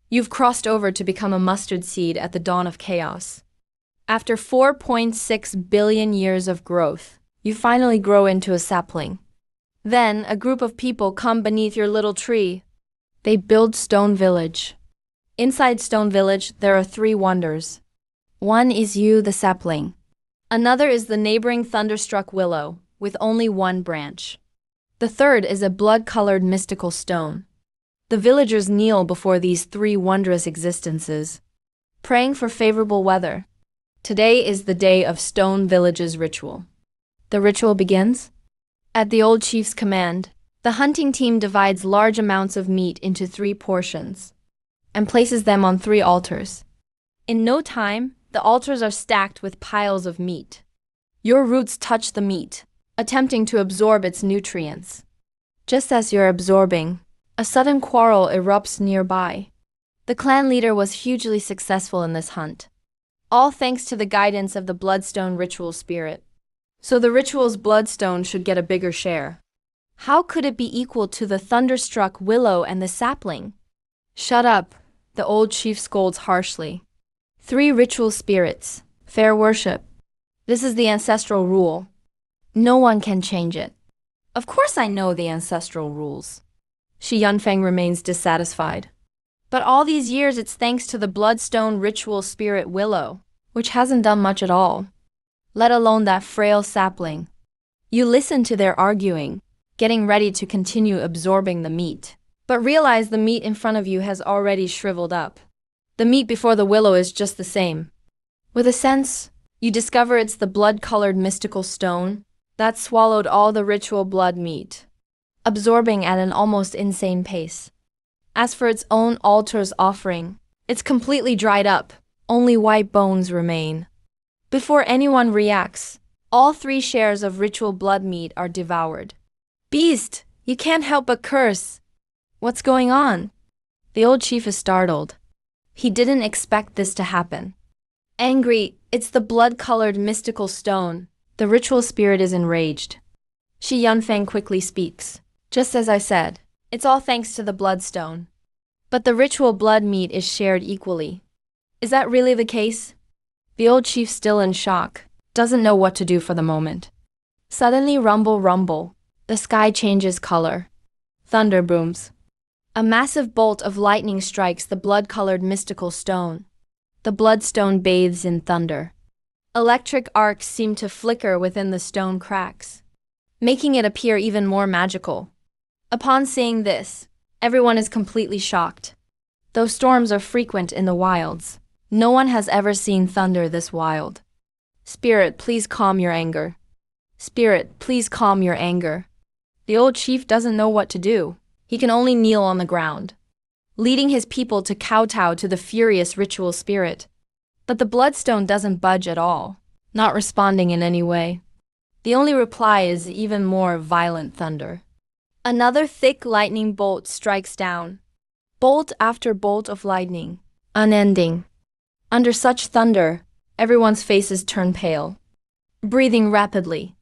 You've crossed over to become a mustard seed at the dawn of chaos. After 4.6 billion years of growth, you finally grow into a sapling. Then, a group of people come beneath your little tree. They build Stone Village. Inside Stone Village, there are 3 wonders. One is you, the sapling. Another is the neighboring thunderstruck willow, with only 1 branch. The third is a blood-colored mystical stone. The villagers kneel before these 3 wondrous existences, praying for favorable weather. Today is the day of Stone Village's ritual. The ritual begins. At the old chief's command, the hunting team divides large amounts of meat into 3 portions and places them on 3 altars. In no time, the altars are stacked with piles of meat. Your roots touch the meat, attempting to absorb its nutrients. Just as you're absorbing, a sudden quarrel erupts nearby. The clan leader was hugely successful in this hunt, all thanks to the guidance of the bloodstone ritual spirit. So the ritual's bloodstone should get a bigger share. How could it be equal to the thunderstruck willow and the sapling? Shut up, the old chief scolds harshly. 3 ritual spirits, fair worship. This is the ancestral rule. No one can change it. Of course I know the ancestral rules. Shi Yunfeng remains dissatisfied. But all these years it's thanks to the bloodstone ritual spirit willow, which hasn't done much at all. Let alone that frail sapling. You listen to their arguing, getting ready to continue absorbing the meat, but realize the meat in front of you has already shriveled up. The meat before the willow is just the same. With a sense, you discover it's the blood-colored mystical stone that swallowed all the ritual blood meat, absorbing at an almost insane pace. As for its own altar's offering, it's completely dried up, only white bones remain. Before anyone reacts, all 3 shares of ritual blood meat are devoured. Beast, you can't help but curse. What's going on? The old chief is startled. He didn't expect this to happen. Angry, it's the blood-colored mystical stone. The ritual spirit is enraged. Shi Yunfeng quickly speaks. Just as I said, it's all thanks to the bloodstone. But the ritual blood meat is shared equally. Is that really the case? The old chief, still in shock, doesn't know what to do for the moment. Suddenly, rumble, rumble. The sky changes color. Thunder booms. A massive bolt of lightning strikes the blood-colored mystical stone. The bloodstone bathes in thunder. Electric arcs seem to flicker within the stone cracks, making it appear even more magical. Upon seeing this, everyone is completely shocked. Though storms are frequent in the wilds, no one has ever seen thunder this wild. Spirit, please calm your anger. Spirit, please calm your anger. The old chief doesn't know what to do. He can only kneel on the ground, leading his people to kowtow to the furious ritual spirit. But the bloodstone doesn't budge at all, not responding in any way. The only reply is even more violent thunder. Another thick lightning bolt strikes down. Bolt after bolt of lightning, unending. Under such thunder, everyone's faces turn pale. Breathing rapidly.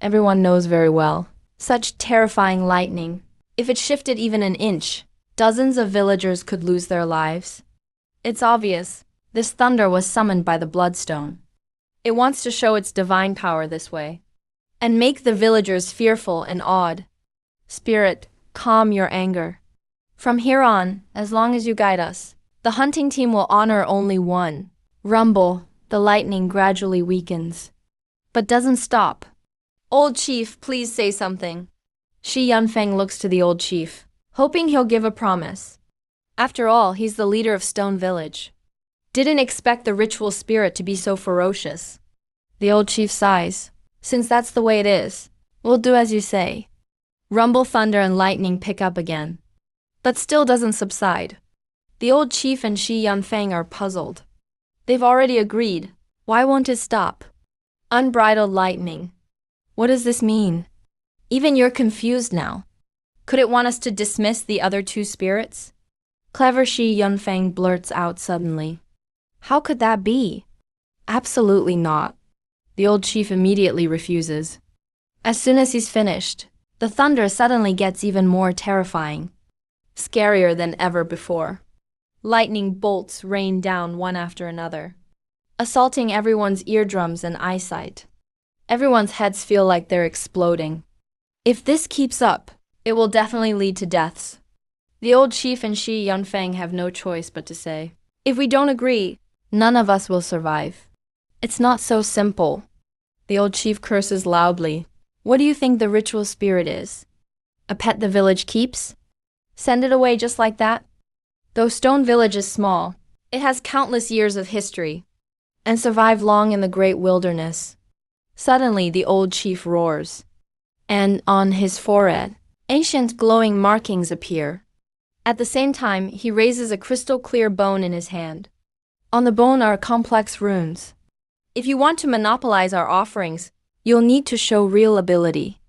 Everyone knows very well, such terrifying lightning. If it shifted even an inch, dozens of villagers could lose their lives. It's obvious, this thunder was summoned by the bloodstone. It wants to show its divine power this way, and make the villagers fearful and awed. Spirit, calm your anger. From here on, as long as you guide us, the hunting team will honor only one. Rumble, the lightning gradually weakens, but doesn't stop. Old chief, please say something. Shi Yunfeng looks to the old chief, hoping he'll give a promise. After all, he's the leader of Stone Village. Didn't expect the ritual spirit to be so ferocious. The old chief sighs. Since that's the way it is, we'll do as you say. Rumble, thunder, and lightning pick up again, but still doesn't subside. The old chief and Shi Yunfeng are puzzled. They've already agreed. Why won't it stop? Unbridled lightning. What does this mean? Even you're confused now. Could it want us to dismiss the other 2 spirits? Clever Shi Yunfeng blurts out suddenly. How could that be? Absolutely not. The old chief immediately refuses. As soon as he's finished, the thunder suddenly gets even more terrifying, scarier than ever before. Lightning bolts rain down one after another, assaulting everyone's eardrums and eyesight. Everyone's heads feel like they're exploding. If this keeps up, it will definitely lead to deaths. The old chief and Shi Yunfeng have no choice but to say, if we don't agree, none of us will survive. It's not so simple. The old chief curses loudly. What do you think the ritual spirit is? A pet the village keeps? Send it away just like that? Though Stone Village is small, it has countless years of history and survived long in the great wilderness. Suddenly, the old chief roars, and on his forehead, ancient glowing markings appear. At the same time, he raises a crystal-clear bone in his hand. On the bone are complex runes. If you want to monopolize our offerings, you'll need to show real ability.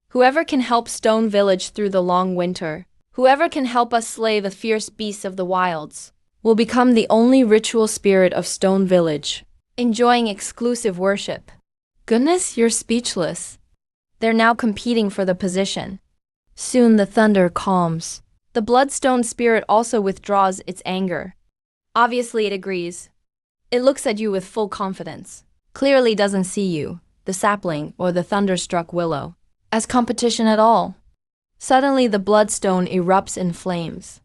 Whoever can help Stone Village through the long winter, whoever can help us slay the fierce beasts of the wilds, will become the only ritual spirit of Stone Village, enjoying exclusive worship. Goodness, you're speechless. They're now competing for the position. Soon the thunder calms. The bloodstone spirit also withdraws its anger. Obviously it agrees. It looks at you with full confidence. Clearly doesn't see you, the sapling or the thunderstruck willow, as competition at all. Suddenly the bloodstone erupts in flames.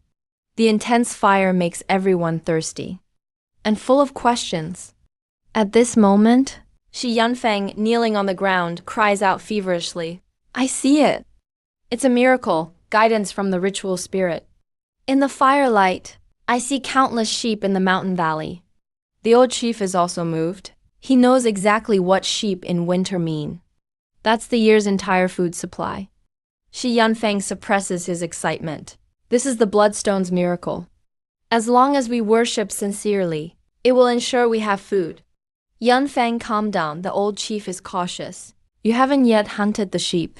The intense fire makes everyone thirsty and full of questions. At this moment, Shi Yunfeng, kneeling on the ground, cries out feverishly, I see it. It's a miracle, guidance from the ritual spirit. In the firelight, I see countless sheep in the mountain valley. The old chief is also moved. He knows exactly what sheep in winter mean. That's the year's entire food supply. Shi Yunfeng suppresses his excitement. This is the bloodstone's miracle. As long as we worship sincerely, it will ensure we have food. Yunfeng, calm down, the old chief is cautious. You haven't yet hunted the sheep.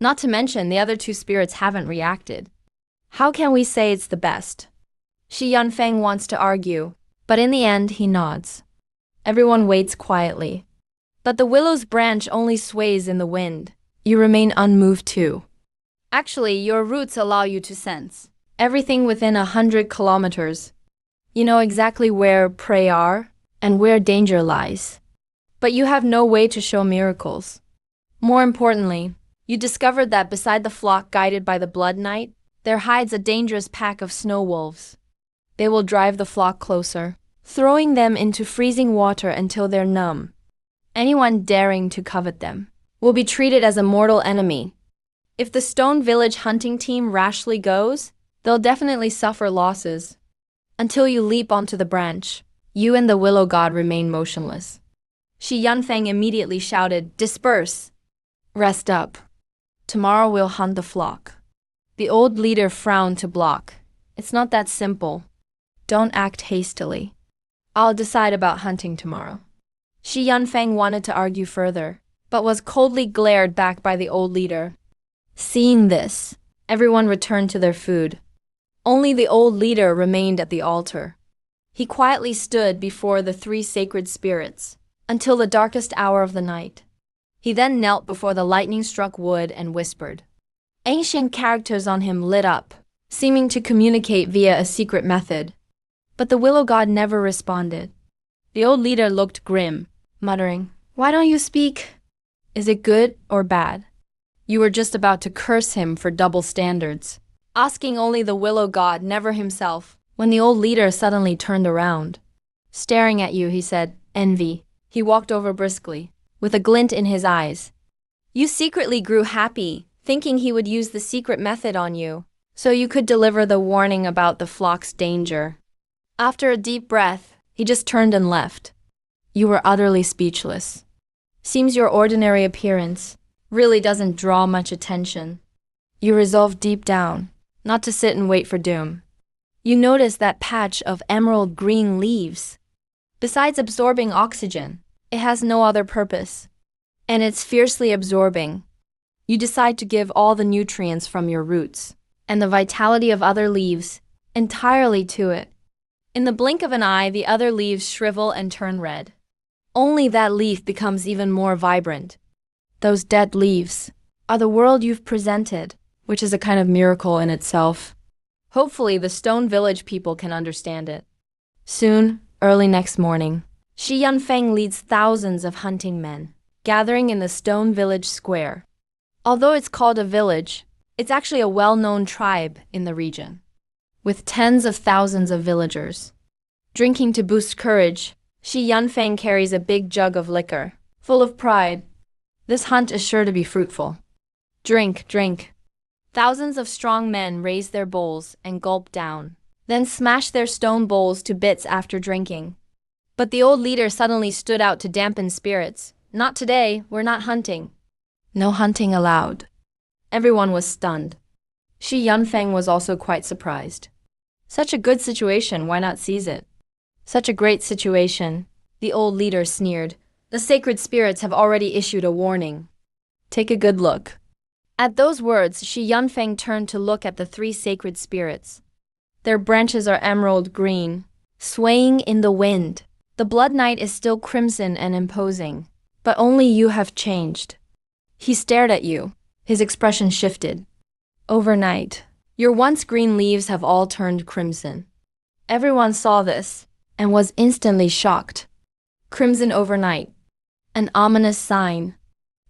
Not to mention the other two spirits haven't reacted. How can we say it's the best? Shi Yunfeng wants to argue, but in the end he nods. Everyone waits quietly. But the willow's branch only sways in the wind. You remain unmoved too. Actually, your roots allow you to sense everything within 100 kilometers. You know exactly where prey are and where danger lies. But you have no way to show miracles. More importantly, you discovered that beside the flock guided by the Blood Knight, there hides a dangerous pack of snow wolves. They will drive the flock closer, throwing them into freezing water until they're numb. Anyone daring to covet them will be treated as a mortal enemy. If the Stone Village hunting team rashly goes, they'll definitely suffer losses. Until you leap onto the branch, you and the willow god remain motionless. Shi Yunfeng immediately shouted, Disperse! Rest up. Tomorrow we'll hunt the flock. The old leader frowned to block. It's not that simple. Don't act hastily. I'll decide about hunting tomorrow. Shi Yunfeng wanted to argue further, but was coldly glared back by the old leader. Seeing this, everyone returned to their food. Only the old leader remained at the altar. He quietly stood before the three sacred spirits until the darkest hour of the night. He then knelt before the lightning-struck wood and whispered. Ancient characters on him lit up, seeming to communicate via a secret method. But the willow god never responded. The old leader looked grim, muttering, Why don't you speak? Is it good or bad? You were just about to curse him for double standards, asking only the willow god, never himself, when the old leader suddenly turned around. Staring at you, he said, Envy. He walked over briskly, with a glint in his eyes. You secretly grew happy, thinking he would use the secret method on you, so you could deliver the warning about the flock's danger. After a deep breath, he just turned and left. You were utterly speechless. Seems your ordinary appearance really doesn't draw much attention. You resolved deep down not to sit and wait for doom. You noticed that patch of emerald green leaves. Besides absorbing oxygen, it has no other purpose. And it's fiercely absorbing. You decide to give all the nutrients from your roots and the vitality of other leaves entirely to it. In the blink of an eye, the other leaves shrivel and turn red. Only that leaf becomes even more vibrant. Those dead leaves are the world you've presented, which is a kind of miracle in itself. Hopefully, the Stone Village people can understand it. Soon, early next morning, Shi Yunfeng leads thousands of hunting men, gathering in the Stone Village square. Although it's called a village, it's actually a well-known tribe in the region, with tens of thousands of villagers. Drinking to boost courage, Shi Yunfeng carries a big jug of liquor, full of pride. This hunt is sure to be fruitful. Drink, drink. Thousands of strong men raise their bowls and gulp down, then smash their stone bowls to bits after drinking. But the old leader suddenly stood out to dampen spirits. Not today, we're not hunting. No hunting allowed. Everyone was stunned. Shi Yunfeng was also quite surprised. Such a good situation, why not seize it? Such a great situation, the old leader sneered. The sacred spirits have already issued a warning. Take a good look. At those words, Shi Yunfeng turned to look at the three sacred spirits. Their branches are emerald green, swaying in the wind. The Blood Knight is still crimson and imposing, but only you have changed. He stared at you. His expression shifted. Overnight, your once green leaves have all turned crimson. Everyone saw this and was instantly shocked. Crimson overnight. An ominous sign.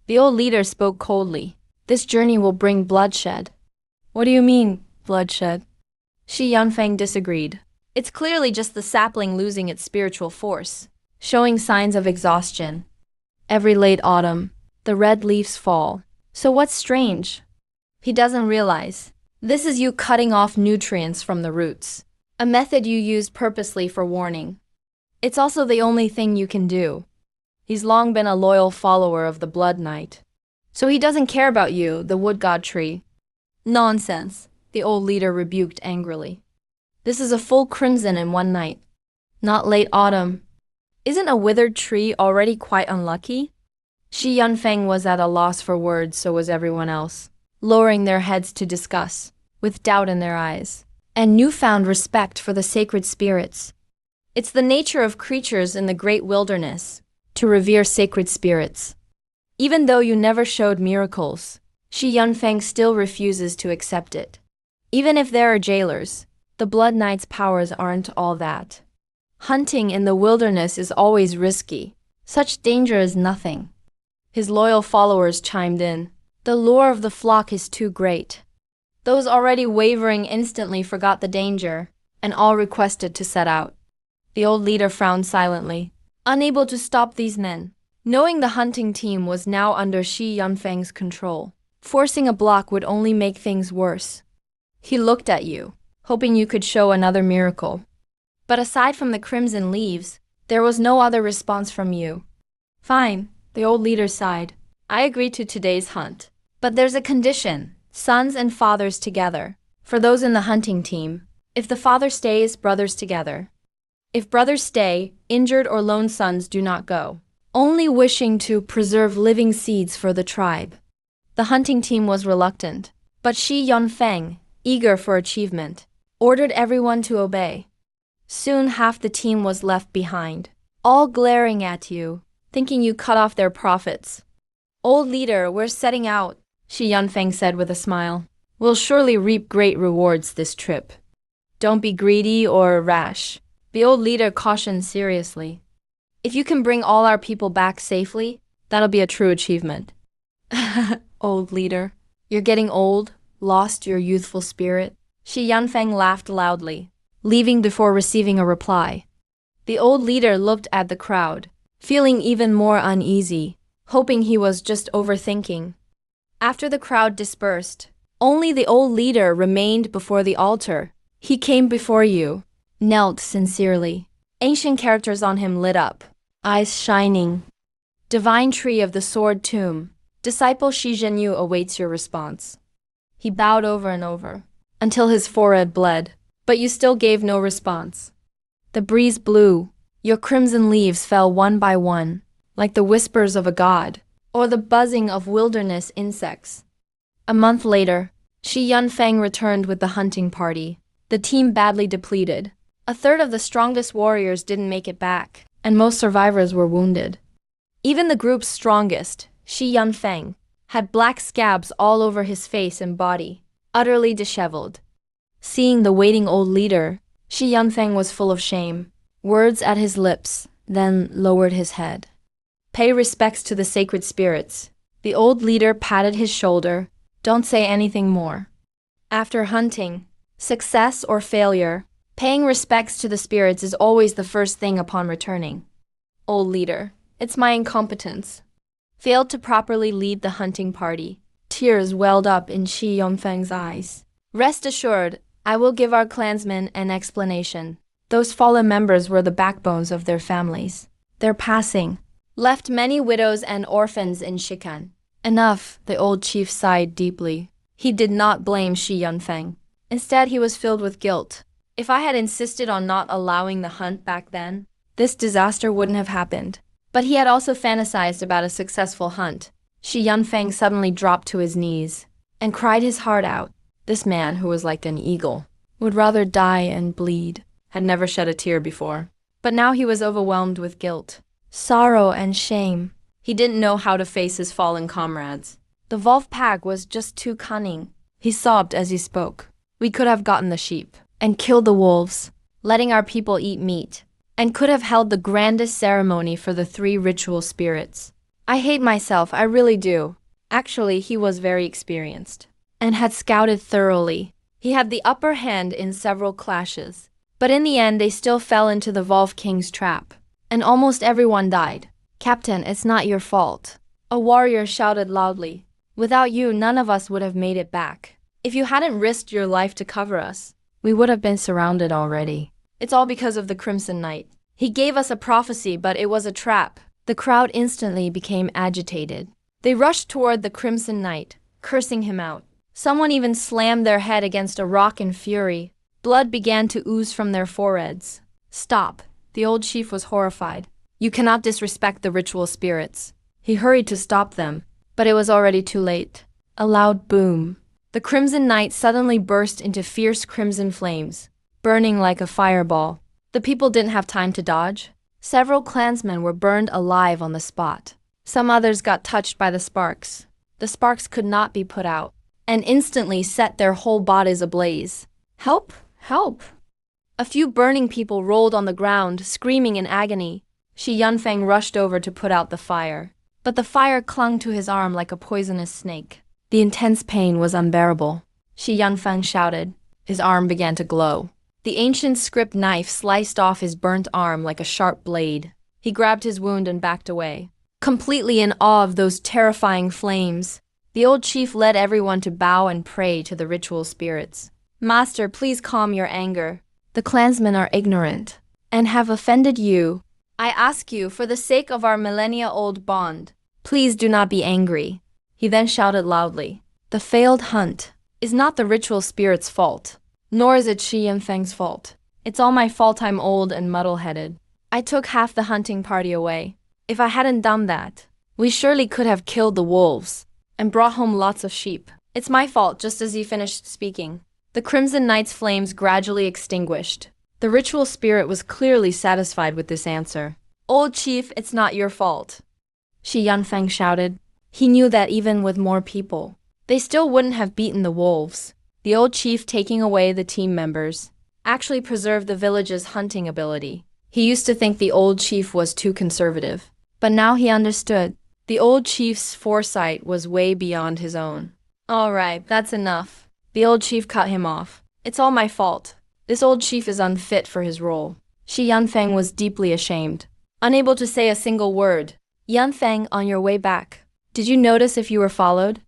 The old leader spoke coldly. This journey will bring bloodshed. What do you mean, bloodshed? Shi Yunfeng disagreed. It's clearly just the sapling losing its spiritual force, showing signs of exhaustion. Every late autumn, the red leaves fall. So what's strange? He doesn't realize. This is you cutting off nutrients from the roots, a method you used purposely for warning. It's also the only thing you can do. He's long been a loyal follower of the Blood Knight. So he doesn't care about you, the wood god tree. Nonsense, the old leader rebuked angrily. This is a full crimson in one night. Not late autumn. Isn't a withered tree already quite unlucky? Shi Yunfeng was at a loss for words, so was everyone else, lowering their heads to discuss, with doubt in their eyes, and newfound respect for the sacred spirits. It's the nature of creatures in the great wilderness to revere sacred spirits. Even though you never showed miracles, Shi Yunfeng still refuses to accept it. Even if there are jailers, the Blood Knight's powers aren't all that. Hunting in the wilderness is always risky. Such danger is nothing. His loyal followers chimed in. The lure of the flock is too great. Those already wavering instantly forgot the danger, and all requested to set out. The old leader frowned silently, unable to stop these men. Knowing the hunting team was now under Shi Yunfeng's control, forcing a block would only make things worse. He looked at you, hoping you could show another miracle. But aside from the crimson leaves, there was no other response from you. Fine, the old leader sighed. I agree to today's hunt. But there's a condition, sons and fathers together. For those in the hunting team, if the father stays, brothers together. If brothers stay, injured or lone sons do not go. Only wishing to preserve living seeds for the tribe. The hunting team was reluctant, but Shi Yunfeng, eager for achievement, ordered everyone to obey. Soon half the team was left behind, all glaring at you, thinking you cut off their profits. Old leader, we're setting out, Shi Yunfeng said with a smile. We'll surely reap great rewards this trip. Don't be greedy or rash, the old leader cautioned seriously. If you can bring all our people back safely, that'll be a true achievement. Old leader, you're getting old, lost your youthful spirit. Shi Yunfeng laughed loudly, leaving before receiving a reply. The old leader looked at the crowd, feeling even more uneasy, hoping he was just overthinking. After the crowd dispersed, only the old leader remained before the altar. He came before you, knelt sincerely. Ancient characters on him lit up, eyes shining. Divine tree of the sword tomb, disciple Shi Zhenyu awaits your response. He bowed over and over, until his forehead bled, but you still gave no response. The breeze blew, your crimson leaves fell one by one, like the whispers of a god, or the buzzing of wilderness insects. A month later, Shi Yunfeng returned with the hunting party, the team badly depleted. A third of the strongest warriors didn't make it back, and most survivors were wounded. Even the group's strongest, Shi Yunfeng, had black scabs all over his face and body, utterly disheveled. Seeing the waiting old leader, Shi Yanfeng was full of shame. Words at his lips, then lowered his head. Pay respects to the sacred spirits. The old leader patted his shoulder. Don't say anything more. After hunting, success or failure, paying respects to the spirits is always the first thing upon returning. Old leader, it's my incompetence. Failed to properly lead the hunting party. Tears welled up in Shi Yanfeng's eyes. Rest assured, I will give our clansmen an explanation. Those fallen members were the backbones of their families. Their passing left many widows and orphans in Shikan. Enough, the old chief sighed deeply. He did not blame Shi Yanfeng. Instead, he was filled with guilt. If I had insisted on not allowing the hunt back then, this disaster wouldn't have happened. But he had also fantasized about a successful hunt. Shi Yanfeng suddenly dropped to his knees and cried his heart out. This man, who was like an eagle, would rather die and bleed, had never shed a tear before. But now he was overwhelmed with guilt, sorrow, and shame. He didn't know how to face his fallen comrades. The wolf pack was just too cunning. He sobbed as he spoke. We could have gotten the sheep and killed the wolves, letting our people eat meat, and could have held the grandest ceremony for the 3 ritual spirits. I hate myself, I really do. Actually, he was very experienced and had scouted thoroughly. He had the upper hand in several clashes. But in the end, they still fell into the Wolf King's trap, and almost everyone died. Captain, it's not your fault. A warrior shouted loudly. Without you, none of us would have made it back. If you hadn't risked your life to cover us, we would have been surrounded already. It's all because of the Crimson Knight. He gave us a prophecy, but it was a trap. The crowd instantly became agitated. They rushed toward the Crimson Knight, cursing him out. Someone even slammed their head against a rock in fury. Blood began to ooze from their foreheads. Stop. The old chief was horrified. You cannot disrespect the ritual spirits. He hurried to stop them, but it was already too late. A loud boom. The Crimson Knight suddenly burst into fierce crimson flames, burning like a fireball. The people didn't have time to dodge. Several clansmen were burned alive on the spot. Some others got touched by the sparks. The sparks could not be put out, and instantly set their whole bodies ablaze. Help! Help! A few burning people rolled on the ground, screaming in agony. Shi Yanfeng rushed over to put out the fire, but the fire clung to his arm like a poisonous snake. The intense pain was unbearable. Shi Yanfeng shouted. His arm began to glow. The ancient script knife sliced off his burnt arm like a sharp blade. He grabbed his wound and backed away, completely in awe of those terrifying flames. The old chief led everyone to bow and pray to the ritual spirits. Master, please calm your anger. The clansmen are ignorant and have offended you. I ask you, for the sake of our millennia-old bond, please do not be angry. He then shouted loudly. The failed hunt is not the ritual spirit's fault, nor is it Shi Yanfeng's fault. It's all my fault. I'm old and muddle-headed. I took half the hunting party away. If I hadn't done that, we surely could have killed the wolves and brought home lots of sheep. It's my fault. Just as he finished speaking, the Crimson Knight's flames gradually extinguished. The ritual spirit was clearly satisfied with this answer. Old chief, it's not your fault, Shi Yanfeng shouted. He knew that even with more people, they still wouldn't have beaten the wolves. The old chief, taking away the team members, actually preserved the village's hunting ability. He used to think the old chief was too conservative, but now he understood. The old chief's foresight was way beyond his own. All right, that's enough. The old chief cut him off. It's all my fault. This old chief is unfit for his role. Shi Yanfeng was deeply ashamed, unable to say a single word. Yanfeng, on your way back, did you notice if you were followed?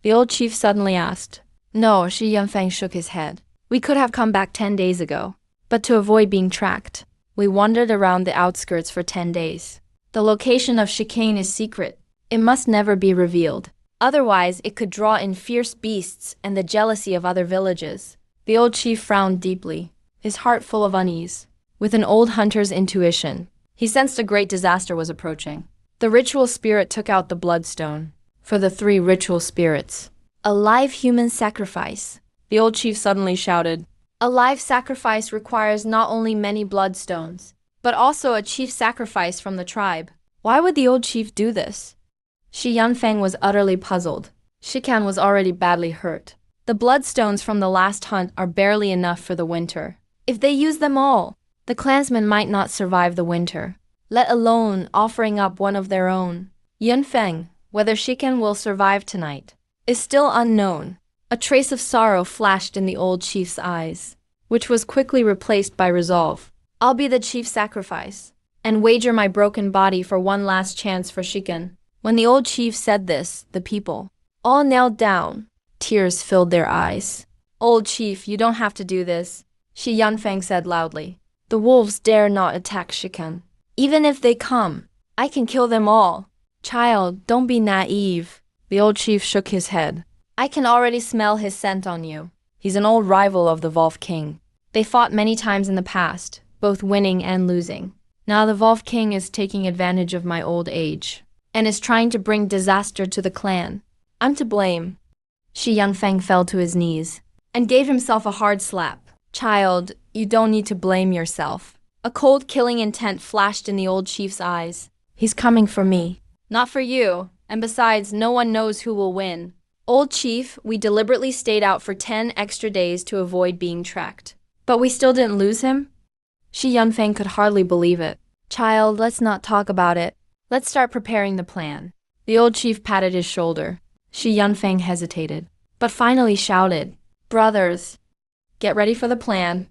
The old chief suddenly asked. No, Shi Yanfeng shook his head. We could have come back 10 days ago, but to avoid being tracked, we wandered around the outskirts for 10 days. The location of chicane is secret. It must never be revealed. Otherwise, it could draw in fierce beasts and the jealousy of other villages. The old chief frowned deeply, his heart full of unease. With an old hunter's intuition, he sensed a great disaster was approaching. The ritual spirit took out the bloodstone for the 3 ritual spirits. A live human sacrifice. The old chief suddenly shouted. A live sacrifice requires not only many bloodstones, but also a chief sacrifice from the tribe. Why would the old chief do this? Shi Yanfeng was utterly puzzled. Shikan was already badly hurt. The bloodstones from the last hunt are barely enough for the winter. If they use them all, the clansmen might not survive the winter, let alone offering up one of their own. Yunfeng, whether Shiken will survive tonight, is still unknown. A trace of sorrow flashed in the old chief's eyes, which was quickly replaced by resolve. I'll be the chief sacrifice, and wager my broken body for one last chance for Shiken. When the old chief said this, the people all knelt down. Tears filled their eyes. Old chief, you don't have to do this, Shi Yunfeng said loudly. The wolves dare not attack Shiken. Even if they come, I can kill them all. Child, don't be naive. The old chief shook his head. I can already smell his scent on you. He's an old rival of the Wolf King. They fought many times in the past, both winning and losing. Now the Wolf King is taking advantage of my old age, and is trying to bring disaster to the clan. I'm to blame. Shi Yunfeng fell to his knees and gave himself a hard slap. Child, you don't need to blame yourself. A cold killing intent flashed in the old chief's eyes. He's coming for me, not for you, and besides, no one knows who will win. Old chief, we deliberately stayed out for 10 extra days to avoid being tracked. But we still didn't lose him? Shi Yunfeng could hardly believe it. Child, let's not talk about it. Let's start preparing the plan. The old chief patted his shoulder. Shi Yunfeng hesitated, but finally shouted, Brothers, get ready for the plan.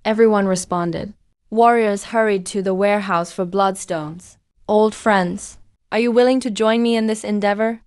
Everyone responded. Warriors hurried to the warehouse for bloodstones. Old friends, are you willing to join me in this endeavor?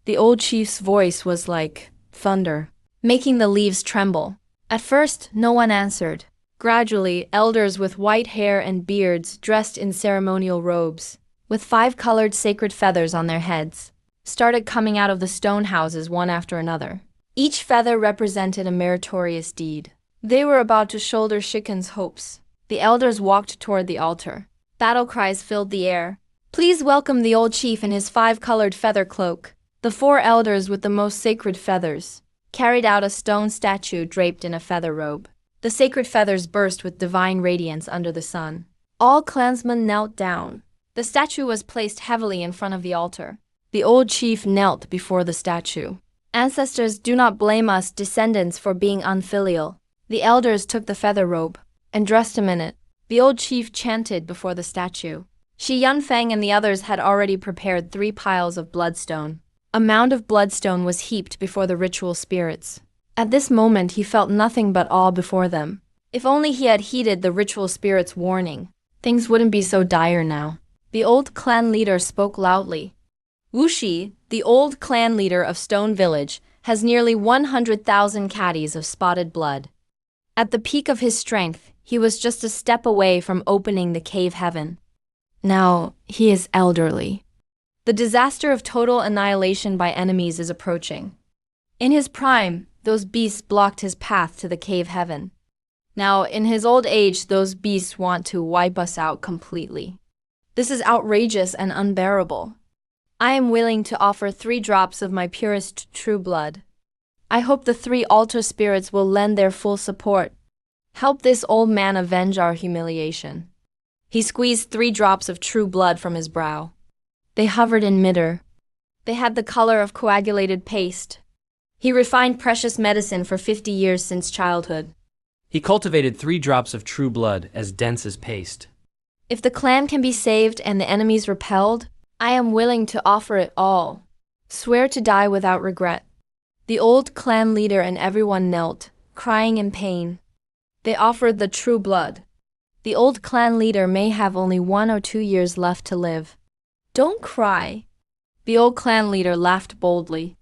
The old chief's voice was like thunder, making the leaves tremble. At first, no one answered. Gradually, elders with white hair and beards dressed in ceremonial robes, with 5-colored sacred feathers on their heads, started coming out of the stone houses one after another. Each feather represented a meritorious deed. They were about to shoulder Shiken's hopes. The elders walked toward the altar. Battle cries filled the air. Please welcome the old chief in his 5-colored feather cloak. The 4 elders with the most sacred feathers carried out a stone statue draped in a feather robe. The sacred feathers burst with divine radiance under the sun. All clansmen knelt down. The statue was placed heavily in front of the altar. The old chief knelt before the statue. Ancestors, do not blame us descendants for being unfilial. The elders took the feather robe and dressed him in it. The old chief chanted before the statue. Shi Yunfeng and the others had already prepared 3 piles of bloodstone. A mound of bloodstone was heaped before the ritual spirits. At this moment, he felt nothing but awe before them. If only he had heeded the ritual spirit's warning, things wouldn't be so dire now. The old clan leader spoke loudly. Wuxi, the old clan leader of Stone Village, has nearly 100,000 caddies of spotted blood. At the peak of his strength, he was just a step away from opening the cave heaven. Now, he is elderly. The disaster of total annihilation by enemies is approaching. In his prime, those beasts blocked his path to the cave heaven. Now, in his old age, those beasts want to wipe us out completely. This is outrageous and unbearable. I am willing to offer 3 drops of my purest true blood. I hope the 3 altar spirits will lend their full support. Help this old man avenge our humiliation. He squeezed 3 drops of true blood from his brow. They hovered in midair. They had the color of coagulated paste. He refined precious medicine for 50 years since childhood. He cultivated 3 drops of true blood as dense as paste. If the clan can be saved and the enemies repelled, I am willing to offer it all. Swear to die without regret. The old clan leader and everyone knelt, crying in pain. They offered the true blood. The old clan leader may have only 1 or 2 years left to live. Don't cry. The old clan leader laughed boldly.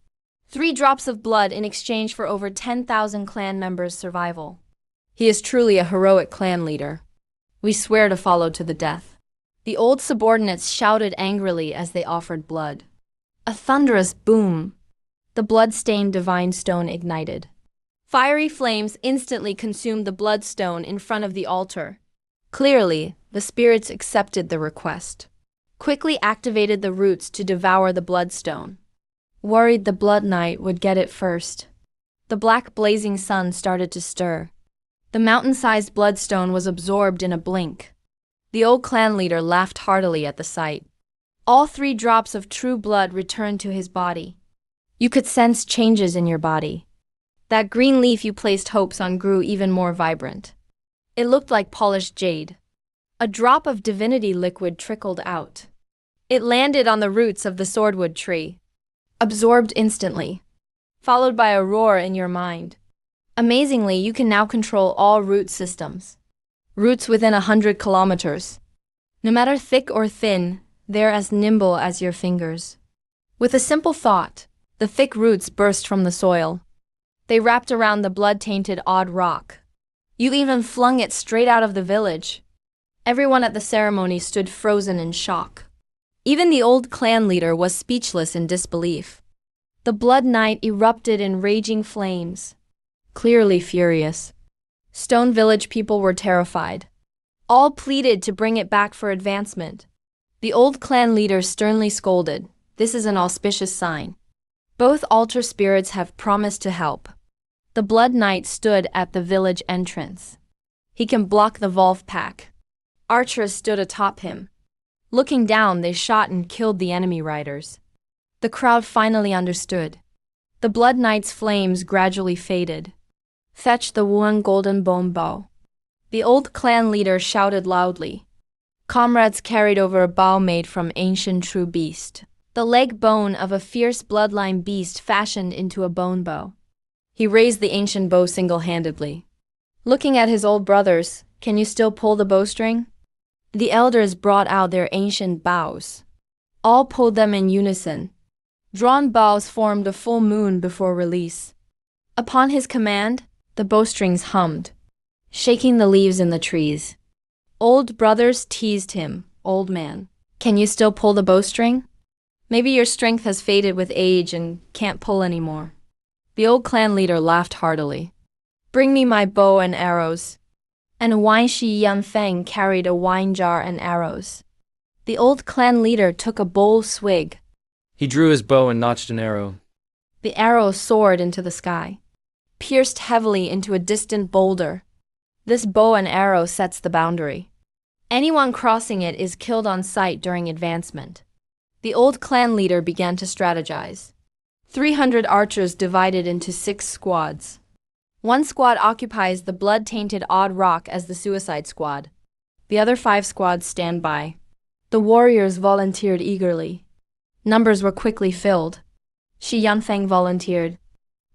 3 drops of blood in exchange for over 10,000 clan members' survival. He is truly a heroic clan leader. We swear to follow to the death. The old subordinates shouted angrily as they offered blood. A thunderous boom. The blood-stained divine stone ignited. Fiery flames instantly consumed the bloodstone in front of the altar. Clearly, the spirits accepted the request. Quickly activated the roots to devour the bloodstone. Worried the blood knight would get it first. The black blazing sun started to stir. The mountain-sized bloodstone was absorbed in a blink. The old clan leader laughed heartily at the sight. All 3 drops of true blood returned to his body. You could sense changes in your body. That green leaf you placed hopes on grew even more vibrant. It looked like polished jade. A drop of divinity liquid trickled out. It landed on the roots of the swordwood tree, absorbed instantly, followed by a roar in your mind. Amazingly, you can now control all root systems. Roots within 100 kilometers. No matter thick or thin, they're as nimble as your fingers. With a simple thought, the thick roots burst from the soil. They wrapped around the blood-tainted odd rock. You even flung it straight out of the village. Everyone at the ceremony stood frozen in shock. Even the old clan leader was speechless in disbelief. The Blood Knight erupted in raging flames, clearly furious. Stone Village people were terrified. All pleaded to bring it back for advancement. The old clan leader sternly scolded, "This is an auspicious sign. Both altar spirits have promised to help." The Blood Knight stood at the village entrance. He can block the Wolf Pack. Archers stood atop him. Looking down, they shot and killed the enemy riders. The crowd finally understood. The Blood Knight's flames gradually faded. "Fetch the one golden bone bow." The old clan leader shouted loudly. Comrades carried over a bow made from ancient true beast, the leg bone of a fierce bloodline beast fashioned into a bone bow. He raised the ancient bow single-handedly. Looking at his old brothers, "Can you still pull the bowstring?" The elders brought out their ancient bows. All pulled them in unison. Drawn bows formed a full moon before release. Upon his command, the bowstrings hummed, shaking the leaves in the trees. Old brothers teased him, "Old man, can you still pull the bowstring? Maybe your strength has faded with age and can't pull anymore." The old clan leader laughed heartily. "Bring me my bow and arrows." And Weinshi Yanfeng carried a wine jar and arrows. The old clan leader took a bold swig. He drew his bow and notched an arrow. The arrow soared into the sky, pierced heavily into a distant boulder. This bow and arrow sets the boundary. Anyone crossing it is killed on sight during advancement. The old clan leader began to strategize. 300 archers divided into 6 squads. One squad occupies the blood-tainted odd rock as the suicide squad. The other 5 squads stand by. The warriors volunteered eagerly. Numbers were quickly filled. Shi Yanfeng volunteered.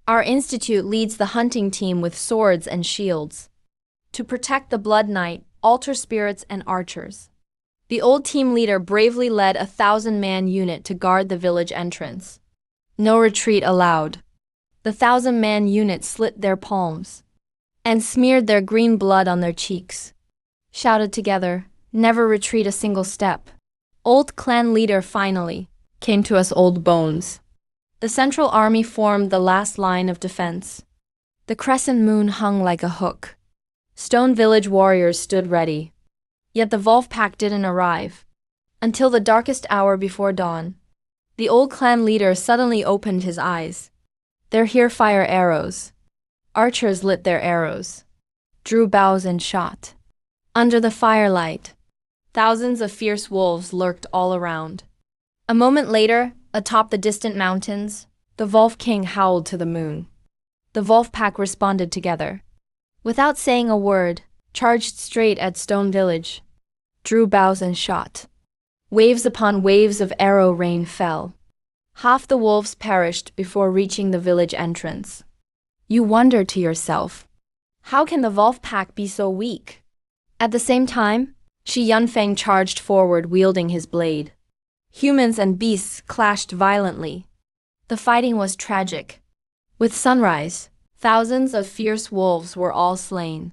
"Our institute leads the hunting team with swords and shields to protect the Blood Knight, altar spirits, and archers." The old team leader bravely led a 1,000-man unit to guard the village entrance. No retreat allowed. The 1,000-man unit slit their palms and smeared their green blood on their cheeks. Shouted together, "Never retreat a single step." Old clan leader finally came to us, old bones. The central army formed the last line of defense. The crescent moon hung like a hook. Stone Village warriors stood ready. Yet the Wolf Pack didn't arrive. Until the darkest hour before dawn, the old clan leader suddenly opened his eyes. "They're here, fire arrows." Archers lit their arrows, drew bows and shot. Under the firelight, thousands of fierce wolves lurked all around. A moment later, atop the distant mountains, the Wolf King howled to the moon. The Wolf Pack responded together. Without saying a word, charged straight at Stone Village, drew bows and shot. Waves upon waves of arrow rain fell. Half the wolves perished before reaching the village entrance. You wonder to yourself, how can the Wolf Pack be so weak? At the same time, Shi Yanfeng charged forward wielding his blade. Humans and beasts clashed violently. The fighting was tragic. With sunrise, thousands of fierce wolves were all slain.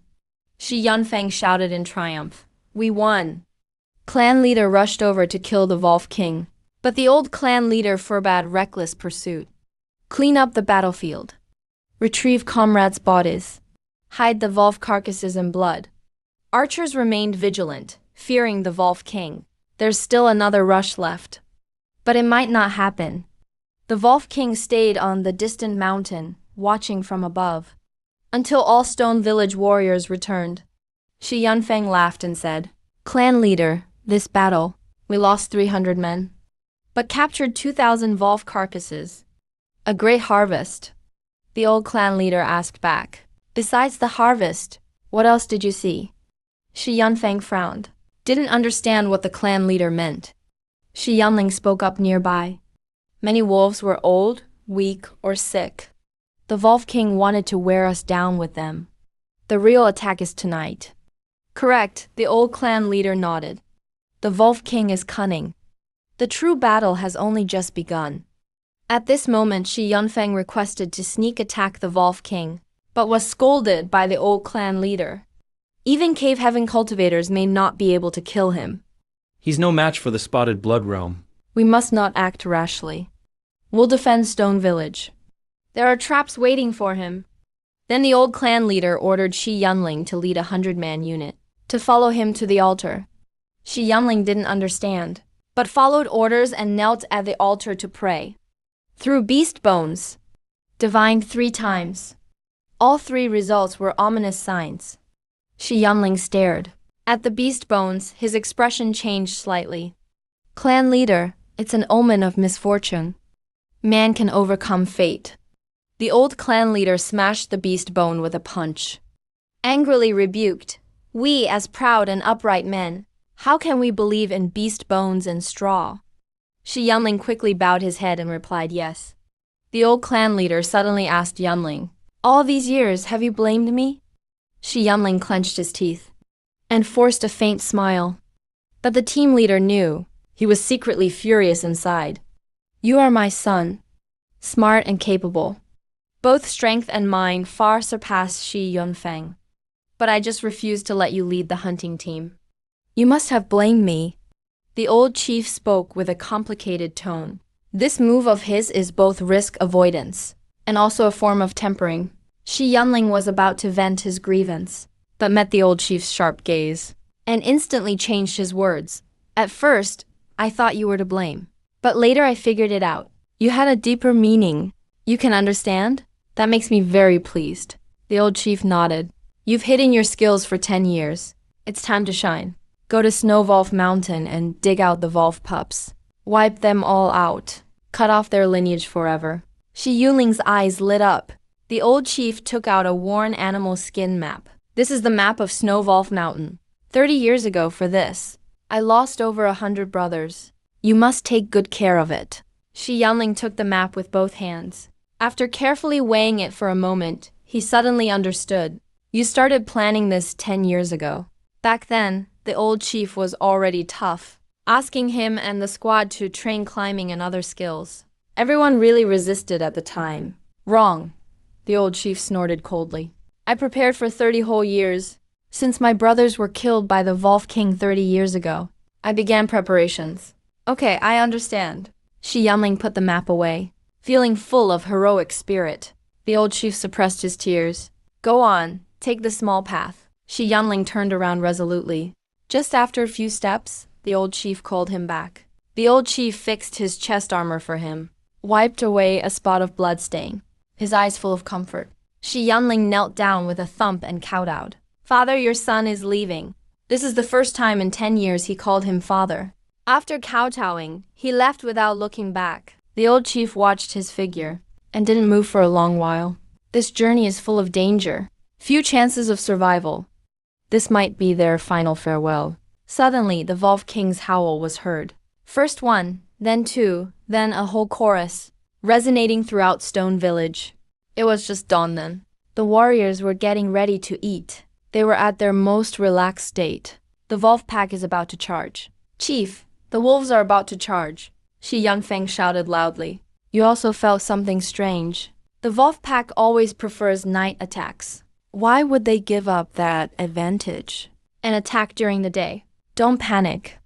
Shi Yanfeng shouted in triumph, "We won!" Clan leader rushed over to kill the Wolf King, but the old clan leader forbade reckless pursuit. Clean up the battlefield. Retrieve comrades' bodies. Hide the wolf carcasses in blood. Archers remained vigilant, fearing the Wolf King. There's still another rush left. But it might not happen. The Wolf King stayed on the distant mountain, watching from above, until all Stone Village warriors returned. Shi Yanfeng laughed and said, "Clan leader, this battle, we lost 300 men, but captured 2,000 wolf carcasses. A great harvest." The old clan leader asked back. Besides the harvest, what else did you see? Shi Yunfeng frowned. Didn't understand what the clan leader meant. Shi Yunling spoke up nearby. Many wolves were old, weak, or sick. The Wolf King wanted to wear us down with them. The real attack is tonight. Correct, the old clan leader nodded. The Wolf King is cunning. The true battle has only just begun. At this moment, Shi Yunfeng requested to sneak attack the Wolf King, but was scolded by the old clan leader. Even cave heaven cultivators may not be able to kill him. He's no match for the spotted blood realm. We must not act rashly. We'll defend Stone Village. There are traps waiting for him. Then the old clan leader ordered Shi Yunling to lead a 100-man unit, to follow him to the altar. Shi Yunling didn't understand, but followed orders and knelt at the altar to pray. Through beast bones, divined 3 times. All 3 results were ominous signs. Shi Yunling stared. At the beast bones, his expression changed slightly. Clan leader, it's an omen of misfortune. Man can overcome fate. The old clan leader smashed the beast bone with a punch. Angrily rebuked, we as proud and upright men, how can we believe in beast bones and straw? Shi Yunling quickly bowed his head and replied yes. The old clan leader suddenly asked Yunling, all these years have you blamed me? Shi Yunling clenched his teeth and forced a faint smile. But the team leader knew he was secretly furious inside. You are my son, smart and capable. Both strength and mind far surpass Shi Yunfeng. But I just refuse to let you lead the hunting team. You must have blamed me. The old chief spoke with a complicated tone. This move of his is both risk avoidance and also a form of tempering. Shi Yunling was about to vent his grievance, but met the old chief's sharp gaze, and instantly changed his words. At first, I thought you were to blame, but later I figured it out. You had a deeper meaning. You can understand? That makes me very pleased. The old chief nodded. You've hidden your skills for 10 years. It's time to shine. Go to Snow Wolf Mountain and dig out the Wolf pups. Wipe them all out. Cut off their lineage forever. Shi Yunling's eyes lit up. The old chief took out a worn animal skin map. This is the map of Snow Wolf Mountain. 30 years ago for this, I lost over 100 brothers. You must take good care of it. Shi Yunling took the map with both hands. After carefully weighing it for a moment, he suddenly understood. You started planning this 10 years ago. Back then, the old chief was already tough, asking him and the squad to train climbing and other skills. Everyone really resisted at the time. Wrong. The old chief snorted coldly. I prepared for 30 whole years. Since my brothers were killed by the Wolf King 30 years ago, I began preparations. Okay, I understand. Shi Yunling put the map away, feeling full of heroic spirit. The old chief suppressed his tears. Go on, take the small path. Shi Yunling turned around resolutely. Just after a few steps, the old chief called him back. The old chief fixed his chest armor for him, wiped away a spot of blood stain, his eyes full of comfort. Shi Yunling knelt down with a thump and kowtowed. Father, your son is leaving. This is the first time in 10 years he called him father. After kowtowing, he left without looking back. The old chief watched his figure and didn't move for a long while. This journey is full of danger. Few chances of survival. This might be their final farewell. Suddenly, the Wolf King's howl was heard. First one, then 2, then a whole chorus, resonating throughout Stone Village. It was just dawn then. The warriors were getting ready to eat. They were at their most relaxed state. The wolf pack is about to charge. Chief, the wolves are about to charge. Shi Yunfeng shouted loudly. You also felt something strange. The wolf pack always prefers night attacks. Why would they give up that advantage and attack during the day? Don't panic.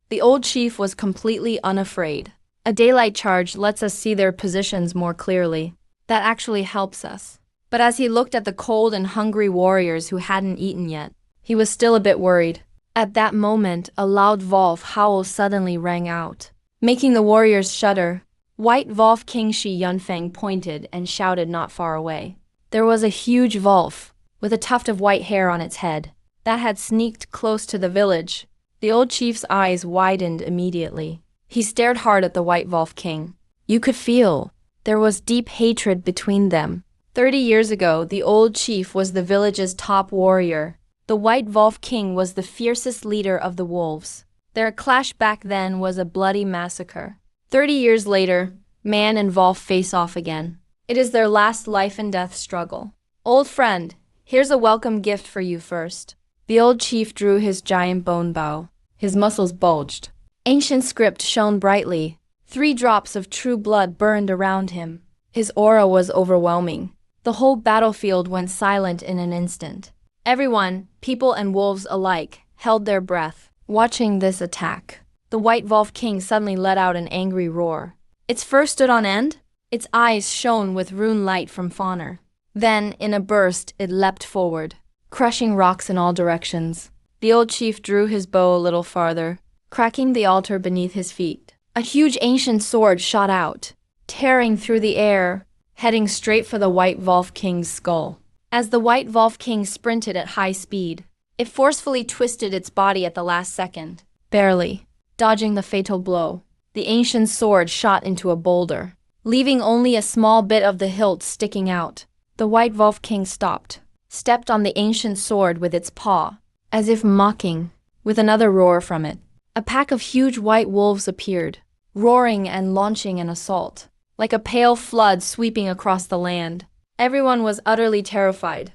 The old chief was completely unafraid. A daylight charge lets us see their positions more clearly. That actually helps us. But as he looked at the cold and hungry warriors who hadn't eaten yet, he was still a bit worried. At that moment, a loud wolf howl suddenly rang out, making the warriors shudder. White Wolf King Shi Yunfeng pointed and shouted not far away. There was a huge wolf, with a tuft of white hair on its head, that had sneaked close to the village. The old chief's eyes widened immediately. He stared hard at the White Wolf King. You could feel there was deep hatred between them. 30 years ago, the old chief was the village's top warrior. The White Wolf King was the fiercest leader of the wolves. Their clash back then was a bloody massacre. 30 years later, man and wolf face off again. It is their last life and death struggle. Old friend, here's a welcome gift for you first. The old chief drew his giant bone bow. His muscles bulged. Ancient script shone brightly. 3 drops of true blood burned around him. His aura was overwhelming. The whole battlefield went silent in an instant. Everyone, people and wolves alike, held their breath, watching this attack. The White Wolf King suddenly let out an angry roar. Its fur stood on end. Its eyes shone with rune light from Fauner. Then, in a burst, it leapt forward, crushing rocks in all directions. The old chief drew his bow a little farther, cracking the altar beneath his feet. A huge ancient sword shot out, tearing through the air, heading straight for the White Wolf King's skull. As the White Wolf King sprinted at high speed, it forcefully twisted its body at the last second, barely dodging the fatal blow. The ancient sword shot into a boulder, leaving only a small bit of the hilt sticking out. The White Wolf King stopped, stepped on the ancient sword with its paw, as if mocking, with another roar from it. A pack of huge white wolves appeared, roaring and launching an assault, like a pale flood sweeping across the land. Everyone was utterly terrified.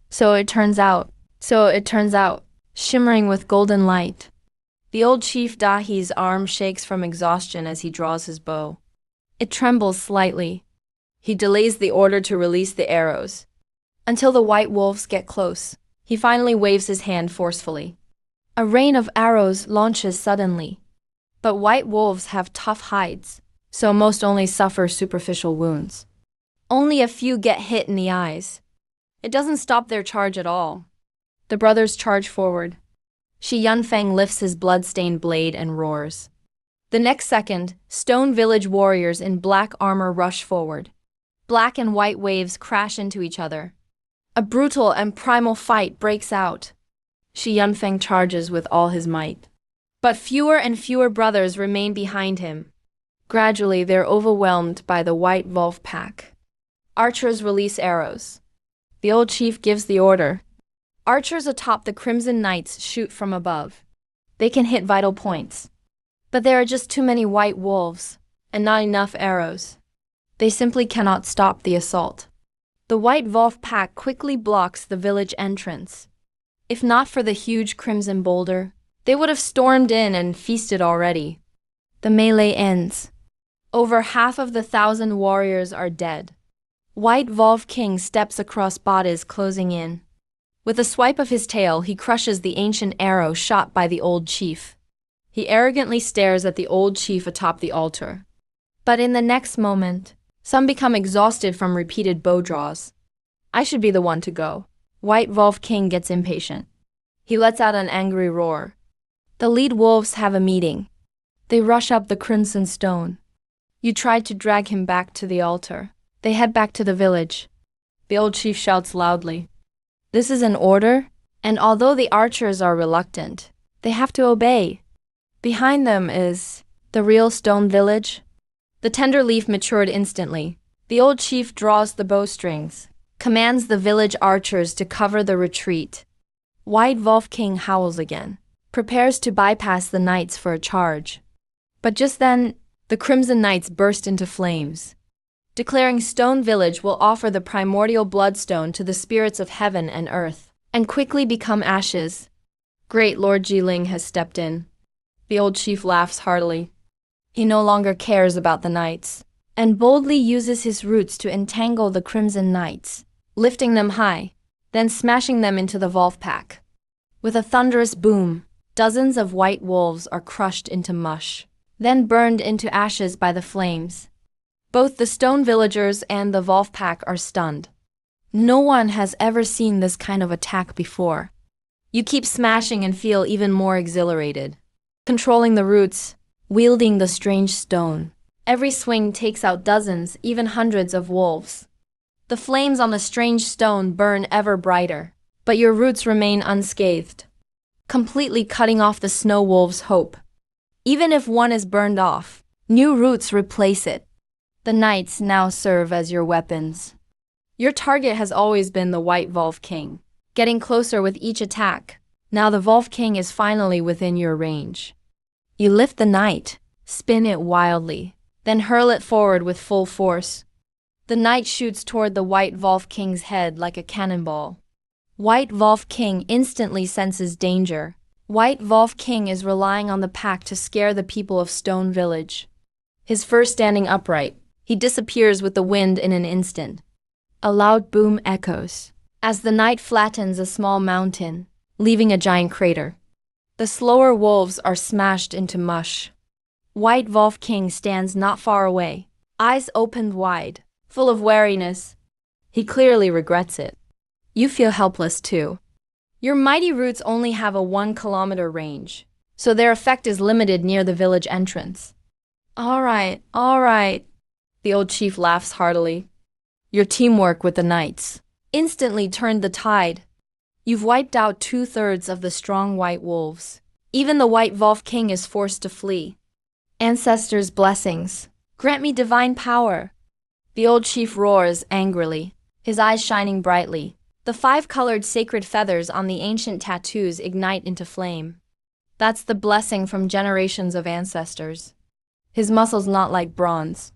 So it turns out, shimmering with golden light. The old chief Dahi's arm shakes from exhaustion as he draws his bow. It trembles slightly. He delays the order to release the arrows. Until the white wolves get close, he finally waves his hand forcefully. A rain of arrows launches suddenly. But white wolves have tough hides, so most only suffer superficial wounds. Only a few get hit in the eyes. It doesn't stop their charge at all. The brothers charge forward. Shi Yunfeng lifts his blood-stained blade and roars. The next second, stone village warriors in black armor rush forward. Black and white waves crash into each other. A brutal and primal fight breaks out. Shi Yunfeng charges with all his might. But fewer and fewer brothers remain behind him. Gradually, they're overwhelmed by the White Wolf pack. Archers release arrows. The old chief gives the order. Archers atop the Crimson Knights shoot from above. They can hit vital points. But there are just too many white wolves, and not enough arrows. They simply cannot stop the assault. The White Wolf pack quickly blocks the village entrance. If not for the huge crimson boulder, they would have stormed in and feasted already. The melee ends. Over half of the 1,000 warriors are dead. White Wolf King steps across bodies closing in. With a swipe of his tail, he crushes the ancient arrow shot by the old chief. He arrogantly stares at the old chief atop the altar. But in the next moment, some become exhausted from repeated bow draws. I should be the one to go. White Wolf King gets impatient. He lets out an angry roar. The lead wolves have a meeting. They rush up the crimson stone. You tried to drag him back to the altar. They head back to the village. The old chief shouts loudly. This is an order, and although the archers are reluctant, they have to obey. Behind them is the real stone village. The tender leaf matured instantly. The old chief draws the bowstrings, commands the village archers to cover the retreat. White Wolf King howls again, prepares to bypass the knights for a charge. But just then, the Crimson Knights burst into flames, declaring Stone Village will offer the primordial bloodstone to the spirits of heaven and earth, and quickly become ashes. Great Lord Jiling has stepped in. The old chief laughs heartily. He no longer cares about the knights, and boldly uses his roots to entangle the Crimson Knights, lifting them high, then smashing them into the Wolf pack. With a thunderous boom, dozens of white wolves are crushed into mush, then burned into ashes by the flames. Both the stone villagers and the Wolf pack are stunned. No one has ever seen this kind of attack before. You keep smashing and feel even more exhilarated. Controlling the roots, wielding the strange stone. Every swing takes out dozens, even hundreds of wolves. The flames on the strange stone burn ever brighter, but your roots remain unscathed, completely cutting off the snow wolf's hope. Even if one is burned off, new roots replace it. The knights now serve as your weapons. Your target has always been the White Wolf King, getting closer with each attack. Now the Wolf King is finally within your range. You lift the knight, spin it wildly, then hurl it forward with full force. The knight shoots toward the White Wolf King's head like a cannonball. White Wolf King instantly senses danger. White Wolf King is relying on the pack to scare the people of Stone Village. His fur standing upright, he disappears with the wind in an instant. A loud boom echoes as the knight flattens a small mountain, leaving a giant crater. The slower wolves are smashed into mush. White Wolf King stands not far away, eyes opened wide, full of wariness. He clearly regrets it. You feel helpless too. Your mighty roots only have a 1-kilometer range, so their effect is limited near the village entrance. All right. The old chief laughs heartily. Your teamwork with the knights instantly turned the tide. You've wiped out 2/3 of the strong white wolves. Even the White Wolf King is forced to flee. Ancestors' blessings, grant me divine power. The old chief roars angrily, his eyes shining brightly. The 5-colored sacred feathers on the ancient tattoos ignite into flame. That's the blessing from generations of ancestors. His muscles not like bronze.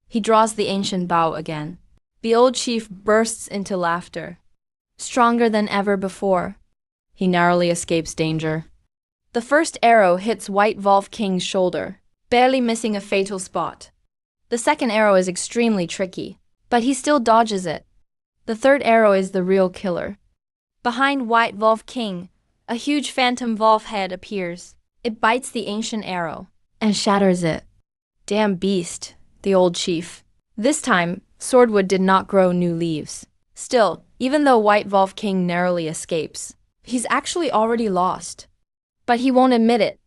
He draws the ancient bow again. The old chief bursts into laughter. Stronger than ever before. He narrowly escapes danger. The first arrow hits White Wolf King's shoulder, barely missing a fatal spot. The second arrow is extremely tricky, but he still dodges it. The third arrow is the real killer. Behind White Wolf King, a huge phantom wolf head appears. It bites the ancient arrow and shatters it. Damn beast, the old chief. This time, Swordwood did not grow new leaves. Still, even though White Wolf King narrowly escapes, he's actually already lost. But he won't admit it.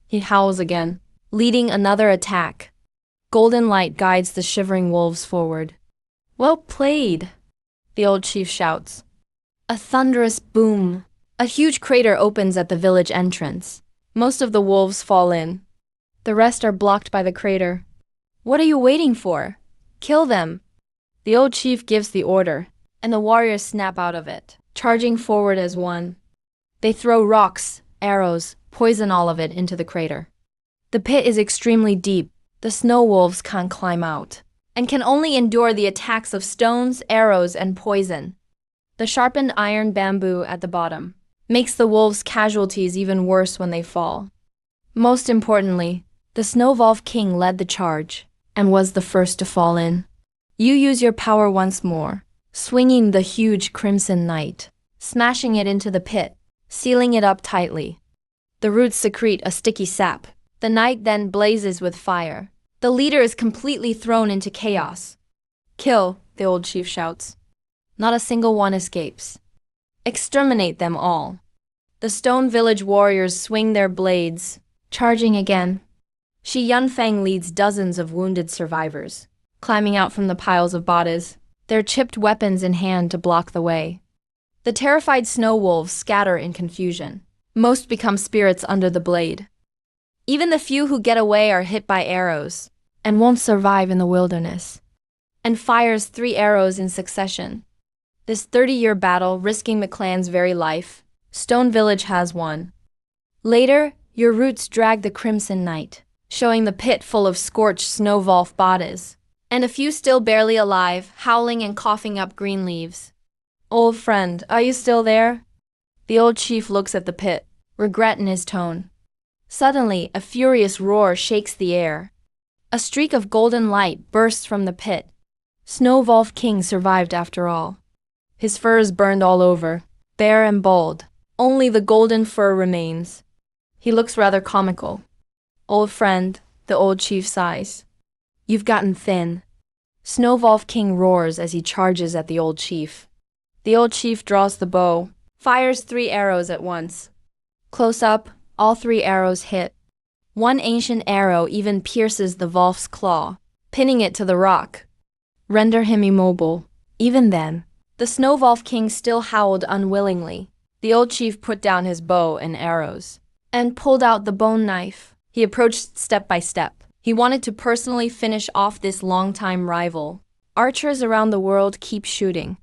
He howls again, leading another attack. Golden light guides the shivering wolves forward. Well played, the old chief shouts. A thunderous boom. A huge crater opens at the village entrance. Most of the wolves fall in. The rest are blocked by the crater. What are you waiting for? Kill them. The old chief gives the order, and the warriors snap out of it, charging forward as one. They throw rocks, arrows, poison all of it into the crater. The pit is extremely deep. The snow wolves can't climb out, and can only endure the attacks of stones, arrows, and poison. The sharpened iron bamboo at the bottom makes the wolves' casualties even worse when they fall. Most importantly, the Snow Wolf King led the charge, and was the first to fall in. You use your power once more, swinging the huge crimson knight, smashing it into the pit, sealing it up tightly. The roots secrete a sticky sap. The knight then blazes with fire. The leader is completely thrown into chaos. Kill, the old chief shouts. Not a single one escapes. Exterminate them all. The Stone Village warriors swing their blades, charging again. Shi Yunfang leads dozens of wounded survivors, climbing out from the piles of bodies, their chipped weapons in hand to block the way. The terrified snow wolves scatter in confusion. Most become spirits under the blade. Even the few who get away are hit by arrows, and won't survive in the wilderness, and fires 3 arrows in succession. This 30-year battle risking the clan's very life, Stone Village has won. Later, your roots drag the Crimson Knight, showing the pit full of scorched snow wolf bodies, and a few still barely alive, howling and coughing up green leaves. Old friend, are you still there? The old chief looks at the pit, regret in his tone. Suddenly, a furious roar shakes the air. A streak of golden light bursts from the pit. Snow Wolf King survived after all. His fur is burned all over, bare and bald. Only the golden fur remains. He looks rather comical. Old friend, the old chief sighs. You've gotten thin. Snow Wolf King roars as he charges at the old chief. The old chief draws the bow, fires 3 arrows at once. Close up, all 3 arrows hit. One ancient arrow even pierces the wolf's claw, pinning it to the rock. Render him immobile. Even then, the Snow Wolf King still howled unwillingly. The old chief put down his bow and arrows, and pulled out the bone knife. He approached step by step. He wanted to personally finish off this longtime rival. Archers around the world keep shooting.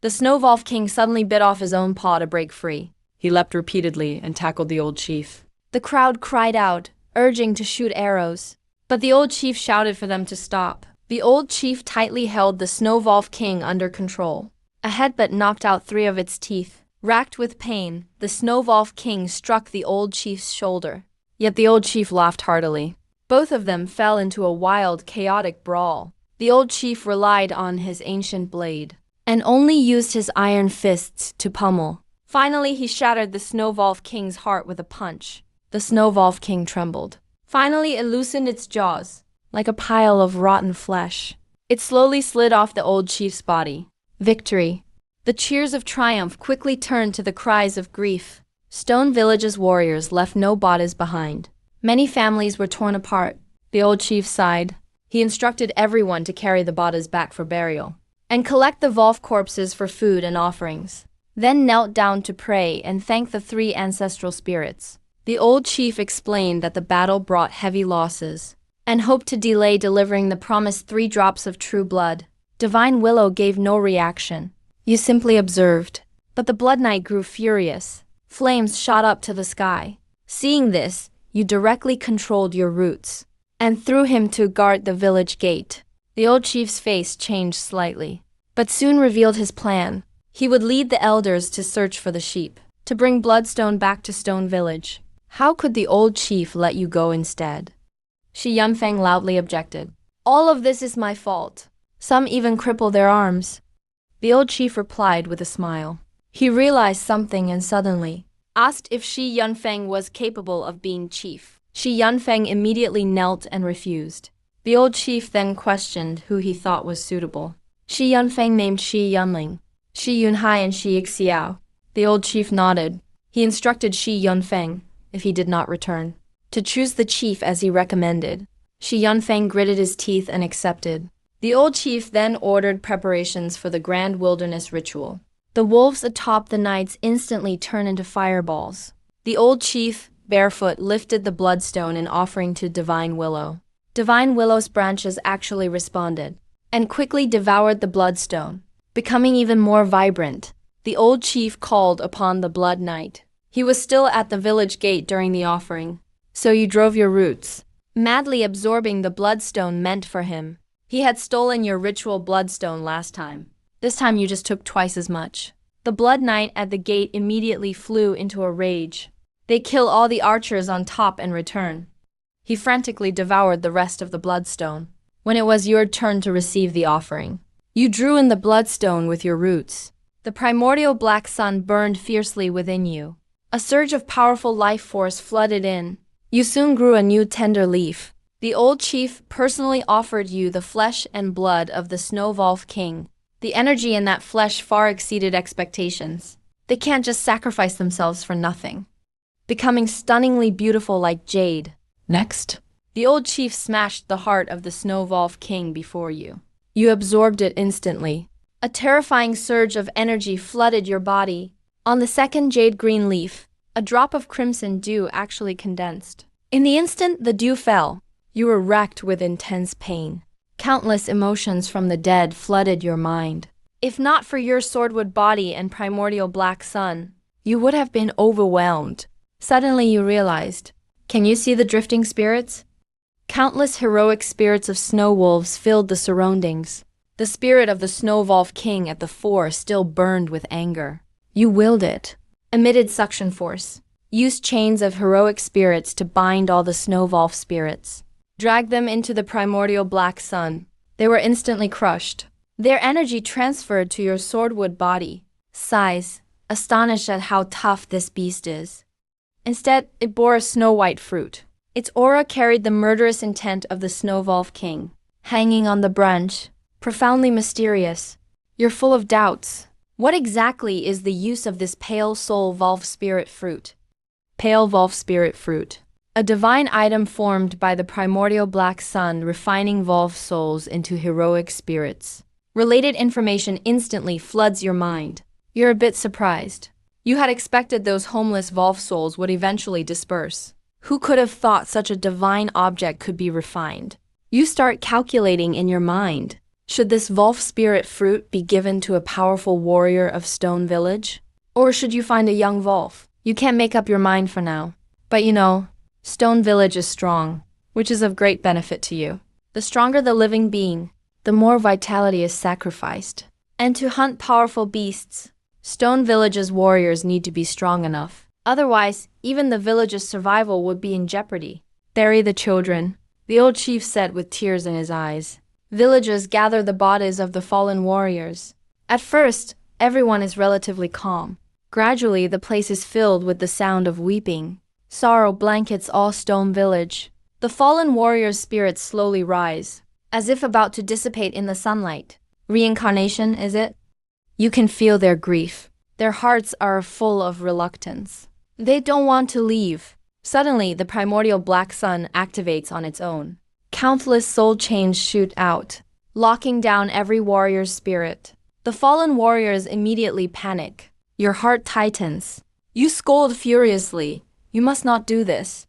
The Snowvolf King suddenly bit off his own paw to break free. He leapt repeatedly and tackled the old chief. The crowd cried out, urging to shoot arrows. But the old chief shouted for them to stop. The old chief tightly held the Snowvolf King under control. A headbutt knocked out 3 of its teeth. Racked with pain, the Snowvolf King struck the old chief's shoulder. Yet the old chief laughed heartily. Both of them fell into a wild, chaotic brawl. The old chief relied on his ancient blade, and only used his iron fists to pummel. Finally, he shattered the Snowvolf King's heart with a punch. The Snowvolf King trembled. Finally, it loosened its jaws, like a pile of rotten flesh. It slowly slid off the old chief's body. Victory. The cheers of triumph quickly turned to the cries of grief. Stone Village's warriors left no bodies behind. Many families were torn apart. The old chief sighed. He instructed everyone to carry the bodies back for burial, and collect the Volf corpses for food and offerings. Then knelt down to pray and thank the 3 ancestral spirits. The old chief explained that the battle brought heavy losses, and hoped to delay delivering the promised 3 drops of true blood. Divine Willow gave no reaction. You simply observed. But the Blood Knight grew furious. Flames shot up to the sky. Seeing this, you directly controlled your roots, and threw him to guard the village gate. The old chief's face changed slightly, but soon revealed his plan. He would lead the elders to search for the sheep, to bring Bloodstone back to Stone Village. How could the old chief let you go instead? Shi Yunfeng loudly objected. All of this is my fault. Some even cripple their arms. The old chief replied with a smile. He realized something and suddenly asked if Shi Yunfeng was capable of being chief. Shi Yunfeng immediately knelt and refused. The old chief then questioned who he thought was suitable. Shi Yunfeng named Shi Yunling, Shi Yunhai and Shi Yixiao. The old chief nodded. He instructed Shi Yunfeng, if he did not return, to choose the chief as he recommended. Shi Yunfeng gritted his teeth and accepted. The old chief then ordered preparations for the grand wilderness ritual. The wolves atop the knights instantly turned into fireballs. The old chief, barefoot, lifted the bloodstone in offering to Divine Willow. Divine Willow's branches actually responded, and quickly devoured the bloodstone, becoming even more vibrant. The old chief called upon the Blood Knight. He was still at the village gate during the offering. So you drove your roots, madly absorbing the bloodstone meant for him. He had stolen your ritual bloodstone last time. This time you just took twice as much. The Blood Knight at the gate immediately flew into a rage. They kill all the archers on top and return. He frantically devoured the rest of the bloodstone. When it was your turn to receive the offering, you drew in the bloodstone with your roots. The primordial black sun burned fiercely within you. A surge of powerful life force flooded in. You soon grew a new tender leaf. The old chief personally offered you the flesh and blood of the Snowvolf King. The energy in that flesh far exceeded expectations. They can't just sacrifice themselves for nothing, becoming stunningly beautiful like jade. Next, the old chief smashed the heart of the Snowvolf King before you. You absorbed it instantly. A terrifying surge of energy flooded your body. On the second jade green leaf, a drop of crimson dew actually condensed. In the instant the dew fell, you were racked with intense pain. Countless emotions from the dead flooded your mind. If not for your swordwood body and primordial black sun, you would have been overwhelmed. Suddenly you realized, can you see the drifting spirits? Countless heroic spirits of snow wolves filled the surroundings. The spirit of the Snowvolf King at the fore still burned with anger. You willed it, emitted suction force, used chains of heroic spirits to bind all the Snowvolf spirits. Dragged them into the primordial black sun. They were instantly crushed. Their energy transferred to your swordwood body. Sighs, astonished at how tough this beast is. Instead, it bore a snow-white fruit. Its aura carried the murderous intent of the Snowvolf King. Hanging on the branch, profoundly mysterious. You're full of doubts. What exactly is the use of this pale soul Volf spirit fruit? Pale Volf spirit fruit. A divine item formed by the primordial black sun refining Volf souls into heroic spirits. Related information instantly floods your mind. You're a bit surprised. You had expected those homeless Volf souls would eventually disperse. Who could have thought such a divine object could be refined? You start calculating in your mind. Should this Wolf spirit fruit be given to a powerful warrior of Stone Village? Or should you find a young Wolf? You can't make up your mind for now. But Stone Village is strong, which is of great benefit to you. The stronger the living being, the more vitality is sacrificed. And to hunt powerful beasts, Stone Village's warriors need to be strong enough. Otherwise, even the village's survival would be in jeopardy. Bury the children, the old chief said with tears in his eyes. Villagers gather the bodies of the fallen warriors. At first, everyone is relatively calm. Gradually, the place is filled with the sound of weeping. Sorrow blankets all Stone Village. The fallen warriors' spirits slowly rise, as if about to dissipate in the sunlight. Reincarnation, is it? You can feel their grief. Their hearts are full of reluctance. They don't want to leave. Suddenly, the primordial black sun activates on its own. Countless soul chains shoot out, locking down every warrior's spirit. The fallen warriors immediately panic. Your heart tightens. You scold furiously. You must not do this.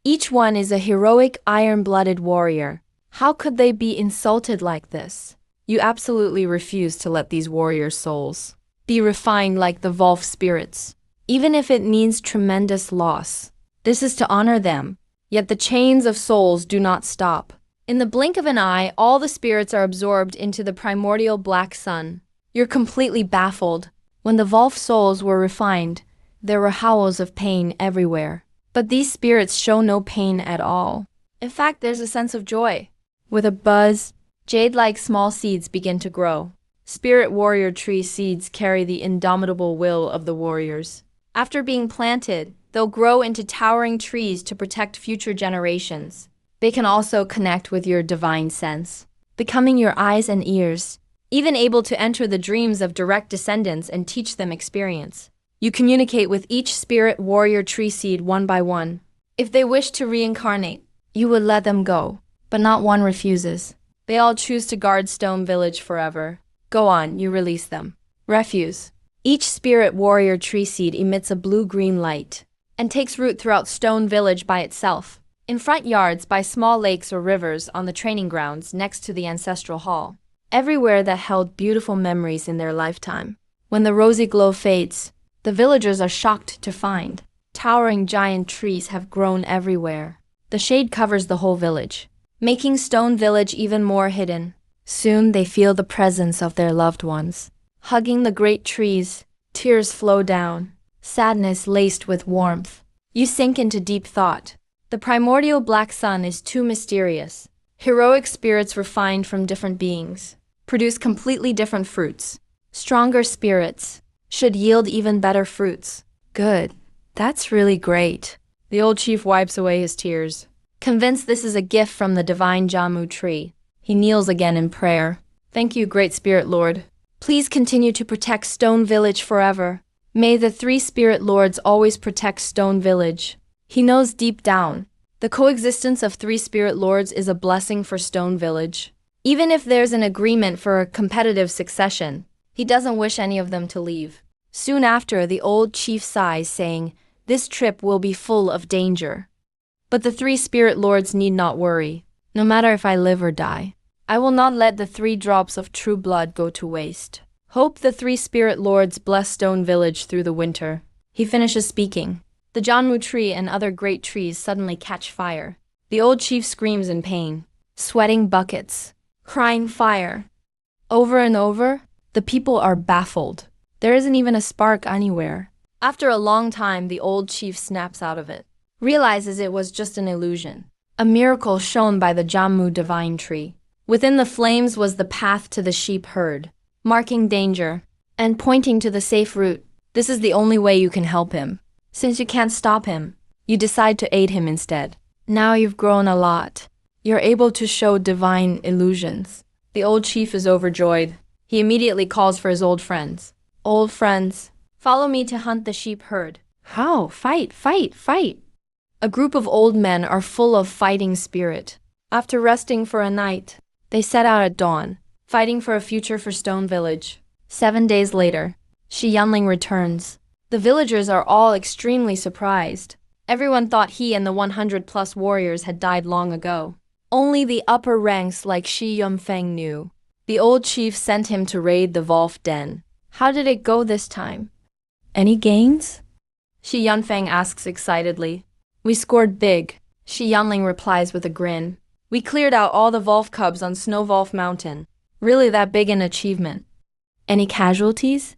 Each one is a heroic iron-blooded warrior. How could they be insulted like this? You absolutely refuse to let these warrior souls be refined like the Wolf spirits, even if it means tremendous loss. This is to honor them. Yet the chains of souls do not stop. In the blink of an eye, all the spirits are absorbed into the primordial black sun. You're completely baffled. When the Wolf souls were refined, there were howls of pain everywhere. But these spirits show no pain at all. In fact, there's a sense of joy. With a buzz, jade-like small seeds begin to grow. Spirit warrior tree seeds carry the indomitable will of the warriors. After being planted, they'll grow into towering trees to protect future generations. They can also connect with your divine sense, becoming your eyes and ears, even able to enter the dreams of direct descendants and teach them experience. You communicate with each spirit warrior tree seed one by one. If they wish to reincarnate, you would let them go, but not one refuses. They all choose to guard Stone Village forever. Go on, you release them. Refuse. Each spirit warrior tree seed emits a blue-green light and takes root throughout Stone Village by itself, in front yards, by small lakes or rivers, on the training grounds next to the ancestral hall. Everywhere that held beautiful memories in their lifetime. When the rosy glow fades, the villagers are shocked to find towering giant trees have grown everywhere. The shade covers the whole village, making Stone Village even more hidden. Soon they feel the presence of their loved ones. Hugging the great trees, tears flow down, sadness laced with warmth. You sink into deep thought. The primordial black sun is too mysterious. Heroic spirits refined from different beings produce completely different fruits. Stronger spirits should yield even better fruits. Good. That's really great. The old chief wipes away his tears. Convinced this is a gift from the divine Jammu tree, he kneels again in prayer. Thank you, Great Spirit Lord. Please continue to protect Stone Village forever. May the three Spirit Lords always protect Stone Village. He knows deep down, the coexistence of three Spirit Lords is a blessing for Stone Village. Even if there's an agreement for a competitive succession, he doesn't wish any of them to leave. Soon after, the old chief sighs, saying, "This trip will be full of danger. But the three Spirit Lords need not worry. No matter if I live or die, I will not let the 3 drops of true blood go to waste. Hope the 3 Spirit Lords bless Stone Village through the winter." He finishes speaking. The Janmu tree and other great trees suddenly catch fire. The old chief screams in pain, sweating buckets, crying fire. Over and over, the people are baffled. There isn't even a spark anywhere. After a long time, the old chief snaps out of it, realizes it was just an illusion, a miracle shown by the Jammu divine tree. Within the flames was the path to the sheep herd, marking danger and pointing to the safe route. This is the only way you can help him. Since you can't stop him, you decide to aid him instead. Now you've grown a lot. You're able to show divine illusions. The old chief is overjoyed. He immediately calls for his old friends. Old friends, follow me to hunt the sheep herd. How? Fight, fight, fight. A group of old men are full of fighting spirit. After resting for a night, they set out at dawn, fighting for a future for Stone Village. 7 days later, Shi Yunling returns. The villagers are all extremely surprised. Everyone thought he and the 100+ warriors had died long ago. Only the upper ranks like Shi Yunfeng knew. The old chief sent him to raid the Wolf Den. How did it go this time? Any gains? Shi Yunfeng asks excitedly. We scored big, Shi Yunling replies with a grin. We cleared out all the Wolf cubs on Snow Wolf Mountain. Really that big an achievement. Any casualties?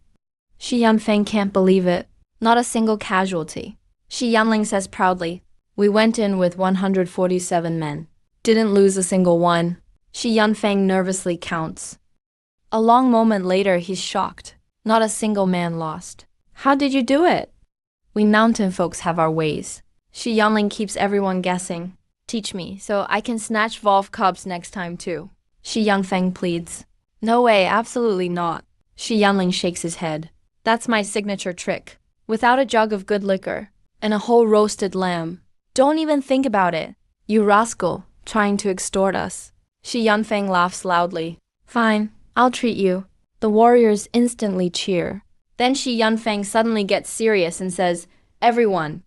Shi Yunfeng can't believe it. Not a single casualty. Shi Yunling says proudly. We went in with 147 men. Didn't lose a single one. Shi Yunfeng nervously counts. A long moment later he's shocked. Not a single man lost. How did you do it? We mountain folks have our ways. Shi Yunling keeps everyone guessing. Teach me, so I can snatch Wolf cubs next time too. Shi Yunfeng pleads. No way, absolutely not. Shi Yunling shakes his head. That's my signature trick. Without a jug of good liquor, and a whole roasted lamb. Don't even think about it. You rascal, trying to extort us. Shi Yunfeng laughs loudly. Fine, I'll treat you. The warriors instantly cheer. Then Shi Yunfeng suddenly gets serious and says, Everyone,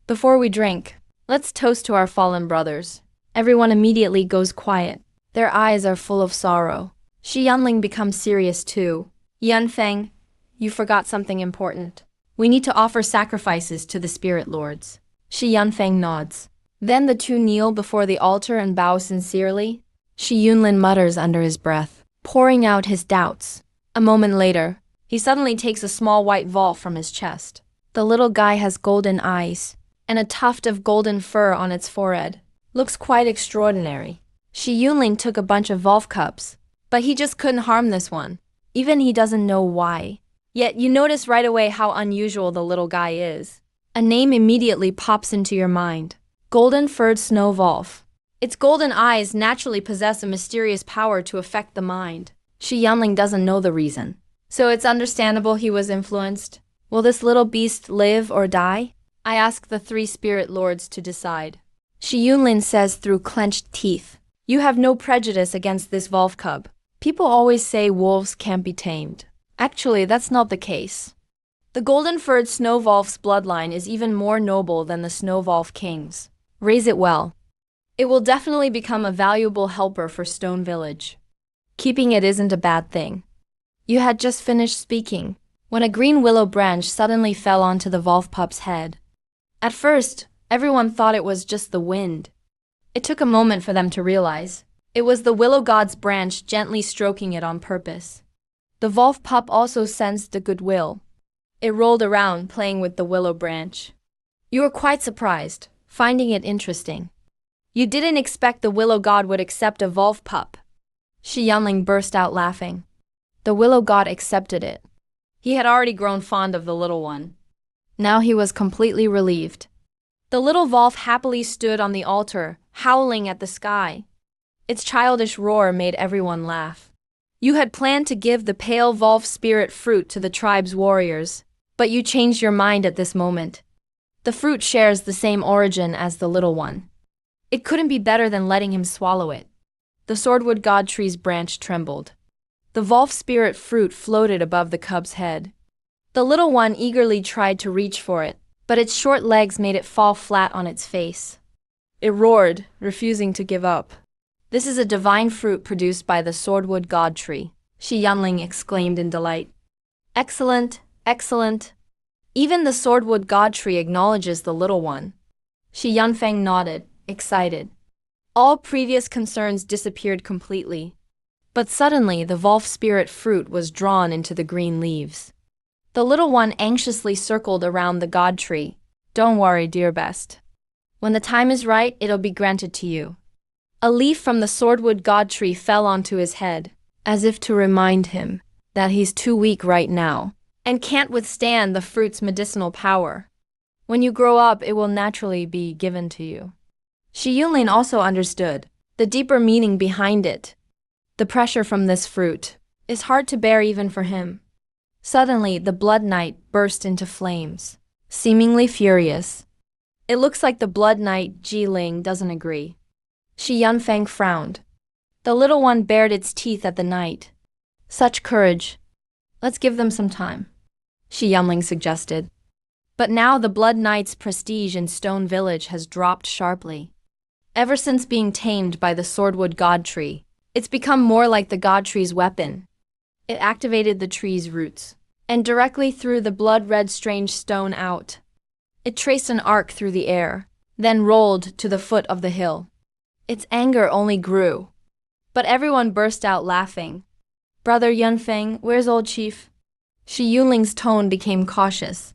before we drink, let's toast to our fallen brothers. Everyone immediately goes quiet. Their eyes are full of sorrow. Shi Yunling becomes serious too. Yunfeng, you forgot something important. We need to offer sacrifices to the spirit lords. Shi Yunfeng nods. Then the two kneel before the altar and bow sincerely. Shi Yunlin mutters under his breath, pouring out his doubts. A moment later, he suddenly takes a small white Wolf from his chest. The little guy has golden eyes, and a tuft of golden fur on its forehead. Looks quite extraordinary. Shi Yunling took a bunch of Wolf cubs, but he just couldn't harm this one. Even he doesn't know why. Yet you notice right away how unusual the little guy is. A name immediately pops into your mind. Golden-furred Snow Wolf. Its golden eyes naturally possess a mysterious power to affect the mind. Shi Yunling doesn't know the reason. So it's understandable he was influenced. Will this little beast live or die? I ask the three spirit lords to decide. Shi Yunlin says through clenched teeth. You have no prejudice against this Wolf cub. People always say wolves can't be tamed. Actually, that's not the case. The golden-furred Snow Wolf's bloodline is even more noble than the Snow Wolf King's. Raise it well. It will definitely become a valuable helper for Stone Village. Keeping it isn't a bad thing. You had just finished speaking, when a green willow branch suddenly fell onto the Wolf pup's head. At first, everyone thought it was just the wind. It took a moment for them to realize. It was the willow god's branch gently stroking it on purpose. The Wolf pup also sensed the goodwill. It rolled around, playing with the willow branch. You were quite surprised, finding it interesting. You didn't expect the willow god would accept a Wolf pup. Shi Yunling burst out laughing. The willow god accepted it. He had already grown fond of the little one. Now he was completely relieved. The little Wolf happily stood on the altar, howling at the sky. Its childish roar made everyone laugh. You had planned to give the pale Wolf spirit fruit to the tribe's warriors, but you changed your mind at this moment. The fruit shares the same origin as the little one. It couldn't be better than letting him swallow it. The swordwood god tree's branch trembled. The Wolf spirit fruit floated above the cub's head. The little one eagerly tried to reach for it, but its short legs made it fall flat on its face. It roared, refusing to give up. This is a divine fruit produced by the swordwood god tree, Shi Yunling exclaimed in delight. Excellent, excellent. Even the swordwood god tree acknowledges the little one. Shi Yunfeng nodded, excited. All previous concerns disappeared completely. But suddenly the Wolf spirit fruit was drawn into the green leaves. The little one anxiously circled around the god tree. Don't worry, dear best. When the time is right, it'll be granted to you. A leaf from the swordwood god tree fell onto his head, as if to remind him that he's too weak right now and can't withstand the fruit's medicinal power. When you grow up, it will naturally be given to you. Shi Yunlin also understood the deeper meaning behind it. The pressure from this fruit is hard to bear even for him. Suddenly, the Blood Knight burst into flames, seemingly furious. It looks like the Blood Knight Jiling doesn't agree. Shi Yunfeng frowned. The little one bared its teeth at the knight. Such courage. Let's give them some time, Shi Yunling suggested. But now the Blood Knight's prestige in Stone Village has dropped sharply. Ever since being tamed by the swordwood god tree, It's become more like the god tree's weapon. It activated the tree's roots and directly threw the blood-red strange stone out. It traced an arc through the air, then rolled to the foot of the hill. Its anger only grew. But everyone burst out laughing. "Brother Yunfeng, where's old chief?" Shi Yunling's tone became cautious.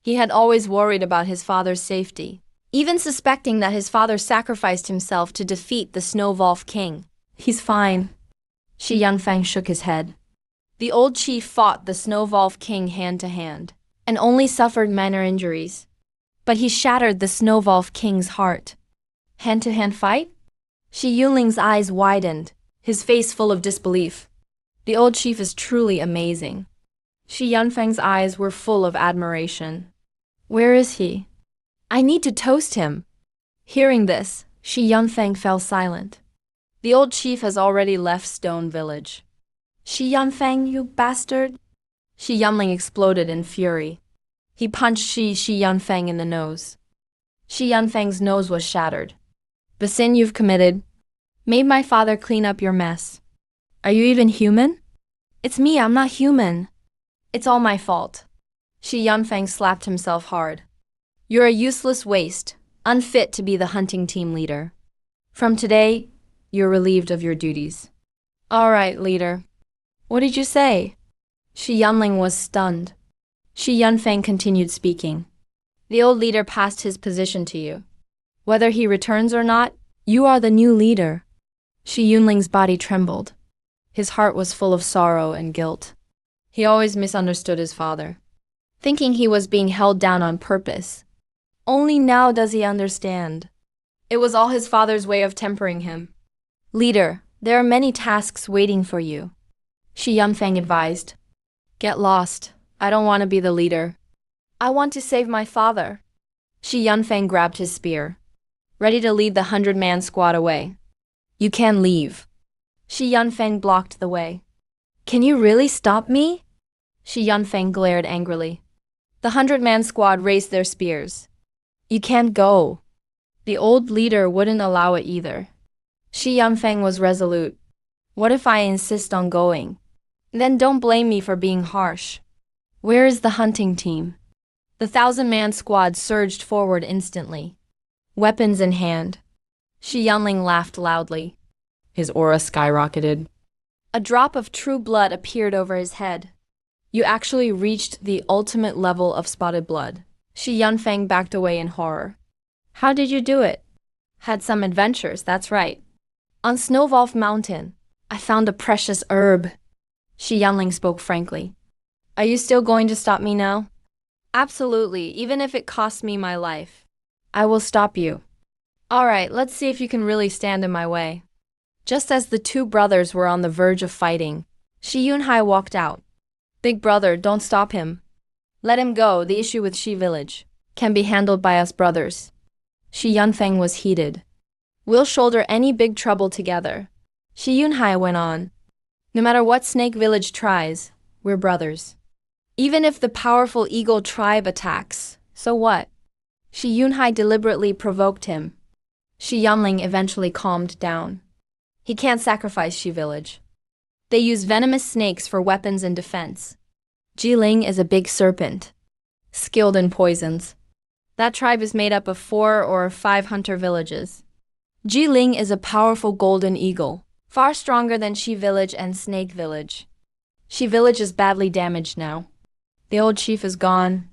He had always worried about his father's safety, even suspecting that his father sacrificed himself to defeat the Snow Wolf King. "He's fine." Shi Yunfeng shook his head. The old chief fought the Snow Wolf King hand to hand, and only suffered minor injuries. But he shattered the Snow Wolf King's heart. Hand-to-hand fight? Shi Yunling's eyes widened, his face full of disbelief. The old chief is truly amazing. Shi Yunfeng's eyes were full of admiration. "Where is he? I need to toast him." Hearing this, Shi Yunfeng fell silent. The old chief has already left Stone Village. "Shi Yunfeng, you bastard!" Shi Yunling exploded in fury. He punched Shi Yunfeng in the nose. Shi Yunfeng's nose was shattered. "The sin you've committed made my father clean up your mess. Are you even human?" "It's me, I'm not human. It's all my fault." Shi Yunfeng slapped himself hard. "You're a useless waste, unfit to be the hunting team leader. From today, you're relieved of your duties." "All right, leader." "What did you say?" Shi Yunling was stunned. Shi Yunfeng continued speaking. "The old leader passed his position to you. Whether he returns or not, you are the new leader." Shi Yunling's body trembled. His heart was full of sorrow and guilt. He always misunderstood his father, thinking he was being held down on purpose. Only now does he understand. It was all his father's way of tempering him. "Leader, there are many tasks waiting for you," Shi Yunfeng advised. "Get lost. I don't want to be the leader. I want to save my father." Shi Yunfeng grabbed his spear, ready to lead the 100-man squad away. "You can leave." Shi Yunfeng blocked the way. "Can you really stop me?" Shi Yunfeng glared angrily. The 100-man squad raised their spears. "You can't go." The old leader wouldn't allow it either. Shi Yunfeng was resolute. "What if I insist on going? Then don't blame me for being harsh." "Where is the hunting team?" The 1,000-man squad surged forward instantly, weapons in hand. Shi Yunling laughed loudly. His aura skyrocketed. A drop of true blood appeared over his head. "You actually reached the ultimate level of spotted blood." Shi Yunfeng backed away in horror. "How did you do it?" "Had some adventures, that's right. On Snow Wolf Mountain, I found a precious herb." Shi Yunling spoke frankly. "Are you still going to stop me now?" "Absolutely, even if it costs me my life. I will stop you." "All right, let's see if you can really stand in my way." Just as the two brothers were on the verge of fighting, Shi Yunhai walked out. "Big brother, don't stop him. Let him go. The issue with Shi Village can be handled by us brothers." Shi Yunfeng was heated. "We'll shoulder any big trouble together." Shi Yunhai went on. "No matter what Snake Village tries, we're brothers. Even if the powerful Eagle tribe attacks, so what?" Shi Yunhai deliberately provoked him. Shi Yunling eventually calmed down. He can't sacrifice Shi Village. They use venomous snakes for weapons and defense. Jiling is a big serpent, skilled in poisons. That tribe is made up of 4 or 5 hunter villages. Jiling is a powerful golden eagle, far stronger than Shi Village and Snake Village. Shi Village is badly damaged now. The old chief is gone.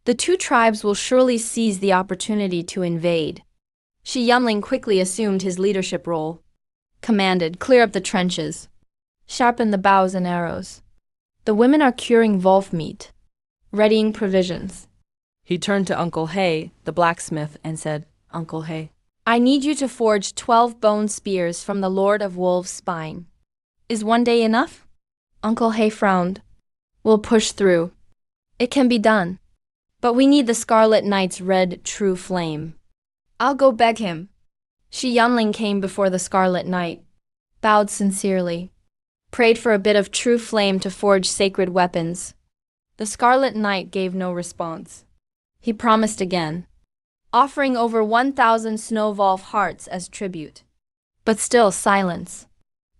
The two tribes will surely seize the opportunity to invade. Shi Yunling quickly assumed his leadership role. Commanded, "Clear up the trenches. Sharpen the bows and arrows." The women are curing wolf meat, readying provisions. He turned to Uncle Hay, the blacksmith, and said, "Uncle Hay, I need you to forge 12 bone spears from the Lord of Wolves' spine. Is one day enough?" Uncle Hay frowned. "We'll push through. It can be done. But we need the Scarlet Knight's red true flame." "I'll go beg him." Shi Yunling came before the Scarlet Knight, bowed sincerely, prayed for a bit of true flame to forge sacred weapons. The Scarlet Knight gave no response. He promised again, offering over 1,000 Snow Wolf hearts as tribute. But still silence.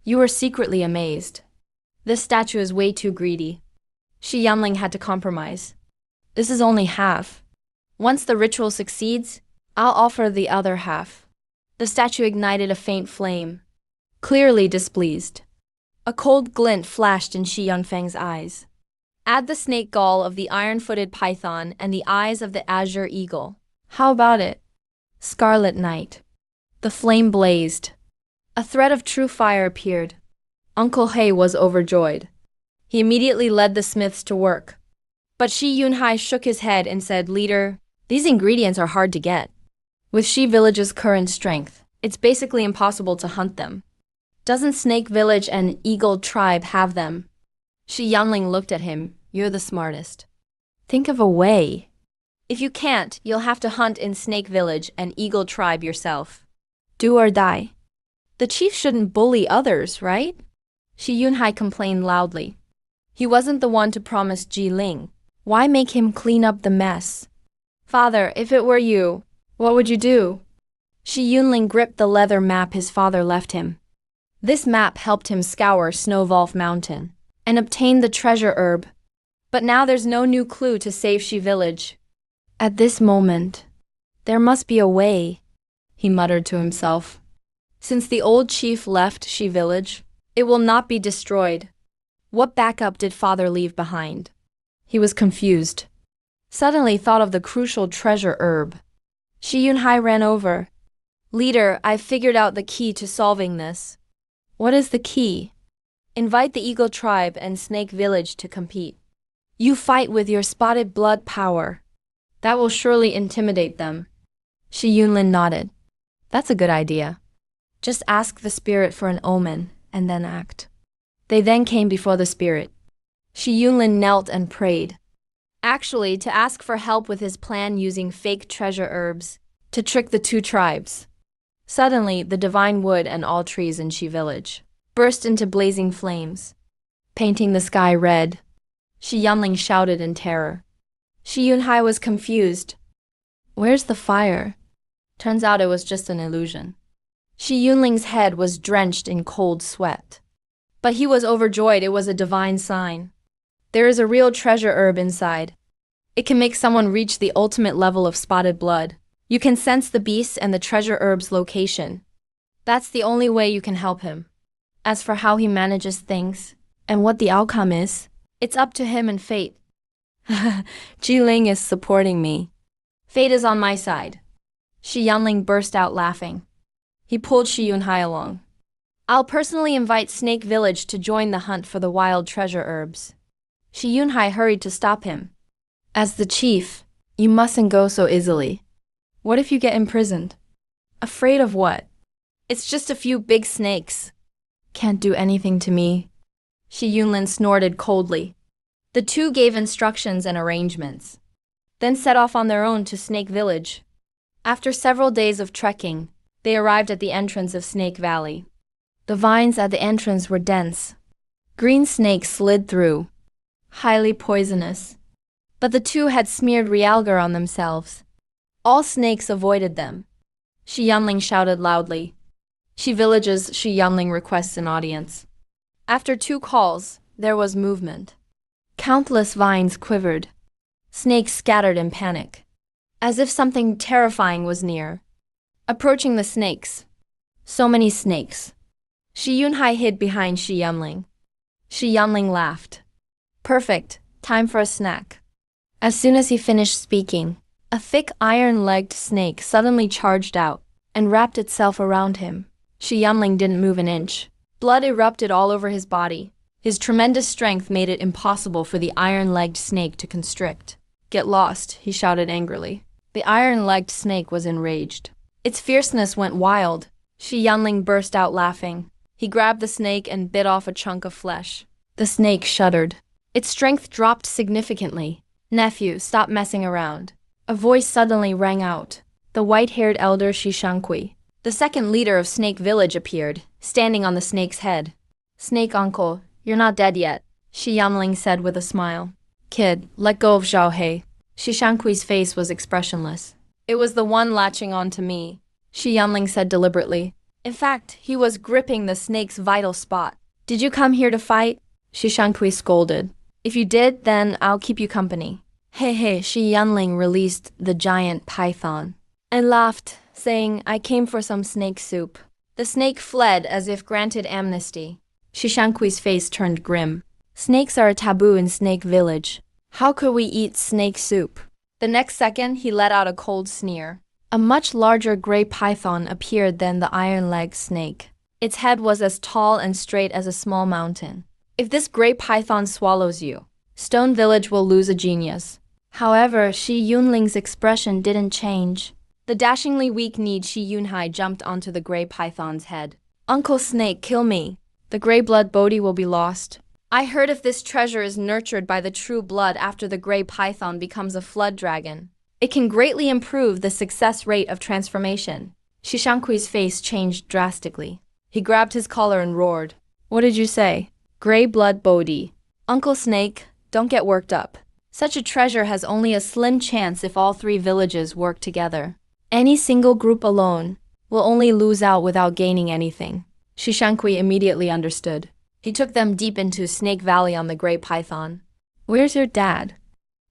You were secretly amazed. This statue is way too greedy. Shi Yanling had to compromise. This is only half. Once the ritual succeeds, I'll offer the other half. The statue ignited a faint flame, clearly displeased. A cold glint flashed in Shi Yunfeng's eyes. Add the snake gall of the iron-footed python and the eyes of the azure eagle. How about it? Scarlet night. The flame blazed. A thread of true fire appeared. Uncle He was overjoyed. He immediately led the smiths to work. But Shi Yunhai shook his head and said, "Leader, these ingredients are hard to get. With Shi Village's current strength, it's basically impossible to hunt them. Doesn't Snake Village and Eagle Tribe have them?" Shi Yanling looked at him. "You're the smartest. Think of a way. If you can't, you'll have to hunt in Snake Village and Eagle Tribe yourself. Do or die. The chief shouldn't bully others, right?" Shi Yunhai complained loudly. He wasn't the one to promise Ji Ling. Why make him clean up the mess? "Father, if it were you, what would you do?" Shi Yunling gripped the leather map his father left him. This map helped him scour Snowvolf Mountain and obtain the treasure herb. But now there's no new clue to save Shi Village. At this moment, there must be a way, he muttered to himself. Since the old chief left Shi Village, it will not be destroyed. What backup did father leave behind? He was confused. Suddenly thought of the crucial treasure herb. Shi Yunhai ran over. "Leader, I've figured out the key to solving this." "What is the key?" "Invite the Eagle Tribe and Snake Village to compete. You fight with your spotted blood power. That will surely intimidate them." Shi Yunlin nodded. "That's a good idea. Just ask the spirit for an omen, and then act." They then came before the spirit. Shi Yunlin knelt and prayed. Actually, to ask for help with his plan using fake treasure herbs, to trick the two tribes. Suddenly, the divine wood and all trees in Shi Village burst into blazing flames, painting the sky red. Shi Yanling shouted in terror. Shi Yunhai was confused. "Where's the fire?" Turns out it was just an illusion. Shi Yunling's head was drenched in cold sweat. But he was overjoyed. It was a divine sign. There is a real treasure herb inside. It can make someone reach the ultimate level of spotted blood. You can sense the beast and the treasure herb's location. That's the only way you can help him. As for how he manages things, and what the outcome is, it's up to him and fate. Ji Ling is supporting me. Fate is on my side. Shi Yanling burst out laughing. He pulled Shi Yunhai along. "I'll personally invite Snake Village to join the hunt for the wild treasure herbs." Shi Yunhai hurried to stop him. "As the chief, you mustn't go so easily. What if you get imprisoned?" "Afraid of what? It's just a few big snakes. Can't do anything to me." Shi Yunlin snorted coldly. The two gave instructions and arrangements, then set off on their own to Snake Village. After several days of trekking, they arrived at the entrance of Snake Valley. The vines at the entrance were dense. Green snakes slid through, highly poisonous. But the two had smeared realgar on themselves. All snakes avoided them. Shi Yanling shouted loudly. Shi Village's Shi Yanling requests an audience. After 2 calls, there was movement. Countless vines quivered. Snakes scattered in panic, as if something terrifying was near. Approaching the snakes. So many snakes. Shi Yunhai hid behind Shi Yanling. Shi Yanling laughed. "Perfect. Time for a snack." As soon as he finished speaking, a thick iron-legged snake suddenly charged out and wrapped itself around him. Shi Yanling didn't move an inch. Blood erupted all over his body. His tremendous strength made it impossible for the iron-legged snake to constrict. "Get lost," he shouted angrily. The iron-legged snake was enraged. Its fierceness went wild. Shi Yanling burst out laughing. He grabbed the snake and bit off a chunk of flesh. The snake shuddered. Its strength dropped significantly. "Nephew, stop messing around." A voice suddenly rang out. The white-haired elder Shi Shankui, the second leader of Snake Village, appeared, standing on the snake's head. "Snake uncle, you're not dead yet," Shi Yanling said with a smile. "Kid, let go of Zhao He." Shi Shankui's face was expressionless. "It was the one latching on to me," Shi Yanling said deliberately. In fact, he was gripping the snake's vital spot. Did you come here to fight? Shishankui scolded. If you did, then I'll keep you company. Hey, Shi Yanling released the giant python and laughed, saying, I came for some snake soup. The snake fled as if granted amnesty. Shishankui's face turned grim. Snakes are a taboo in Snake Village. How could we eat snake soup? The next second, he let out a cold sneer. A much larger gray python appeared than the iron-legged snake. Its head was as tall and straight as a small mountain. If this gray python swallows you, Stone Village will lose a genius. However, Shi Yunling's expression didn't change. The dashingly weak-kneed Shi Yunhai jumped onto the gray python's head. Uncle Snake, kill me. The gray blood Bodhi will be lost. I heard if this treasure is nurtured by the true blood after the gray python becomes a flood dragon, it can greatly improve the success rate of transformation. Shishankui's face changed drastically. He grabbed his collar and roared. What did you say? Gray blood Bodhi. Uncle Snake, don't get worked up. Such a treasure has only a slim chance if all three villages work together. Any single group alone will only lose out without gaining anything. Shishankui immediately understood. He took them deep into Snake Valley on the gray python. Where's your dad?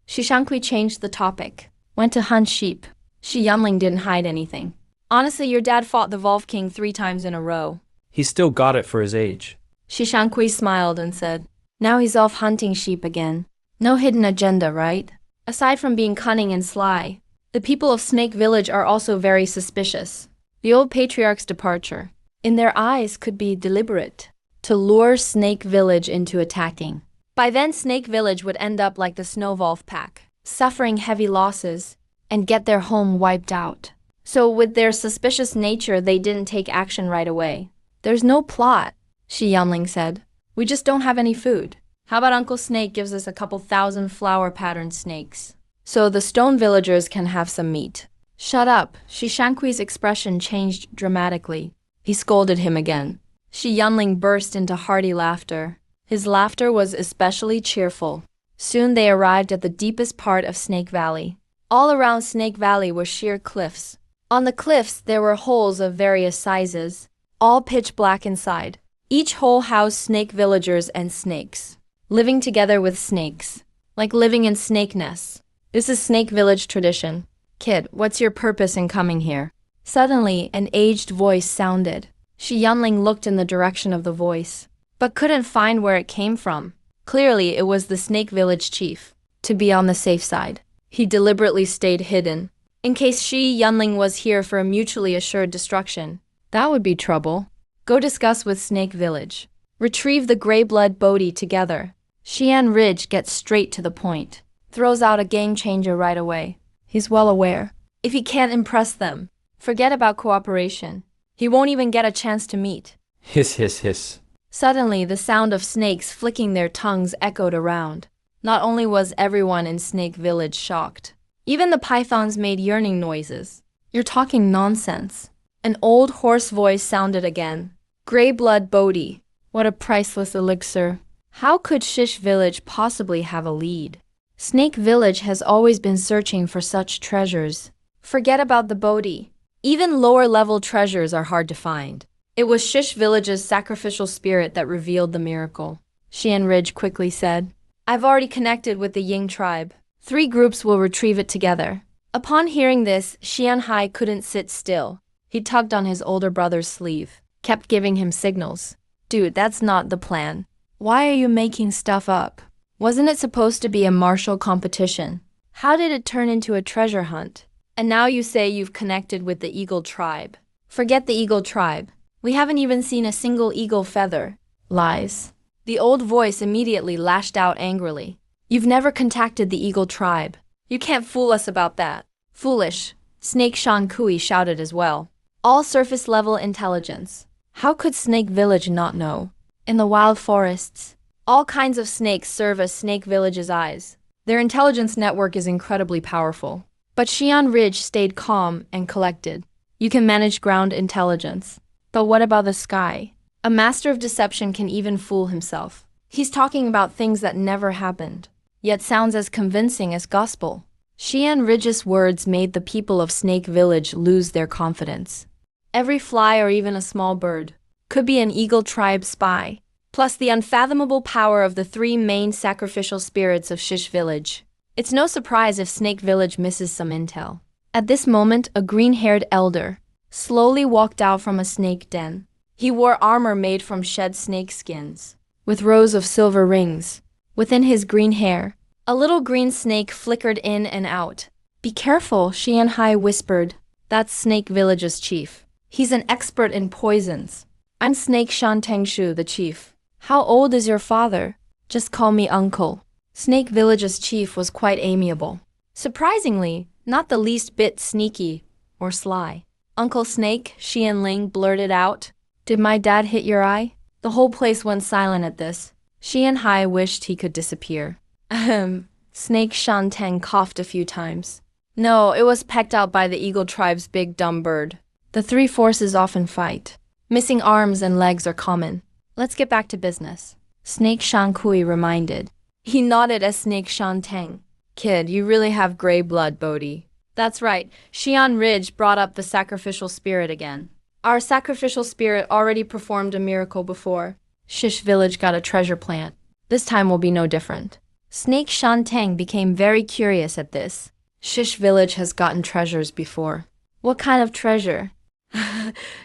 Shishankui changed the topic. Went to hunt sheep. Shi Yanling didn't hide anything. Honestly, your dad fought the Wolf King 3 times in a row. He still got it for his age. Shishankui smiled and said, now he's off hunting sheep again. No hidden agenda, right? Aside from being cunning and sly, the people of Snake Village are also very suspicious. The old patriarch's departure, in their eyes, could be deliberate, to lure Snake Village into attacking. By then, Snake Village would end up like the Snow Wolf Pack, suffering heavy losses, and get their home wiped out. So with their suspicious nature, they didn't take action right away. There's no plot, Shi Yanling said. We just don't have any food. How about Uncle Snake gives us a couple thousand flower-patterned snakes, so the stone villagers can have some meat? Shut up. Shishankui's expression changed dramatically. He scolded him again. Shi Yanling burst into hearty laughter. His laughter was especially cheerful. Soon they arrived at the deepest part of Snake Valley. All around Snake Valley were sheer cliffs. On the cliffs there were holes of various sizes, all pitch black inside. Each hole housed snake villagers and snakes, living together with snakes, like living in snake nests. This is Snake Village tradition. Kid, what's your purpose in coming here? Suddenly, an aged voice sounded. Shi Yanling looked in the direction of the voice, but couldn't find where it came from. Clearly, it was the Snake Village chief. To be on the safe side, he deliberately stayed hidden, in case Shi Yanling was here for a mutually assured destruction. That would be trouble. Go discuss with Snake Village. Retrieve the gray blood Bodhi together. Xian Ridge gets straight to the point. Throws out a game changer right away. He's well aware. If he can't impress them, forget about cooperation. He won't even get a chance to meet. Hiss, hiss, hiss. Suddenly, the sound of snakes flicking their tongues echoed around. Not only was everyone in Snake Village shocked, even the pythons made yearning noises. You're talking nonsense. An old hoarse voice sounded again. Gray blood Bodhi. What a priceless elixir. How could Shish Village possibly have a lead? Snake Village has always been searching for such treasures. Forget about the Bodhi. Even lower-level treasures are hard to find. It was Shish Village's sacrificial spirit that revealed the miracle. Xian Ridge quickly said, I've already connected with the Ying tribe. 3 groups will retrieve it together. Upon hearing this, Xian Hai couldn't sit still. He tugged on his older brother's sleeve, kept giving him signals. Dude, that's not the plan. Why are you making stuff up? Wasn't it supposed to be a martial competition? How did it turn into a treasure hunt? And now you say you've connected with the Eagle tribe. Forget the Eagle tribe. We haven't even seen a single eagle feather. Lies. The old voice immediately lashed out angrily. You've never contacted the Eagle tribe. You can't fool us about that. Foolish. Snake Shan Kui shouted as well. All surface-level intelligence. How could Snake Village not know? In the wild forests, all kinds of snakes serve as Snake Village's eyes. Their intelligence network is incredibly powerful. But Xian Ridge stayed calm and collected. You can manage ground intelligence. But what about the sky? A master of deception can even fool himself. He's talking about things that never happened, yet sounds as convincing as gospel. Xian Ridge's words made the people of Snake Village lose their confidence. Every fly or even a small bird could be an eagle tribe spy, plus the unfathomable power of the three main sacrificial spirits of Shish Village. It's no surprise if Snake Village misses some intel. At this moment, a green-haired elder slowly walked out from a snake den. He wore armor made from shed snake skins, with rows of silver rings. Within his green hair, a little green snake flickered in and out. "Be careful," Xianhai whispered. "That's Snake Village's chief. He's an expert in poisons." "I'm Snake Shantengshu, the chief." "How old is your father?" "Just call me uncle." Snake Village's chief was quite amiable. Surprisingly, not the least bit sneaky or sly. "Uncle Snake," Xianling blurted out. "Did my dad hit your eye?" The whole place went silent at this. Xianhai wished he could disappear. Ahem. Snake Shanteng coughed a few times. "No, it was pecked out by the eagle tribe's big dumb bird. The three forces often fight. Missing arms and legs are common. Let's get back to business," Snake Shankui reminded. He nodded as Snake Shanteng. "Kid, you really have gray blood, Bodhi." "That's right." Xian Ridge brought up the sacrificial spirit again. "Our sacrificial spirit already performed a miracle before. Shish Village got a treasure plant. This time will be no different." Snake Shanteng became very curious at this. Shish Village has gotten treasures before. "What kind of treasure?"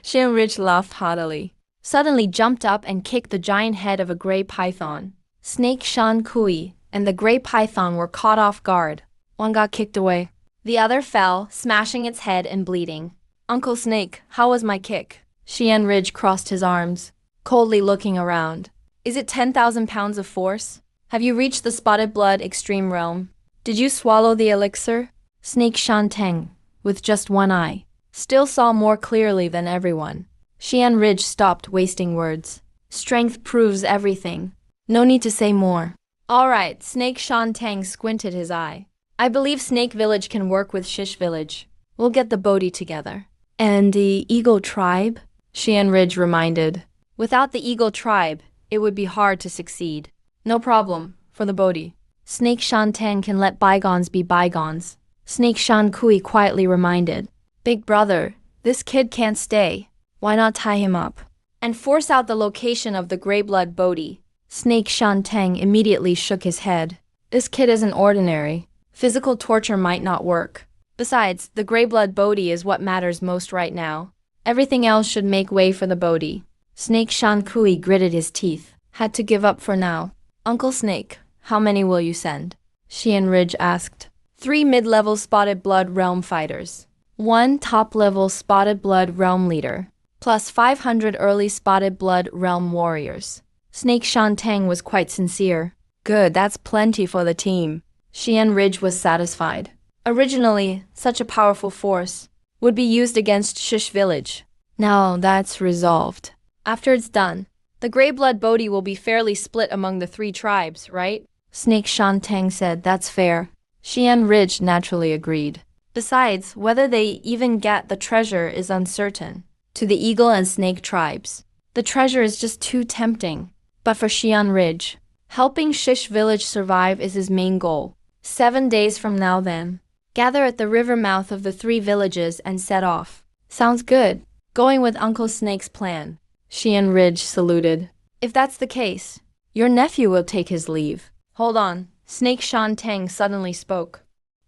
Xian Ridge laughed haughtily, suddenly jumped up and kicked the giant head of a gray python. Snake Shan Kui and the gray python were caught off guard. One got kicked away. The other fell, smashing its head and bleeding. "Uncle Snake, how was my kick?" Xian Ridge crossed his arms, coldly looking around. "Is it 10,000 pounds of force? Have you reached the spotted blood extreme realm? Did you swallow the elixir?" Snake Shanteng, with just one eye, still saw more clearly than everyone. Xian Ridge stopped wasting words. "Strength proves everything. No need to say more." "All right," Snake Shanteng squinted his eye. "I believe Snake Village can work with Shish Village. We'll get the Bodhi together." "And the Eagle Tribe?" Xian Ridge reminded. "Without the Eagle Tribe, it would be hard to succeed." "No problem, for the Bodhi. Snake Shanteng can let bygones be bygones," Snake Shan Kui quietly reminded. "Big brother, this kid can't stay. Why not tie him up and force out the location of the Greyblood Bodhi?" Snake Shanteng immediately shook his head. "This kid isn't ordinary. Physical torture might not work. Besides, the Greyblood Bodhi is what matters most right now. Everything else should make way for the Bodhi." Snake Shan Kui gritted his teeth. "Had to give up for now." "Uncle Snake, how many will you send?" Xian Ridge asked. 3 mid-level Spotted Blood Realm fighters, 1 top-level Spotted Blood Realm leader, plus 500 early Spotted Blood Realm warriors. Snake Shanteng was quite sincere. "Good, that's plenty for the team." Xian Ridge was satisfied. Originally, such a powerful force would be used against Shish Village. Now that's resolved. After it's done, the Greyblood Bodhi will be fairly split among the 3 tribes, right? Snake Shanteng said, "That's fair." Xian Ridge naturally agreed. Besides, whether they even get the treasure is uncertain. To the Eagle and Snake tribes, the treasure is just too tempting. But for Xian Ridge, helping Shish Village survive is his main goal. 7 days from now then, gather at the river mouth of the 3 villages and set off. Sounds good. Going with Uncle Snake's plan. Xian Ridge saluted. "If that's the case, your nephew will take his leave." "Hold on." Snake Shanteng suddenly spoke.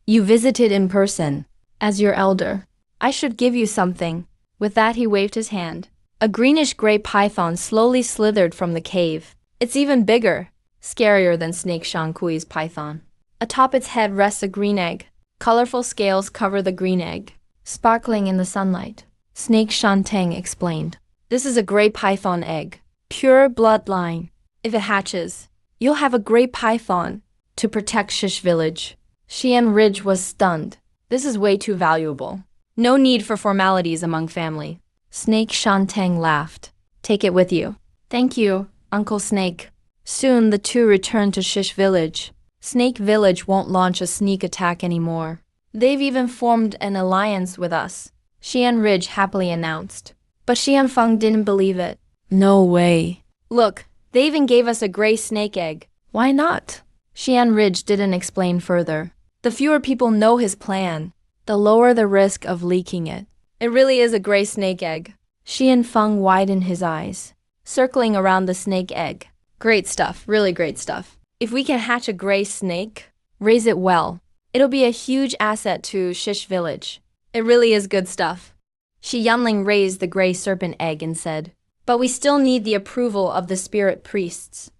"You visited in person, as your elder. I should give you something." With that he waved his hand. A greenish-gray python slowly slithered from the cave. It's even bigger, scarier than Snake Shankui's python. Atop its head rests a green egg. Colorful scales cover the green egg, sparkling in the sunlight. Snake Shanteng explained. "This is a gray python egg. Pure bloodline. If it hatches, you'll have a gray python to protect Shish Village." Xian Ridge was stunned. This is way too valuable. No need for formalities among family. Snake Shanteng laughed. "Take it with you." "Thank you, Uncle Snake." Soon the two returned to Shish Village. Snake Village won't launch a sneak attack anymore. "They've even formed an alliance with us," Xian Ridge happily announced. But Xian Feng didn't believe it. "No way." "Look, they even gave us a gray snake egg." "Why not?" Xian Ridge didn't explain further. The fewer people know his plan, the lower the risk of leaking it. It really is a gray snake egg. Shi and Feng widened his eyes, circling around the snake egg. Great stuff, really great stuff. If we can hatch a gray snake, raise it well, it'll be a huge asset to Shish village. It really is good stuff. Shi Yanling raised the gray serpent egg and said, but we still need the approval of the spirit priests.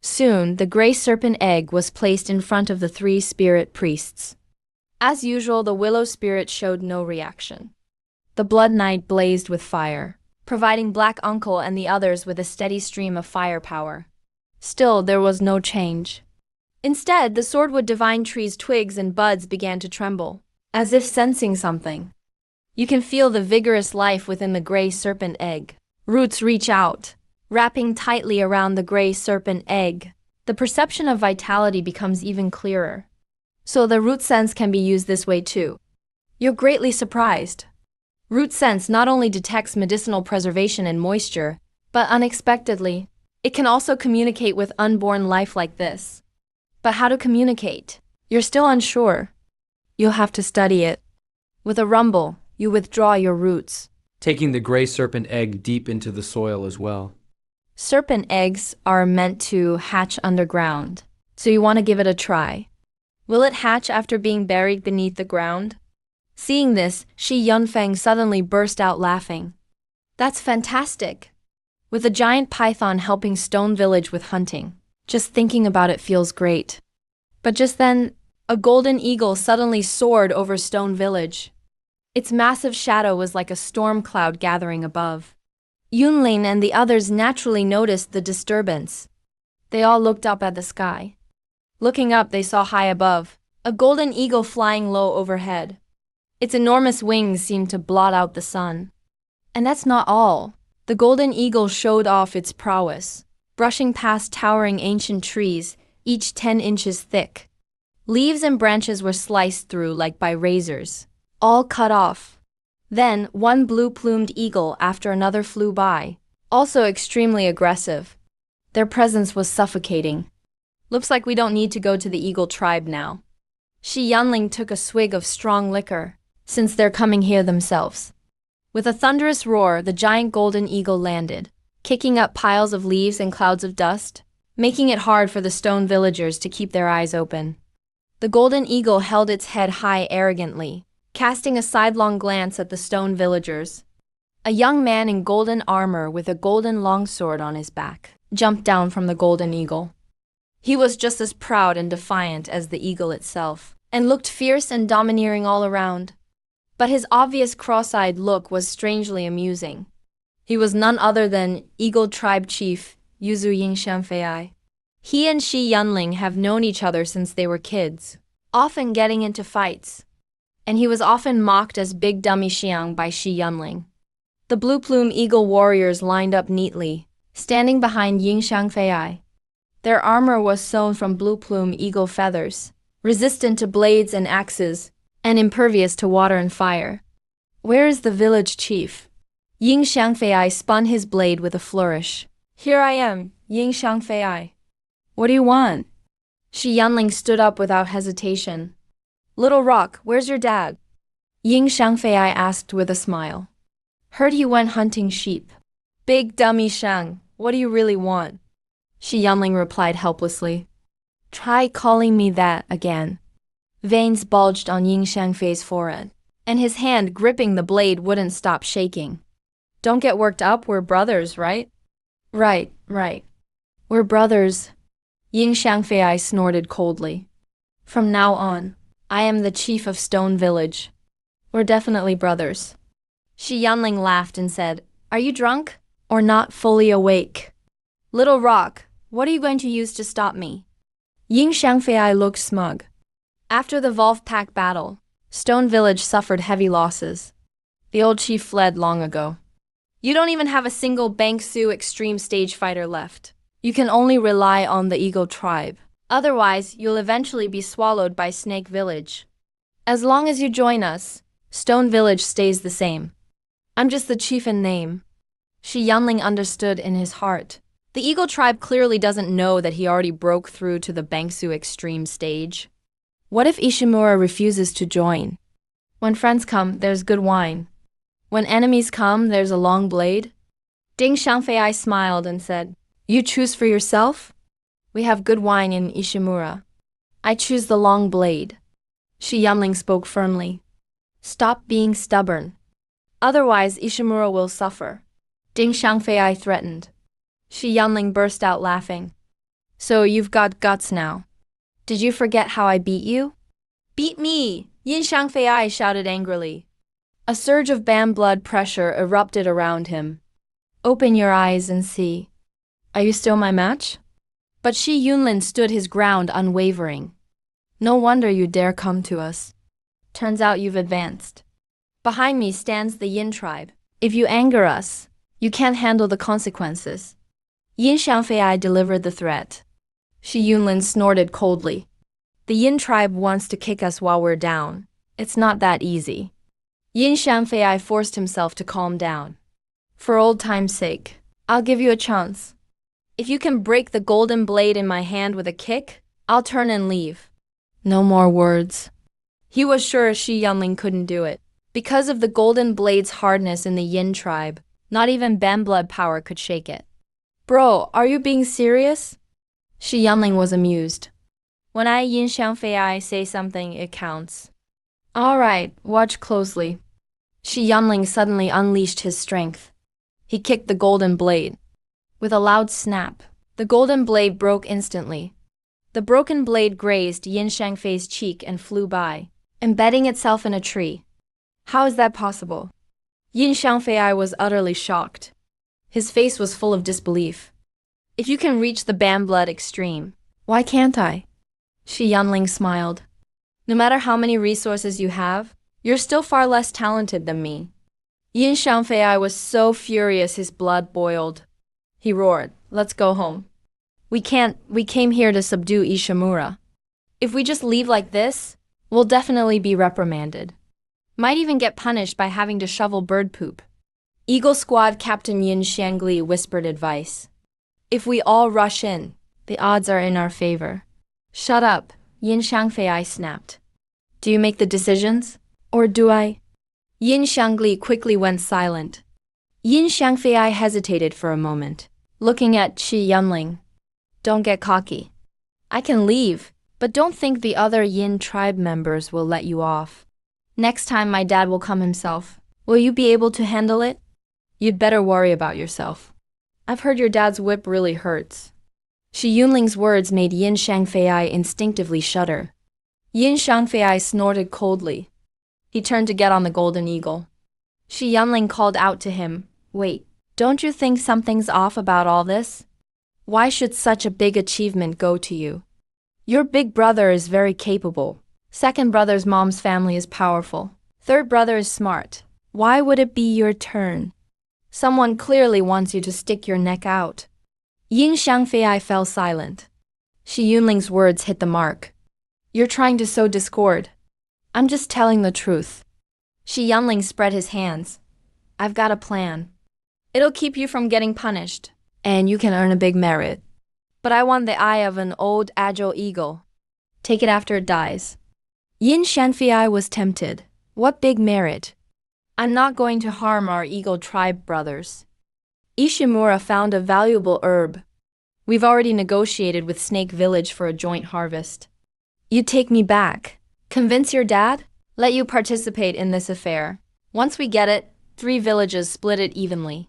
Soon, the gray serpent egg was placed in front of the 3 spirit priests. As usual, the willow spirit showed no reaction. The blood knight blazed with fire, providing Black Uncle and the others with a steady stream of firepower. Still, there was no change. Instead, the swordwood divine tree's twigs and buds began to tremble, as if sensing something. You can feel the vigorous life within the gray serpent egg. Roots reach out, wrapping tightly around the gray serpent egg. The perception of vitality becomes even clearer. So the root sense can be used this way too. You're greatly surprised. Root sense not only detects medicinal preservation and moisture, but unexpectedly, it can also communicate with unborn life like this. But how to communicate? You're still unsure. You'll have to study it. With a rumble, you withdraw your roots, taking the gray serpent egg deep into the soil as well. Serpent eggs are meant to hatch underground, so you want to give it a try. Will it hatch after being buried beneath the ground? Seeing this, Shi Yunfeng suddenly burst out laughing. That's fantastic! With a giant python helping Stone Village with hunting, just thinking about it feels great. But just then, a golden eagle suddenly soared over Stone Village. Its massive shadow was like a storm cloud gathering above. Yunlin and the others naturally noticed the disturbance. They all looked up at the sky. Looking up, they saw high above, a golden eagle flying low overhead. Its enormous wings seemed to blot out the sun. And that's not all. The golden eagle showed off its prowess, brushing past towering ancient trees, each 10 inches thick. Leaves and branches were sliced through like by razors, all cut off. Then, one blue-plumed eagle after another flew by, also extremely aggressive. Their presence was suffocating. Looks like we don't need to go to the eagle tribe now. Shi Yanling took a swig of strong liquor, since they're coming here themselves. With a thunderous roar, the giant golden eagle landed, kicking up piles of leaves and clouds of dust, making it hard for the stone villagers to keep their eyes open. The golden eagle held its head high arrogantly, casting a sidelong glance at the stone villagers. A young man in golden armor with a golden longsword on his back jumped down from the golden eagle. He was just as proud and defiant as the eagle itself, and looked fierce and domineering all around. But his obvious cross-eyed look was strangely amusing. He was none other than Eagle Tribe Chief Yuzu Yingshanfei. He and Shi Yunling have known each other since they were kids, often getting into fights. And he was often mocked as Big Dummy Xiang by Shi Yunling. The blue plume eagle warriors lined up neatly, standing behind Yingshanfei. Their armor was sewn from blue plume eagle feathers, resistant to blades and axes, and impervious to water and fire. Where is the village chief? Yingshanfei spun his blade with a flourish. Here I am, Yingshanfei. What do you want? Shi Yunling stood up without hesitation. Little Rock, where's your dad? Yingshanfei asked with a smile. Heard he went hunting sheep. Big Dummy Shang, what do you really want? Shi Yunling replied helplessly. Try calling me that again. Veins bulged on Yingshanfei's forehead, and his hand gripping the blade wouldn't stop shaking. Don't get worked up, we're brothers, right? Right. We're brothers. Yingshanfei snorted coldly. From now on, I am the chief of Stone Village. We're definitely brothers. Shi Yunling laughed and said, Are you drunk? Or not fully awake? Little Rock, what are you going to use to stop me? Yingshanfei looked smug. After the Wolfpack battle, Stone Village suffered heavy losses. The old chief fled long ago. You don't even have a single Bangsu extreme stage fighter left. You can only rely on the Eagle tribe. Otherwise, you'll eventually be swallowed by Snake Village. As long as you join us, Stone Village stays the same. I'm just the chief in name. Shi Yunling understood in his heart. The Eagle tribe clearly doesn't know that he already broke through to the Bangsu extreme stage. What if Ishimura refuses to join? When friends come, there's good wine. When enemies come, there's a long blade? Ding Xiangfei smiled and said, You choose for yourself? We have good wine in Ishimura. I choose the long blade. Shi Yanling spoke firmly. Stop being stubborn. Otherwise, Ishimura will suffer. Ding Xiangfei threatened. Shi Yanling burst out laughing. So you've got guts now. Did you forget how I beat you? Beat me! Yin Xiangfei shouted angrily. A surge of Ban blood pressure erupted around him. Open your eyes and see. Are you still my match? But Shi Yunlin stood his ground unwavering. No wonder you dare come to us. Turns out you've advanced. Behind me stands the Yin tribe. If you anger us, you can't handle the consequences. Yin Xiangfei delivered the threat. Shi Yunlin snorted coldly. The Yin tribe wants to kick us while we're down. It's not that easy. Yin Xiangfei forced himself to calm down. For old time's sake, I'll give you a chance. If you can break the golden blade in my hand with a kick, I'll turn and leave. No more words. He was sure Shi Yanling couldn't do it. Because of the golden blade's hardness in the Yin tribe, not even Ban blood power could shake it. Bro, are you being serious? Shi Yanling was amused. When I Yin Xiangfei say something, it counts. Alright, watch closely. Shi Yanling suddenly unleashed his strength. He kicked the golden blade. With a loud snap, the golden blade broke instantly. The broken blade grazed Yin Xiangfei's cheek and flew by, embedding itself in a tree. How is that possible? Yin Xiangfei was utterly shocked. His face was full of disbelief. If you can reach the Ban blood extreme, why can't I? Shi Yanling smiled. No matter how many resources you have, you're still far less talented than me. Yin Xiangfei was so furious his blood boiled. He roared, Let's go home. We came here to subdue Ishimura. If we just leave like this, we'll definitely be reprimanded. Might even get punished by having to shovel bird poop. Eagle Squad Captain Yin Xiangli whispered advice. If we all rush in, the odds are in our favor. Shut up, Yin Xiangfei snapped. Do you make the decisions? Or do I? Yin Xiangli quickly went silent. Yin Xiangfei hesitated for a moment, looking at Shi Yanling. Don't get cocky. I can leave, but don't think the other Yin tribe members will let you off. Next time my dad will come himself. Will you be able to handle it? You'd better worry about yourself. I've heard your dad's whip really hurts. Shi Yunling's words made Yin Xiangfei instinctively shudder. Yin Xiangfei snorted coldly. He turned to get on the golden eagle. Shi Yanling called out to him, Wait, don't you think something's off about all this? Why should such a big achievement go to you? Your big brother is very capable. Second brother's mom's family is powerful. Third brother is smart. Why would it be your turn? Someone clearly wants you to stick your neck out. Yin Xiangfei fell silent. Shi Yunling's words hit the mark. You're trying to sow discord. I'm just telling the truth. Shi Yanling spread his hands. I've got a plan. It'll keep you from getting punished, and you can earn a big merit. But I want the eye of an old agile eagle. Take it after it dies. Yin Xiangfei was tempted. What big merit? I'm not going to harm our eagle tribe brothers. Ishimura found a valuable herb. We've already negotiated with Snake Village for a joint harvest. You take me back. Convince your dad? Let you participate in this affair. Once we get it, 3 villages split it evenly.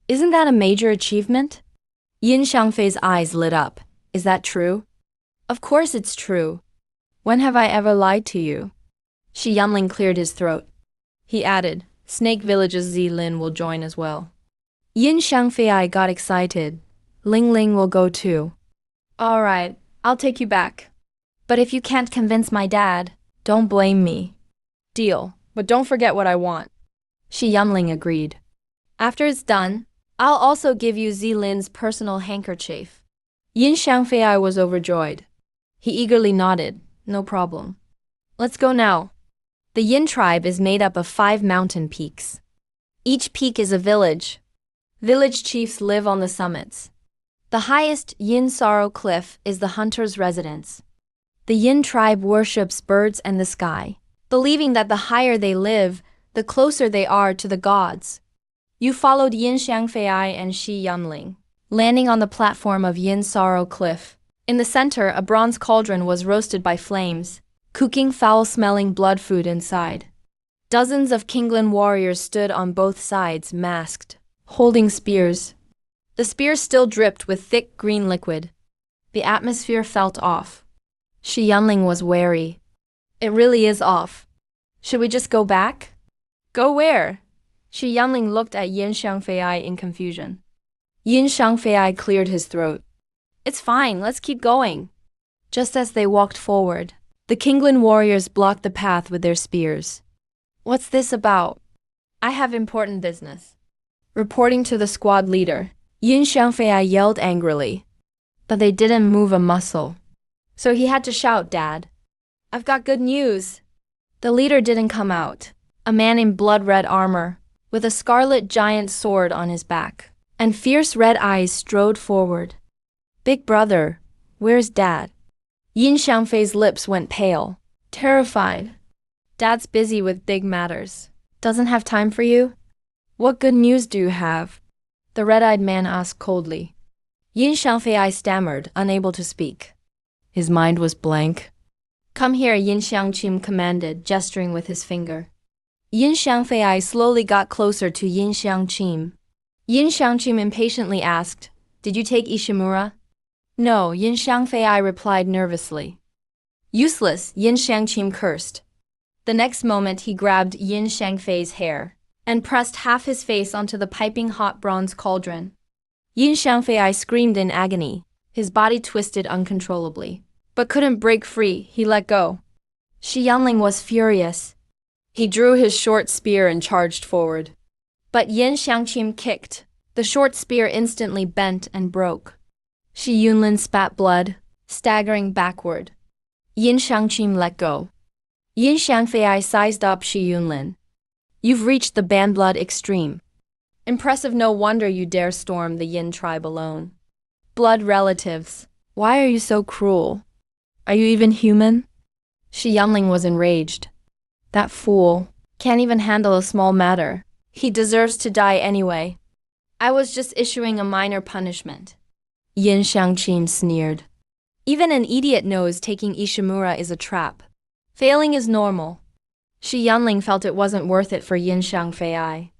Isn't that a major achievement? Yin Xiangfei's eyes lit up. Is that true? Of course it's true. When have I ever lied to you? Shi Yanling cleared his throat. He added, Snake Village's Zilin will join as well. Yin Xiangfei got excited. Ling Ling will go too. All right, I'll take you back. But if you can't convince my dad, don't blame me. Deal, but don't forget what I want. Shi Yanling agreed. After it's done, I'll also give you Zilin's personal handkerchief. Yin Xiangfei was overjoyed. He eagerly nodded. No problem. Let's go now. The Yin tribe is made up of 5 mountain peaks. Each peak is a village. Village chiefs live on the summits. The highest Yin Sorrow Cliff is the hunter's residence. The Yin tribe worships birds and the sky, believing that the higher they live, the closer they are to the gods. You followed Yin Xiangfei and Shi Yunling, landing on the platform of Yin Sorrow Cliff. In the center, a bronze cauldron was roasted by flames, cooking foul-smelling blood food inside. Dozens of Kinglan warriors stood on both sides, masked, holding spears. The spears still dripped with thick green liquid. The atmosphere felt off. Shi Yunling was wary. It really is off. Should we just go back? Go where? Shi Yunling looked at Yin Xiangfei in confusion. Yin Xiangfei cleared his throat. It's fine, let's keep going. Just as they walked forward, the Kinglan warriors blocked the path with their spears. What's this about? I have important business. Reporting to the squad leader, Yin Xiangfei yelled angrily. But they didn't move a muscle. So he had to shout, Dad. I've got good news. The leader didn't come out. A man in blood-red armor, with a scarlet giant sword on his back, and fierce red eyes strode forward. Big brother, where's Dad? Yin Xiangfei's lips went pale, terrified. Dad's busy with big matters. Doesn't have time for you? What good news do you have? The red-eyed man asked coldly. Yin Xiangfei stammered, unable to speak. His mind was blank. Come here, Yin Xiangqim commanded, gesturing with his finger. Yin Xiangfei slowly got closer to Yin Xiangqim. Yin Xiangqim impatiently asked, Did you take Ishimura? No, Yin Xiangfei replied nervously. Useless, Yin Xiangqim cursed. The next moment he grabbed Yin Xiangfei's hair and pressed half his face onto the piping hot bronze cauldron. Yin Xiangfei screamed in agony. His body twisted uncontrollably, but couldn't break free. He let go. Shi Yunling was furious. He drew his short spear and charged forward. But Yin Xiangqim kicked. The short spear instantly bent and broke. Shi Yunlin spat blood, staggering backward. Yin Xiangqim let go. Yin Xiangfei sized up Shi Yunlin. You've reached the Banblood extreme. Impressive, no wonder you dare storm the Yin tribe alone. Blood relatives, why are you so cruel? Are you even human? Shi Yunling was enraged. That fool can't even handle a small matter. He deserves to die anyway. I was just issuing a minor punishment. Yin Xiangqim sneered. Even an idiot knows taking Ishimura is a trap. Failing is normal. Shi Yunling felt it wasn't worth it for Yin Xiangfei.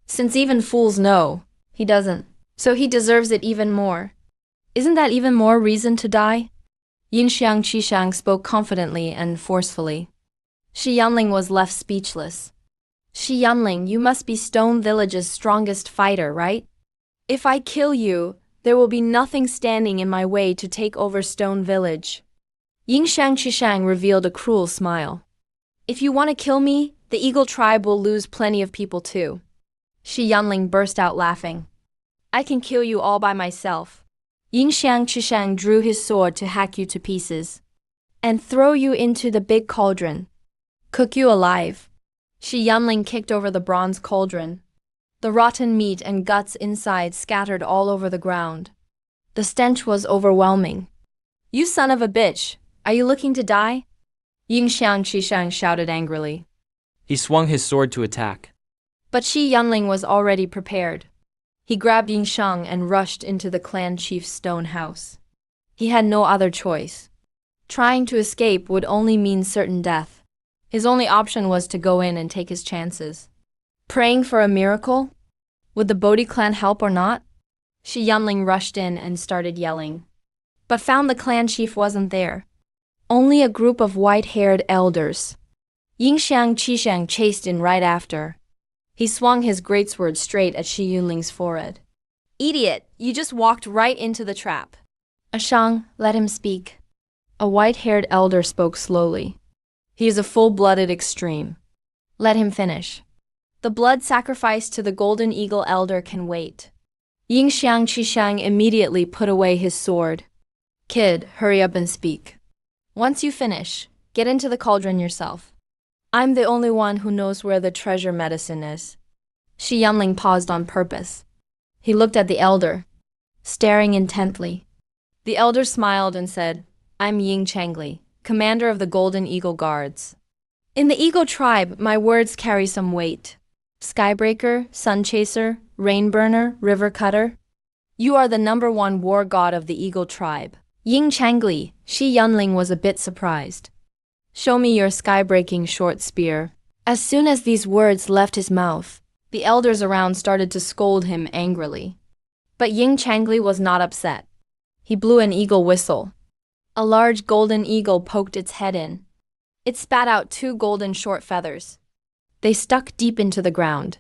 Since even fools know, he doesn't, so he deserves it even more. Isn't that even more reason to die? Yin Xiangqishang spoke confidently and forcefully. Shi Yunling was left speechless. Shi Yunling, you must be Stone Village's strongest fighter, right? If I kill you, there will be nothing standing in my way to take over Stone Village. Yin Xiangqishang revealed a cruel smile. If you want to kill me, the Eagle tribe will lose plenty of people too. Shi Yunling burst out laughing. I can kill you all by myself. Yin Xiangqishang drew his sword to hack you to pieces and throw you into the big cauldron. Cook you alive. Shi Yunling kicked over the bronze cauldron. The rotten meat and guts inside scattered all over the ground. The stench was overwhelming. You son of a bitch, are you looking to die? Yin Xiangqishang shouted angrily. He swung his sword to attack. But Shi Yunling was already prepared. He grabbed Yin Xiang and rushed into the clan chief's stone house. He had no other choice. Trying to escape would only mean certain death. His only option was to go in and take his chances. Praying for a miracle? Would the Bodhi clan help or not? Shi Yunling rushed in and started yelling, but found the clan chief wasn't there. Only a group of white-haired elders. Yin Xiangqishang chased in right after. He swung his greatsword straight at Shi Yunling's forehead. Idiot, you just walked right into the trap. Ashang, let him speak. A white-haired elder spoke slowly. He is a full-blooded extreme. Let him finish. The blood sacrifice to the Golden Eagle Elder can wait. Yin Xiangqishang immediately put away his sword. Kid, hurry up and speak. Once you finish, get into the cauldron yourself. I'm the only one who knows where the treasure medicine is. Shi Yunling paused on purpose. He looked at the elder, staring intently. The elder smiled and said, I'm Ying Changli, commander of the Golden Eagle Guards. In the eagle tribe, my words carry some weight. Skybreaker, sun chaser, rain burner, river cutter. You are the #1 war god of the eagle tribe. Ying Changli, Shi Yunling was a bit surprised. Show me your skybreaking short spear. As soon as these words left his mouth, the elders around started to scold him angrily. But Ying Changli was not upset. He blew an eagle whistle. A large golden eagle poked its head in. It spat out 2 golden short feathers. They stuck deep into the ground.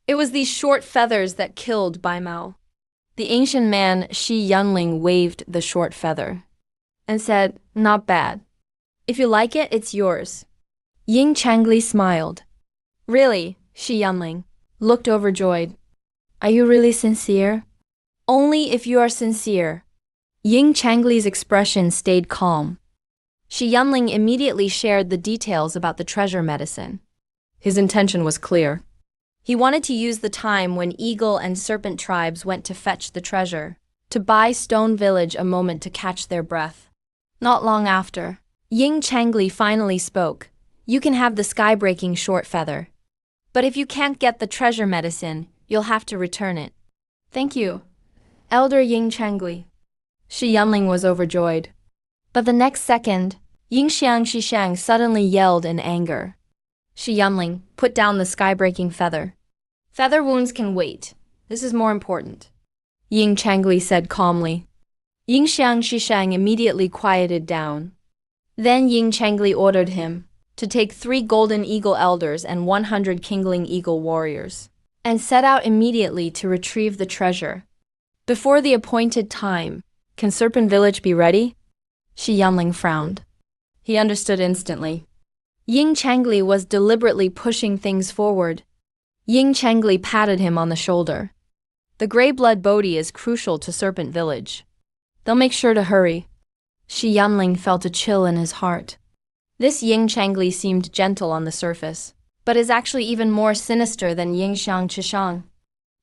It was these short feathers that killed Bai Mao. The ancient man Shi Yunling waved the short feather and said, "Not bad. If you like it, it's yours." Ying Changli smiled. "Really?" Shi Yunling looked overjoyed. "Are you really sincere?" "Only if you are sincere." Ying Changli's expression stayed calm. Shi Yunling immediately shared the details about the treasure medicine. His intention was clear. He wanted to use the time when eagle and serpent tribes went to fetch the treasure to buy Stone Village a moment to catch their breath. Not long after, Ying Changli finally spoke. "You can have the skybreaking short feather. But if you can't get the treasure medicine, you'll have to return it." "Thank you, Elder Ying Changli." Shi Yunling was overjoyed. But the next second, Ying Shishang suddenly yelled in anger. "Shi Yunling, put down the skybreaking feather. Feather wounds can wait. This is more important." Ying Changli said calmly. Ying Shishang immediately quieted down. Then Ying Changli ordered him to take 3 golden eagle elders and 100 kingling eagle warriors, and set out immediately to retrieve the treasure. Before the appointed time, can Serpent Village be ready? Shi Yunling frowned. He understood instantly. Ying Changli was deliberately pushing things forward. Ying Changli patted him on the shoulder. "The gray blood Bodhi is crucial to Serpent Village. They'll make sure to hurry." Shi Yunling felt a chill in his heart. This Ying Changli seemed gentle on the surface, but is actually even more sinister than Ying Shishang.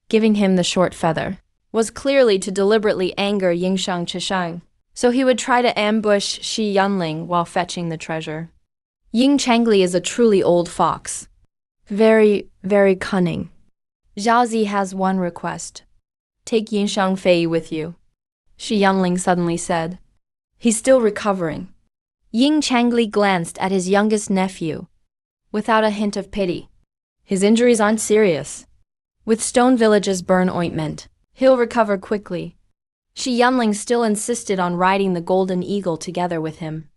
Giving him the short feather was clearly to deliberately anger Ying Shishang, so he would try to ambush Shi Yunling while fetching the treasure. Ying Changli is a truly old fox. Very, very cunning. Zhaozi has one request. Take Yin Shangfei with you, Shi Yunling suddenly said. He's still recovering. Ying Changli glanced at his youngest nephew, without a hint of pity. His injuries aren't serious. With Stone Village's burn ointment, he'll recover quickly. Shi Yunling still insisted on riding the golden eagle together with him.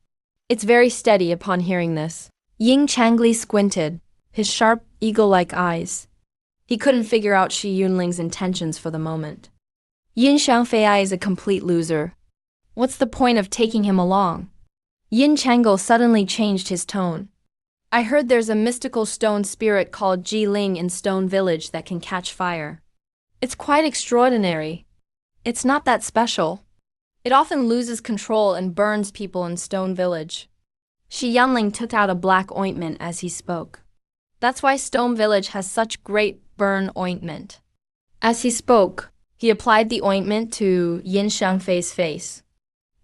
It's very steady upon hearing this. Ying Changli squinted, his sharp, eagle-like eyes. He couldn't figure out Shi Yunling's intentions for the moment. Yin Shangfei is a complete loser. What's the point of taking him along? Yin Changel suddenly changed his tone. I heard there's a mystical stone spirit called Ji Ling in Stone Village that can catch fire. It's quite extraordinary. It's not that special. It often loses control and burns people in Stone Village. Shi Yunling took out a black ointment as he spoke. That's why Stone Village has such great burn ointment. As he spoke, he applied the ointment to Yin Shangfei's face.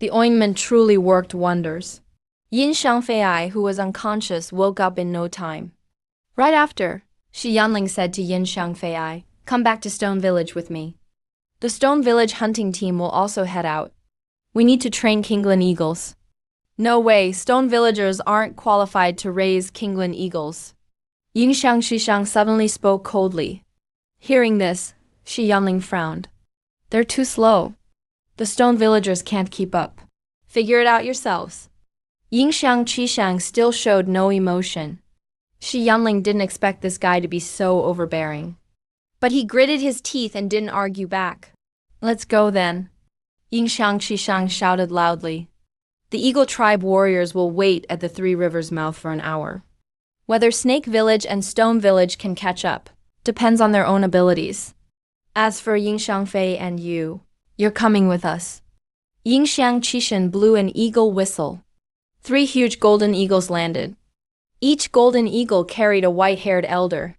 The ointment truly worked wonders. Yin Shangfei, who was unconscious, woke up in no time. Right after, Shi Yunling said to Yin Shangfei, "Come back to Stone Village with me. The Stone Village hunting team will also head out. We need to train Kingland eagles." No way, Stone Villagers aren't qualified to raise Kingland eagles. Ying Shishang suddenly spoke coldly. Hearing this, Shi Yunling frowned. They're too slow. The Stone Villagers can't keep up. Figure it out yourselves. Ying Shishang still showed no emotion. Shi Yunling didn't expect this guy to be so overbearing. But he gritted his teeth and didn't argue back. Let's go then. Ying Shishang shouted loudly. The Eagle Tribe warriors will wait at the Three Rivers mouth for an hour. Whether Snake Village and Stone Village can catch up depends on their own abilities. As for Yin Shangfei and you, you're coming with us. Ying Chishan blew an eagle whistle. 3 huge golden eagles landed. Each golden eagle carried a white-haired elder.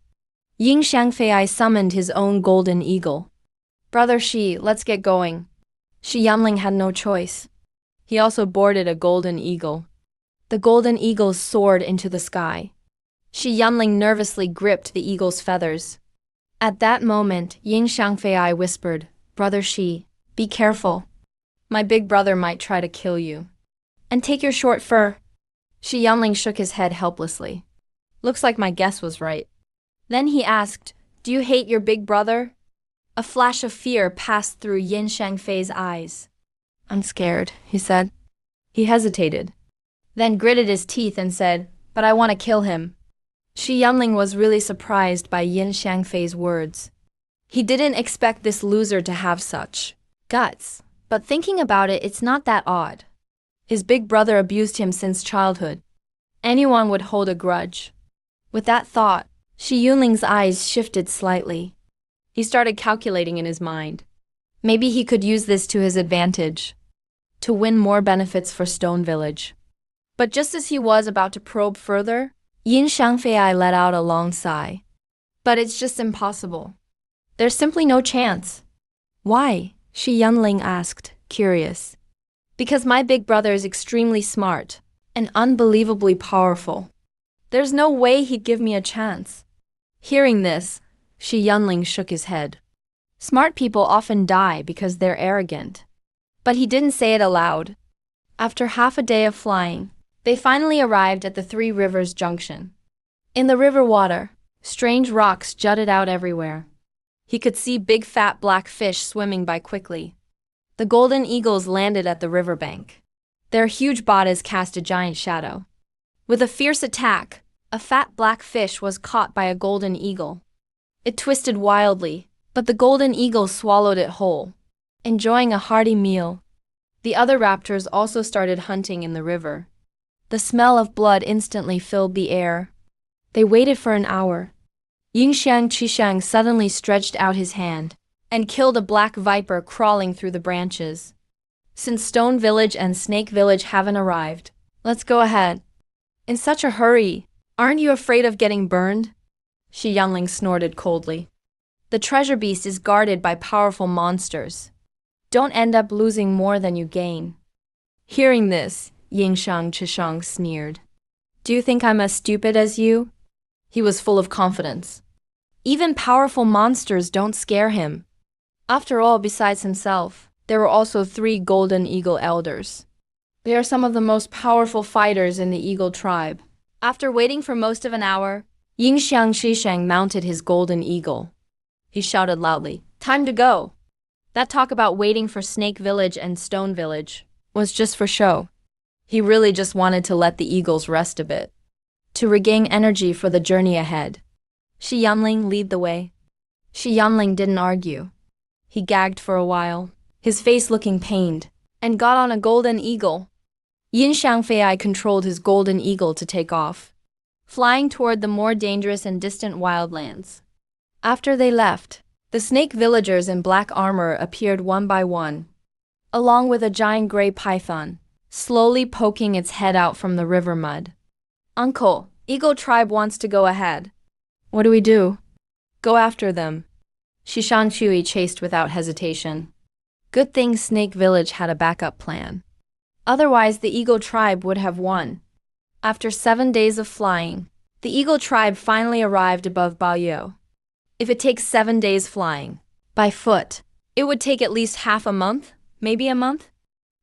Ying Shangfei summoned his own golden eagle. Brother Shi, let's get going. Shi Yunling had no choice. He also boarded a golden eagle. The golden eagles soared into the sky. Shi Yanling nervously gripped the eagle's feathers. At that moment, Yin Xiangfei whispered, "Brother Shi, be careful. My big brother might try to kill you. And take your short fur." Shi Yanling shook his head helplessly. "Looks like my guess was right." Then he asked, "Do you hate your big brother?" A flash of fear passed through Yin Xiangfei's eyes. "I'm scared," he said. He hesitated, then gritted his teeth and said, "But I want to kill him." Shi Yanling was really surprised by Yin Xiangfei's words. He didn't expect this loser to have such guts, but thinking about it, it's not that odd. His big brother abused him since childhood. Anyone would hold a grudge. With that thought, Shi Yunling's eyes shifted slightly. He started calculating in his mind. Maybe he could use this to his advantage, to win more benefits for Stone Village. But just as he was about to probe further, Yin Xiangfei let out a long sigh. "But it's just impossible. There's simply no chance." "Why?" Shi Yunling asked, curious. "Because my big brother is extremely smart and unbelievably powerful. There's no way he'd give me a chance." Hearing this, Shi Yunling shook his head. Smart people often die because they're arrogant. But he didn't say it aloud. After half a day of flying, they finally arrived at the Three Rivers Junction. In the river water, strange rocks jutted out everywhere. He could see big fat black fish swimming by quickly. The golden eagles landed at the riverbank. Their huge bodies cast a giant shadow. With a fierce attack, a fat black fish was caught by a golden eagle. It twisted wildly, but the golden eagle swallowed it whole, enjoying a hearty meal. The other raptors also started hunting in the river. The smell of blood instantly filled the air. They waited for an hour. Yingxiang Qishang suddenly stretched out his hand and killed a black viper crawling through the branches. "Since Stone Village and Snake Village haven't arrived, let's go ahead." "In such a hurry, aren't you afraid of getting burned?" Shi Yanling snorted coldly. "The treasure beast is guarded by powerful monsters. Don't end up losing more than you gain." Hearing this, Yingxiang Qishang sneered. "Do you think I'm as stupid as you?" He was full of confidence. Even powerful monsters don't scare him. After all, besides himself, there were also 3 golden eagle elders. They are some of the most powerful fighters in the eagle tribe. After waiting for most of an hour, Yingxiang Qishang mounted his golden eagle. He shouted loudly, "Time to go!" That talk about waiting for Snake Village and Stone Village was just for show. He really just wanted to let the eagles rest a bit, to regain energy for the journey ahead. Shi Yanling lead the way. Shi Yanling didn't argue. He gagged for a while, his face looking pained, and got on a golden eagle. Yin Xiangfei controlled his golden eagle to take off, flying toward the more dangerous and distant wildlands. After they left, the snake villagers in black armor appeared one by one, along with a giant gray python, slowly poking its head out from the river mud. "Uncle, Eagle Tribe wants to go ahead." "What do we do?" "Go after them." Shishan Chui chased without hesitation. Good thing Snake Village had a backup plan. Otherwise, the Eagle Tribe would have won. After 7 days of flying, the Eagle Tribe finally arrived above Baoyou. If it takes 7 days flying, by foot, it would take at least half a month, maybe a month.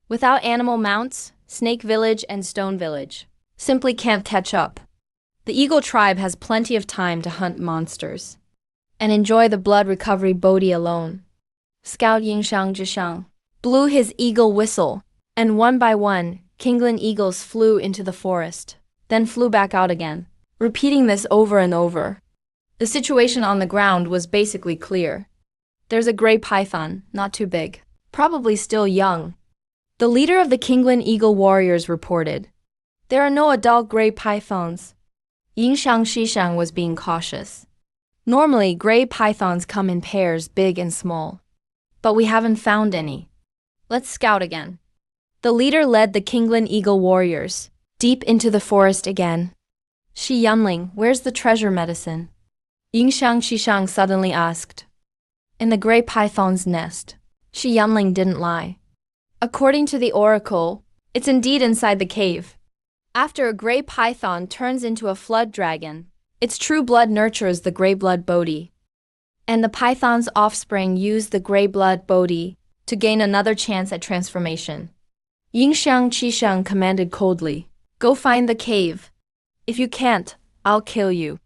Without animal mounts, Snake Village and Stone Village simply can't catch up. The Eagle Tribe has plenty of time to hunt monsters and enjoy the blood recovery Bodhi alone. Scout Yingxiang Zhishang blew his eagle whistle, and one by one, Kingland eagles flew into the forest, then flew back out again, repeating this over and over. The situation on the ground was basically clear. There's a gray python, not too big, probably still young. The leader of the Kingland Eagle warriors reported, "There are no adult gray pythons." Yingxiang Shishang was being cautious. Normally, gray pythons come in pairs, big and small. But we haven't found any. Let's scout again. The leader led the Kingland Eagle warriors deep into the forest again. "Shi Yanling, where's the treasure medicine?" Yingxiang Shishang suddenly asked. "In the gray python's nest." Shi Yanling didn't lie. According to the oracle, it's indeed inside the cave. After a gray python turns into a flood dragon, Its true blood nurtures the gray blood Bodhi. And the python's offspring use the gray blood Bodhi to gain another chance at transformation. Yingxiang Qisheng commanded coldly, "Go find the cave. If you can't, I'll kill you."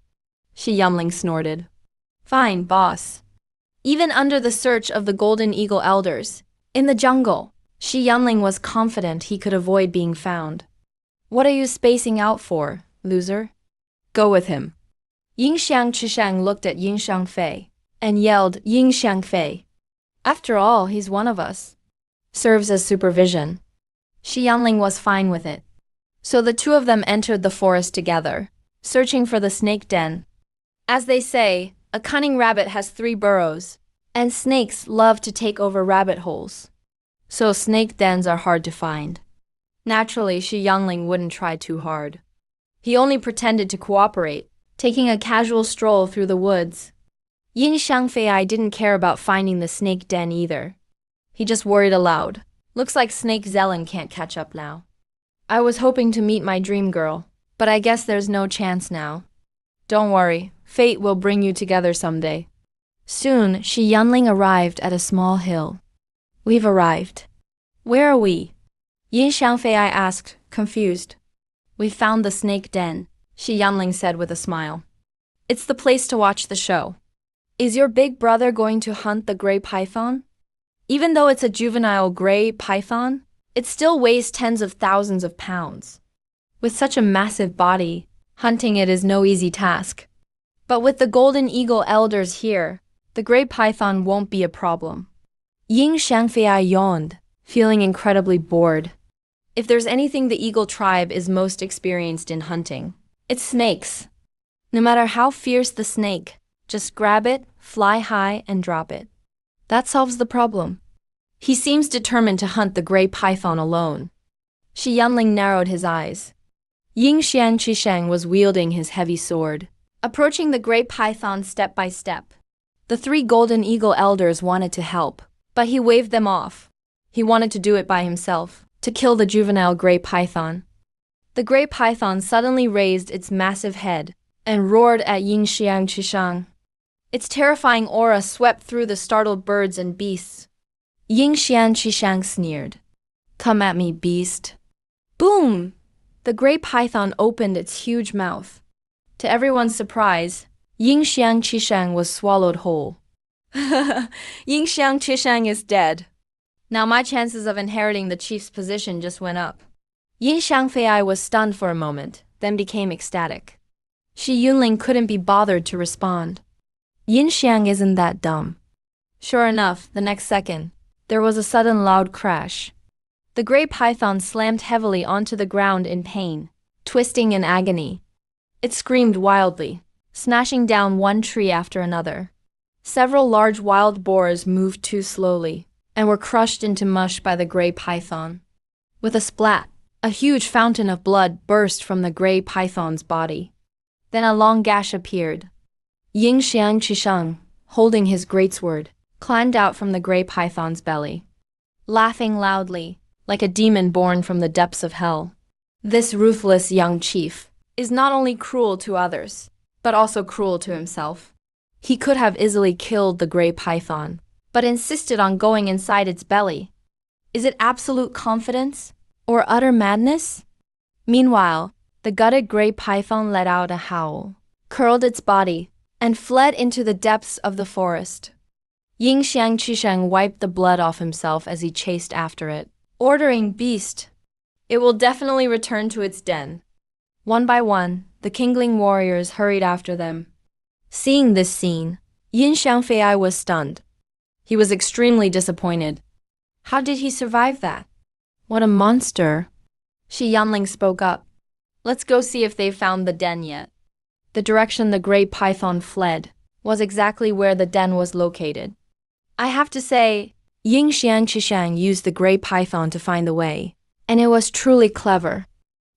Shi Yunling snorted. "Fine, boss." Even under the search of the Golden Eagle elders, in the jungle, Shi Yunling was confident he could avoid being found. "What are you spacing out for, loser? Go with him." Yingxiang Qisheng looked at Yingxiang Fei and yelled, "Yingxiang Fei. After all, he's one of us. Serves as supervision." Shi Yunling was fine with it. So the two of them entered the forest together, searching for the snake den. As they say, a cunning rabbit has 3 burrows, and snakes love to take over rabbit holes. So snake dens are hard to find. Naturally, Shi Yunling wouldn't try too hard. He only pretended to cooperate, taking a casual stroll through the woods. Yin Xiangfei didn't care about finding the snake den either. He just worried aloud. "Looks like Snake Zelen can't catch up now. I was hoping to meet my dream girl, but I guess there's no chance now. Don't worry, fate will bring you together someday." Soon, Shi Yunling arrived at a small hill. "We've arrived. Where are we?" Yin Xiangfei asked, confused. "We found the snake den," Shi Yunling said with a smile. "It's the place to watch the show. Is your big brother going to hunt the gray python? Even though it's a juvenile gray python, it still weighs tens of thousands of pounds. With such a massive body, hunting it is no easy task. But with the Golden Eagle elders here, the gray python won't be a problem." Ying Xiangfei yawned, feeling incredibly bored. If there's anything the eagle tribe is most experienced in hunting, it's snakes. No matter how fierce the snake, just grab it, fly high, and drop it. That solves the problem. He seems determined to hunt the gray python alone. Shi Yunling narrowed his eyes. Yingxiang Qisheng was wielding his heavy sword, approaching the gray python step by step. The 3 Golden Eagle elders wanted to help, but he waved them off. He wanted to do it by himself, to kill the juvenile gray python. The gray python suddenly raised its massive head and roared at Yingxiang Qisheng. Its terrifying aura swept through the startled birds and beasts. Yingxiang Qisheng sneered. "Come at me, beast." Boom! The gray python opened its huge mouth. To everyone's surprise, Yingxiang Qisheng was swallowed whole. Yingxiang Qisheng is dead. Now my chances of inheriting the chief's position just went up. Yin Xiangfei was stunned for a moment, then became ecstatic. Shi Yunling couldn't be bothered to respond. Yin Xiang isn't that dumb. Sure enough, the next second, there was a sudden loud crash. The gray python slammed heavily onto the ground in pain, twisting in agony. It screamed wildly, smashing down one tree after another. Several large wild boars moved too slowly and were crushed into mush by the gray python. With a splat, a huge fountain of blood burst from the gray python's body. Then a long gash appeared. Yingxiang Qisheng, holding his greatsword, climbed out from the gray python's belly, laughing loudly, like a demon born from the depths of hell. This ruthless young chief is not only cruel to others, but also cruel to himself. He could have easily killed the gray python, but insisted on going inside its belly. Is it absolute confidence or utter madness? Meanwhile, the gutted gray python let out a howl, curled its body, and fled into the depths of the forest. Yingxiang Qisheng wiped the blood off himself as he chased after it, ordering, "Beast, it will definitely return to its den." One by one, the Kingling warriors hurried after them. Seeing this scene, Yin Xiangfei was stunned. He was extremely disappointed. How did he survive that? What a monster. Shi Yunling spoke up. "Let's go see if they've found the den yet." The direction the gray python fled was exactly where the den was located. I have to say, Yingxiang Qisheng used the gray python to find the way, and it was truly clever.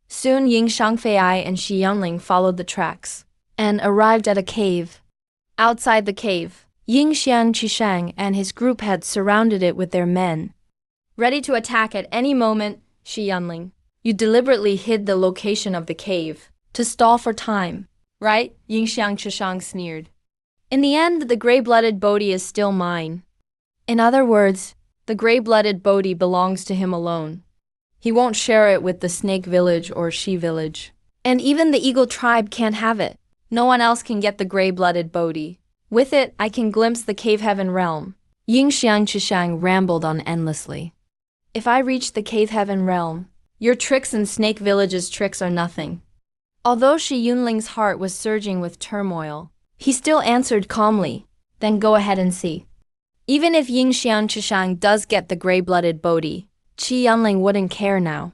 Soon Yin Xiangfei and Shi Yunling followed the tracks and arrived at a cave. Outside the cave, Yingxiang Qisheng and his group had surrounded it with their men. Ready to attack at any moment, Shi Yunling, you deliberately hid the location of the cave to stall for time, right? Yingxiang Chishang sneered. In the end, the gray-blooded Bodhi is still mine. In other words, the gray-blooded Bodhi belongs to him alone. He won't share it with the snake village or she village. And even the eagle tribe can't have it. No one else can get the gray-blooded Bodhi. With it, I can glimpse the cave heaven realm. Yingxiang Chishang rambled on endlessly. If I reach the cave heaven realm, your tricks and snake village's tricks are nothing. Although Shi Yunling's heart was surging with turmoil, he still answered calmly, then go ahead and see. Even if Yingxiang Chishang does get the gray-blooded Bodhi, Qi Yunling wouldn't care now.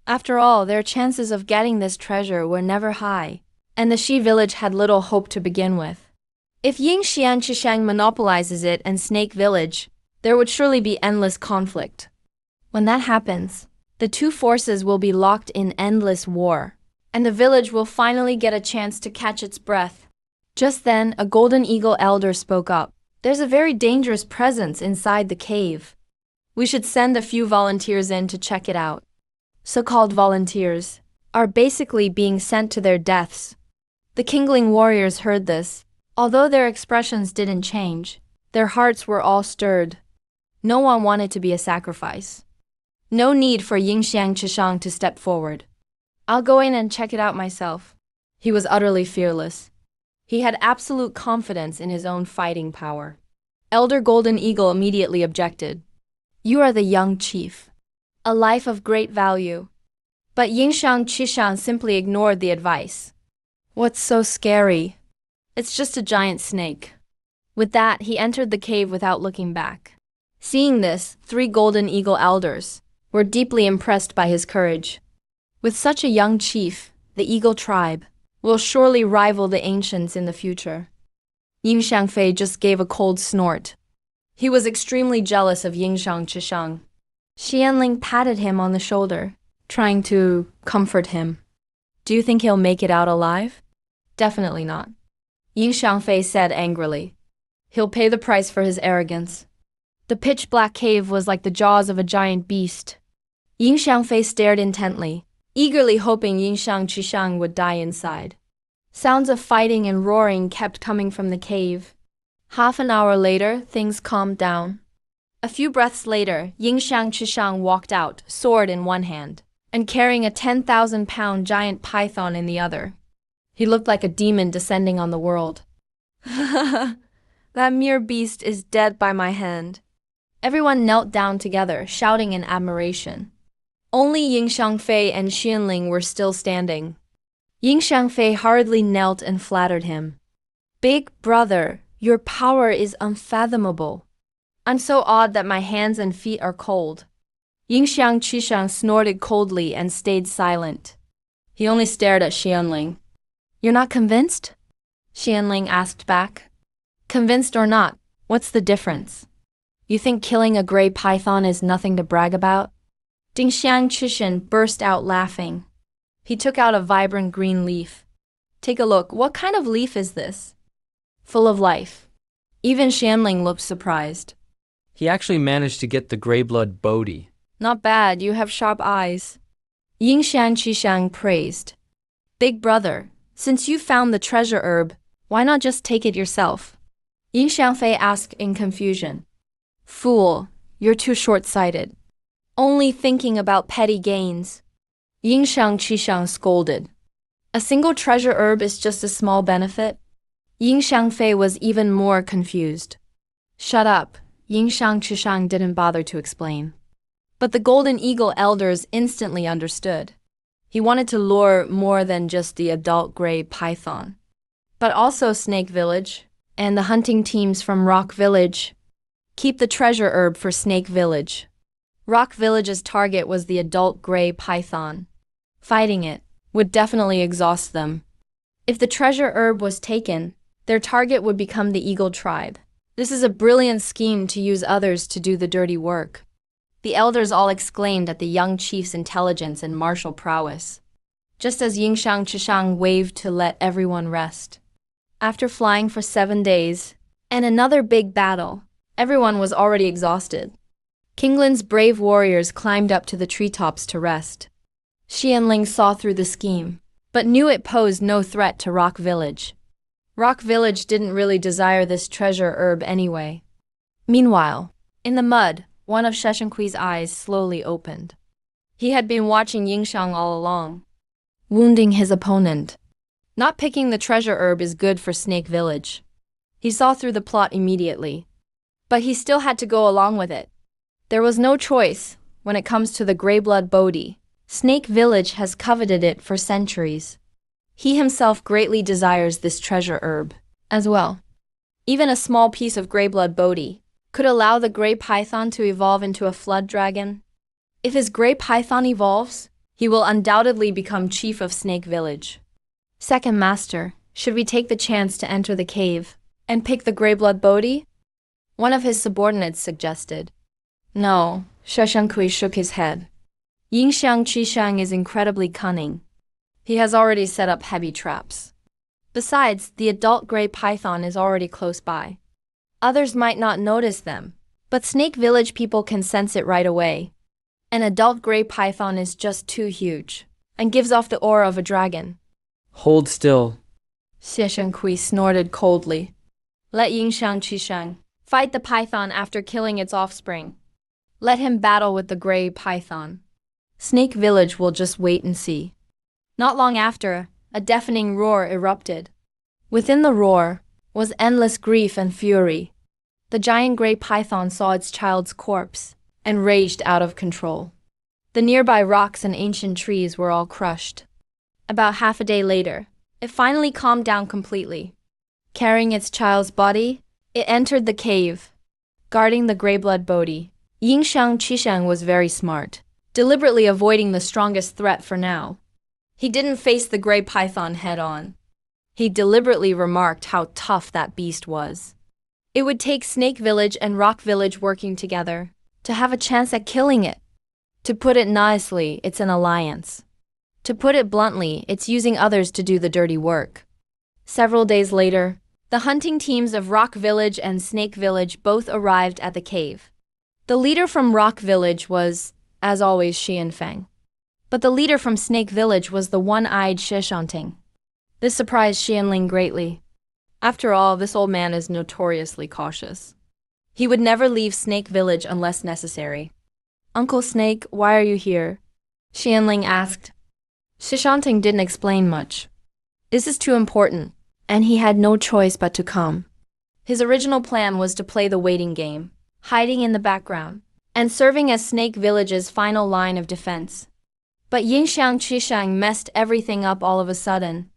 After all, their chances of getting this treasure were never high, and the Shi village had little hope to begin with. If Yingxiang Chishang monopolizes it and Snake Village, there would surely be endless conflict. When that happens, the two forces will be locked in endless war, and the village will finally get a chance to catch its breath. Just then, a golden eagle elder spoke up. There's a very dangerous presence inside the cave. We should send a few volunteers in to check it out. So-called volunteers are basically being sent to their deaths. The Kingling warriors heard this. Although their expressions didn't change, their hearts were all stirred. No one wanted to be a sacrifice. No need for Yingxiang Chishang to step forward. I'll go in and check it out myself. He was utterly fearless. He had absolute confidence in his own fighting power. Elder Golden Eagle immediately objected. You are the young chief. A life of great value. But Yingxiang Chishang simply ignored the advice. What's so scary? It's just a giant snake. With that, he entered the cave without looking back. Seeing this, 3 golden eagle elders were deeply impressed by his courage. With such a young chief, the eagle tribe will surely rival the ancients in the future. Yin Xiangfei just gave a cold snort. He was extremely jealous of Yingxiang Chishang. Xianling patted him on the shoulder, trying to comfort him. Do you think he'll make it out alive? Definitely not. Yin Xiangfei said angrily. He'll pay the price for his arrogance. The pitch-black cave was like the jaws of a giant beast. Yin Xiangfei stared intently, eagerly hoping Yingxiang Chishang would die inside. Sounds of fighting and roaring kept coming from the cave. Half an hour later, things calmed down. A few breaths later, Yingxiang Chishang walked out, sword in one hand, and carrying a 10,000-pound giant python in the other. He looked like a demon descending on the world. That mere beast is dead by my hand. Everyone knelt down together, shouting in admiration. Only Yin Xiangfei and Xianling were still standing. Yin Xiangfei hurriedly knelt and flattered him. Big brother, your power is unfathomable. I'm so awed that my hands and feet are cold. Yingxiang Chishang snorted coldly and stayed silent. He only stared at Xianling. You're not convinced? Xianling asked back. Convinced or not, what's the difference? You think killing a gray python is nothing to brag about? Dingxiang Chishan burst out laughing. He took out a vibrant green leaf. Take a look, what kind of leaf is this? Full of life. Even Xianling looked surprised. He actually managed to get the gray-blood Bodhi. Not bad, you have sharp eyes. Yingxiang Qishang praised. Big brother, since you found the treasure herb, why not just take it yourself? Yin Xiangfei asked in confusion. Fool, you're too short-sighted. Only thinking about petty gains. Yingxiang Qishang scolded. A single treasure herb is just a small benefit? Yin Xiangfei was even more confused. Shut up, Yingxiang Qishang didn't bother to explain. But the Golden Eagle elders instantly understood. He wanted to lure more than just the adult gray python, but also Snake Village and the hunting teams from Rock Village. Keep the treasure herb for Snake Village. Rock Village's target was the adult gray python. Fighting it would definitely exhaust them. If the treasure herb was taken, their target would become the Eagle tribe. This is a brilliant scheme to use others to do the dirty work. The elders all exclaimed at the young chief's intelligence and martial prowess, just as Yingxiang Chishang waved to let everyone rest. After flying for 7 days, and another big battle, everyone was already exhausted. Kinglin's brave warriors climbed up to the treetops to rest. Xianling saw through the scheme. but knew it posed no threat to Rock Village. Rock Village didn't really desire this treasure herb anyway. Meanwhile, in the mud, one of Sheshanqui's eyes slowly opened. He had been watching Yingxiang all along, wounding his opponent. Not picking the treasure herb is good for Snake Village. He saw through the plot immediately. But he still had to go along with it. There was no choice when it comes to the Greyblood Bodhi. Snake Village has coveted it for centuries. He himself greatly desires this treasure herb as well. Even a small piece of Greyblood Bodhi could allow the Grey Python to evolve into a flood dragon. If his Grey Python evolves, he will undoubtedly become chief of Snake Village. Second Master, should we take the chance to enter the cave and pick the Greyblood Bodhi? One of his subordinates suggested. No, Sheshankui shook his head. Yingxiang Qishang is incredibly cunning. He has already set up heavy traps. Besides, the adult Grey Python is already close by. Others might not notice them, but Snake Village people can sense it right away. An adult Grey Python is just too huge and gives off the aura of a dragon. Hold still. Xie snorted coldly. Let Yingxiang Qishang fight the python after killing its offspring. Let him battle with the Grey Python. Snake Village will just wait and see. Not long after, a deafening roar erupted. Within the roar was endless grief and fury. The giant Grey Python saw its child's corpse and raged out of control. The nearby rocks and ancient trees were all crushed. About half a day later, it finally calmed down completely. Carrying its child's body, it entered the cave, guarding the Greyblood Bodhi. Yingxiang Qishang was very smart, deliberately avoiding the strongest threat for now. He didn't face the Grey Python head-on. He deliberately remarked how tough that beast was. It would take Snake Village and Rock Village working together to have a chance at killing it. To put it nicely, it's an alliance. To put it bluntly, it's using others to do the dirty work. Several days later, the hunting teams of Rock Village and Snake Village both arrived at the cave. The leader from Rock Village was, as always, Xianfeng. But the leader from Snake Village was the one-eyed Shishanting. This surprised Xianling greatly. After all, this old man is notoriously cautious. He would never leave Snake Village unless necessary. Uncle Snake, why are you here? Xianling asked. Shishanting didn't explain much. This is too important, and he had no choice but to come. His original plan was to play the waiting game, hiding in the background, and serving as Snake Village's final line of defense. But Yingxiang Qishang messed everything up all of a sudden.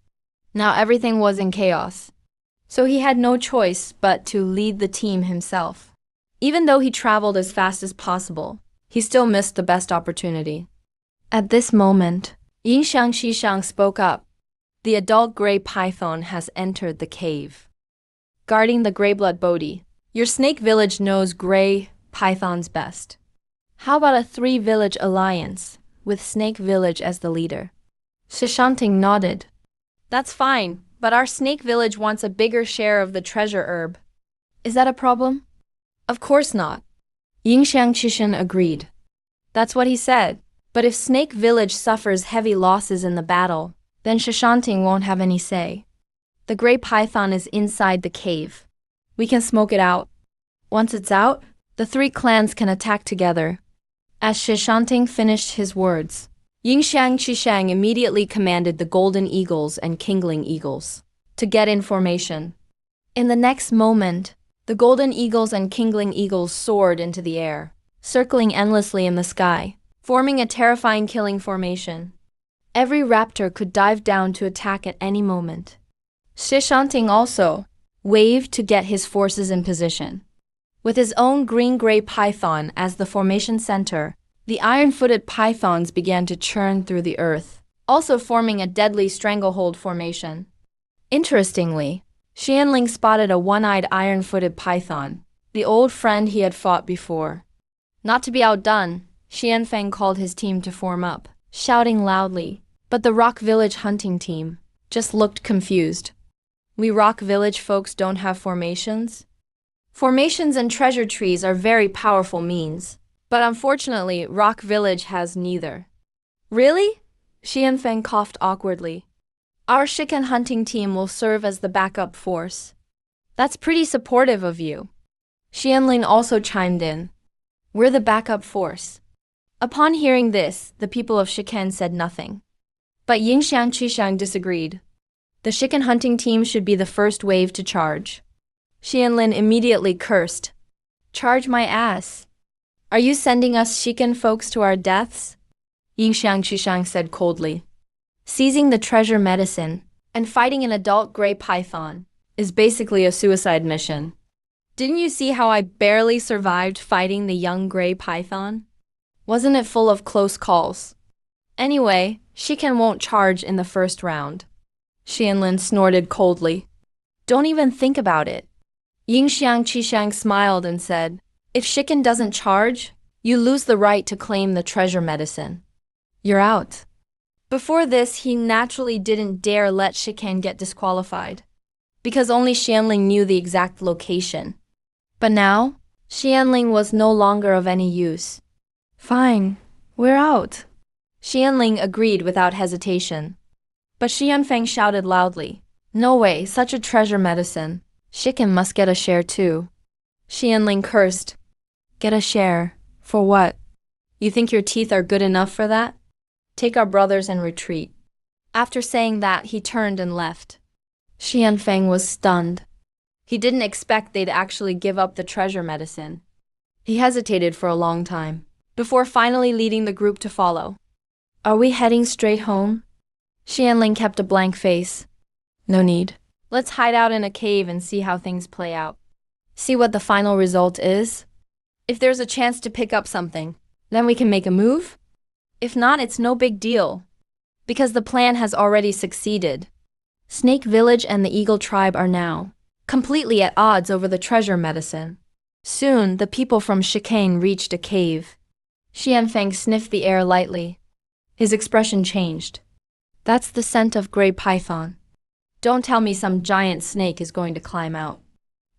Now everything was in chaos. So he had no choice but to lead the team himself. Even though he traveled as fast as possible, he still missed the best opportunity. At this moment, Yingxiang Qishang spoke up. The adult Grey Python has entered the cave. Guarding the Greyblood Bodhi, your Snake Village knows Grey Pythons best. How about a 3-village alliance, with Snake Village as the leader? Shishanting nodded. That's fine, but our Snake Village wants a bigger share of the treasure herb. Is that a problem? Of course not. Yingxiang Qishang agreed. That's what he said. But if Snake Village suffers heavy losses in the battle, then Shishanting won't have any say. The Grey Python is inside the cave. We can smoke it out. Once it's out, the 3 clans can attack together. As Shishanting finished his words, Yingxiang Qishang immediately commanded the Golden Eagles and Kingling Eagles to get in formation. In the next moment, the Golden Eagles and Kingling Eagles soared into the air, circling endlessly in the sky, forming a terrifying killing formation. Every raptor could dive down to attack at any moment. Shishanting also waved to get his forces in position. With his own green-gray python as the formation center, the iron-footed pythons began to churn through the earth, also forming a deadly stranglehold formation. Interestingly, Xianling spotted a one-eyed iron-footed python, the old friend he had fought before. Not to be outdone, Xianfeng called his team to form up, shouting loudly, but the Rock Village hunting team just looked confused. We Rock Village folks don't have formations? Formations and treasure trees are very powerful means, but unfortunately, Rock Village has neither. Really? Xianfeng coughed awkwardly. Our chicken hunting team will serve as the backup force. That's pretty supportive of you. Xianling also chimed in. We're the backup force. Upon hearing this, the people of Shiken said nothing. But Yingxiang Qishang disagreed. The chicken hunting team should be the first wave to charge. Xianlin immediately cursed. Charge my ass. Are you sending us Shiken folks to our deaths? Yingxiang Qishang said coldly. Seizing the treasure medicine and fighting an adult gray python is basically a suicide mission. Didn't you see how I barely survived fighting the young gray python? Wasn't it full of close calls? Anyway, Shiken won't charge in the first round. Xianlin snorted coldly. Don't even think about it. Yingxiang Qishang smiled and said, if Shiken doesn't charge, you lose the right to claim the treasure medicine. You're out. Before this, he naturally didn't dare let Shiken get disqualified, because only Xianling knew the exact location. But now, Xianling was no longer of any use. Fine, we're out. Xianling agreed without hesitation. But Xianfeng shouted loudly, no way, such a treasure medicine. Shiken must get a share too. Xianling cursed. Get a share? For what? You think your teeth are good enough for that? Take our brothers and retreat. After saying that, he turned and left. Xianfeng was stunned. He didn't expect they'd actually give up the treasure medicine. He hesitated for a long time, before finally leading the group to follow. Are we heading straight home? Xianling kept a blank face. No need. Let's hide out in a cave and see how things play out. See what the final result is? If there's a chance to pick up something, then we can make a move? If not, it's no big deal, because the plan has already succeeded. Snake Village and the Eagle Tribe are now completely at odds over the treasure medicine. Soon, the people from Shiken reached a cave. Xianfeng sniffed the air lightly. His expression changed. That's the scent of gray python. Don't tell me some giant snake is going to climb out.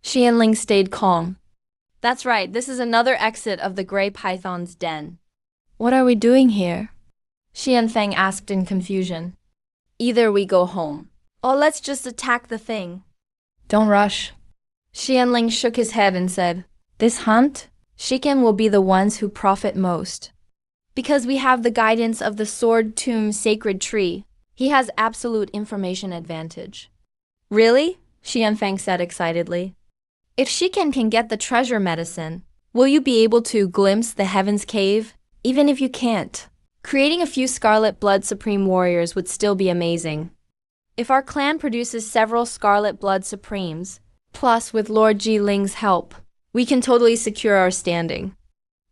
Xianling stayed calm. That's right, this is another exit of the gray python's den. What are we doing here? Xianfeng asked in confusion. Either we go home, or let's just attack the thing. Don't rush. Xianling shook his head and said, this hunt, Shiken will be the ones who profit most. Because we have the guidance of the Sword Tomb Sacred Tree, he has absolute information advantage. Really? Xianfeng said excitedly. If Shiken can get the treasure medicine, will you be able to glimpse the Heaven's Cave? Even if you can't, creating a few Scarlet Blood Supreme warriors would still be amazing. If our clan produces several Scarlet Blood Supremes, plus with Lord Ji Ling's help, we can totally secure our standing.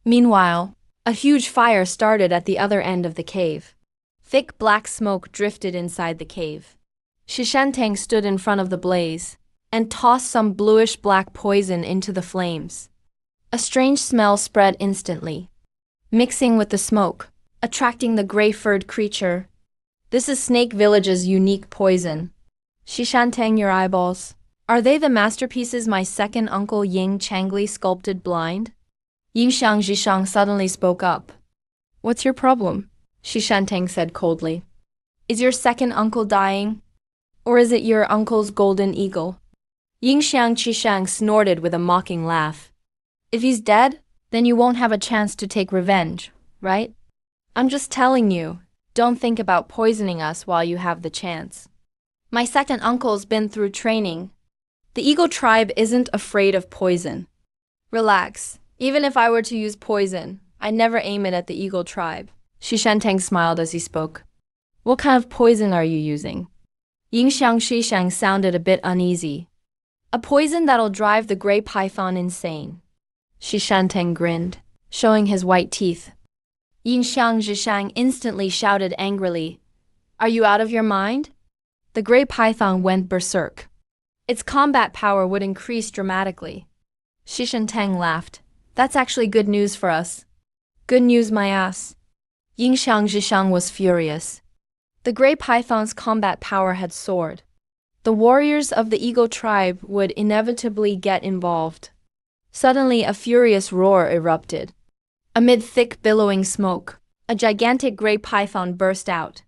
Meanwhile, a huge fire started at the other end of the cave. Thick black smoke drifted inside the cave. Shishantang stood in front of the blaze and tossed some bluish-black poison into the flames. A strange smell spread instantly, mixing with the smoke, attracting the gray-furred creature. This is Snake Village's unique poison. Shishantang, your eyeballs. Are they the masterpieces my second uncle Ying Changli sculpted blind? Yingxiang Zhishang suddenly spoke up. What's your problem? Shishantang said coldly. Is your second uncle dying? Or is it your uncle's golden eagle? Yingxiang Qishang snorted with a mocking laugh. If he's dead, then you won't have a chance to take revenge, right? I'm just telling you, don't think about poisoning us while you have the chance. My second uncle's been through training. The Eagle Tribe isn't afraid of poison. Relax. Even if I were to use poison, I'd never aim it at the Eagle Tribe. Shishantang smiled as he spoke. What kind of poison are you using? Yingxiang Shishang sounded a bit uneasy. A poison that'll drive the gray python insane. Shishantang grinned, showing his white teeth. Yingxiang Zhishang instantly shouted angrily, Are you out of your mind? The gray python went berserk. Its combat power would increase dramatically. Shishantang laughed. That's actually good news for us. Good news, my ass. Yingxiang Zhishang was furious. The gray python's combat power had soared. The warriors of the Eagle Tribe would inevitably get involved. Suddenly, a furious roar erupted. Amid thick billowing smoke, a gigantic gray python burst out.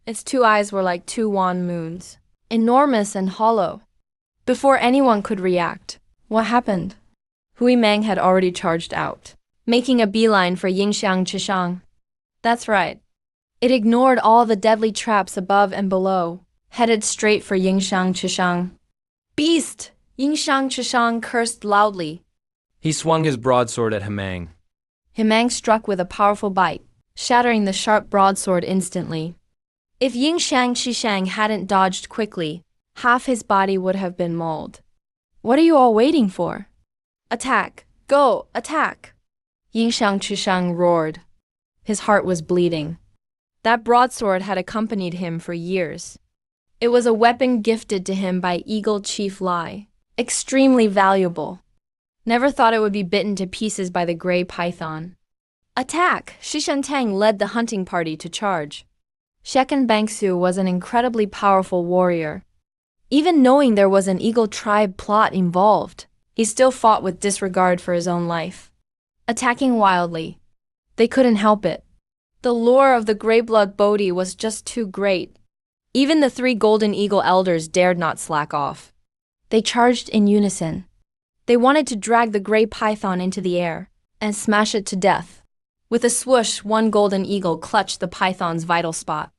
Its two eyes were like two wan moons, enormous and hollow. Before anyone could react, what happened? Hui Meng had already charged out, making a beeline for Yingxiang Chishang. That's right. It ignored all the deadly traps above and below, headed straight for Yingxiang Chishang. Beast! Yingxiang Chishang cursed loudly. He swung his broadsword at Hemang. Hemang struck with a powerful bite, shattering the sharp broadsword instantly. If Yingxiang Chishang hadn't dodged quickly, half his body would have been mauled. What are you all waiting for? Attack! Go! Attack! Yingxiang Chishang roared. His heart was bleeding. That broadsword had accompanied him for years. It was a weapon gifted to him by Eagle Chief Lai, extremely valuable. Never thought it would be bitten to pieces by the gray python. Attack! Shishantang led the hunting party to charge. Shekan Bangsu was an incredibly powerful warrior. Even knowing there was an eagle tribe plot involved, he still fought with disregard for his own life, attacking wildly. They couldn't help it. The lure of the Greyblood Bodhi was just too great. Even the three Golden Eagle elders dared not slack off. They charged in unison. They wanted to drag the gray python into the air and smash it to death. With a swoosh, one golden eagle clutched the python's vital spot.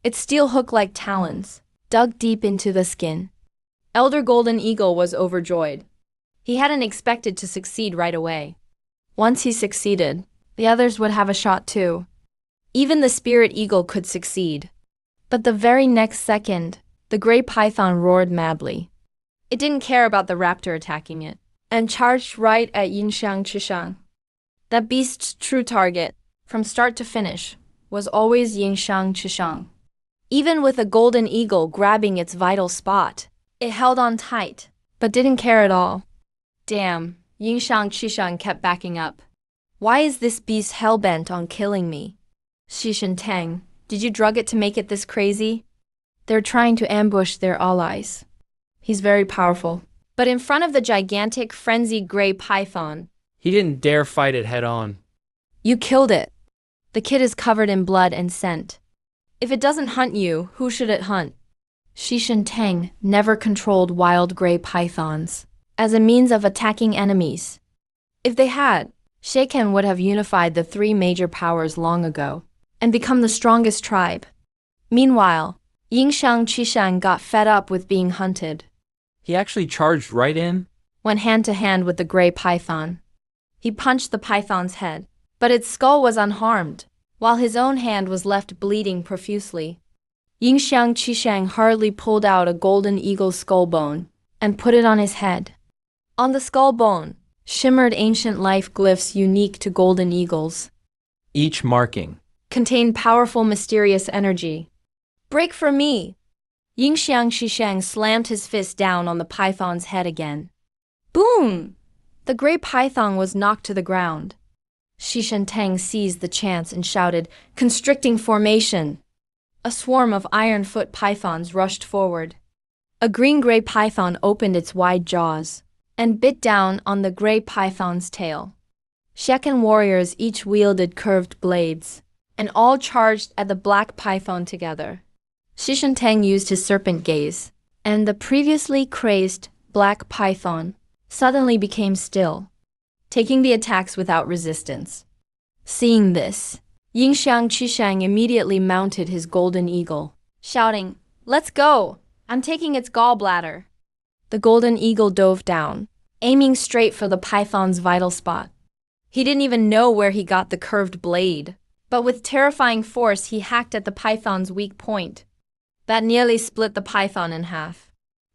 Its steel hook-like talons dug deep into the skin. Elder Golden Eagle was overjoyed. He hadn't expected to succeed right away. Once he succeeded, the others would have a shot too. Even the Spirit Eagle could succeed. But the very next second, the gray python roared madly. It didn't care about the raptor attacking it, and charged right at Yingxiang Chishang. That beast's true target, from start to finish, was always Yingxiang Chishang. Even with a golden eagle grabbing its vital spot, it held on tight, but didn't care at all. Damn, Yingxiang Chishang kept backing up. Why is this beast hell-bent on killing me? Xishan Tang, did you drug it to make it this crazy? They're trying to ambush their allies. He's very powerful. But in front of the gigantic, frenzied gray python, He didn't dare fight it head-on. you killed it. The kid is covered in blood and scent. If it doesn't hunt you, who should it hunt? Xishan Tang never controlled wild gray pythons as a means of attacking enemies. If they had, Sheiken would have unified the three major powers long ago and become the strongest tribe. Meanwhile, Yingxiang Qishang got fed up with being hunted. He actually charged right in? Went hand-to-hand with the gray python. He punched the python's head, but its skull was unharmed, while his own hand was left bleeding profusely. Yingxiang Qishang hurriedly pulled out a golden eagle skull bone and put it on his head. On the skull bone shimmered ancient life glyphs unique to golden eagles. Each marking Contained powerful mysterious energy. Break for me! Yingxiang Qishang slammed his fist down on the python's head again. Boom! The gray python was knocked to the ground. Xishan Tang seized the chance and shouted, "Constricting formation!" A swarm of iron-foot pythons rushed forward. A green-gray python opened its wide jaws and bit down on the gray python's tail. Shekan warriors each wielded curved blades, and all charged at the black python together. Xishan Tang used his serpent gaze, and the previously crazed black python suddenly became still, taking the attacks without resistance. Seeing this, Yingxiang Qishang immediately mounted his golden eagle, shouting, "Let's go! I'm taking its gallbladder." The golden eagle dove down, aiming straight for the python's vital spot. He didn't even know where he got the curved blade, but with terrifying force he hacked at the python's weak point. That nearly split the python in half.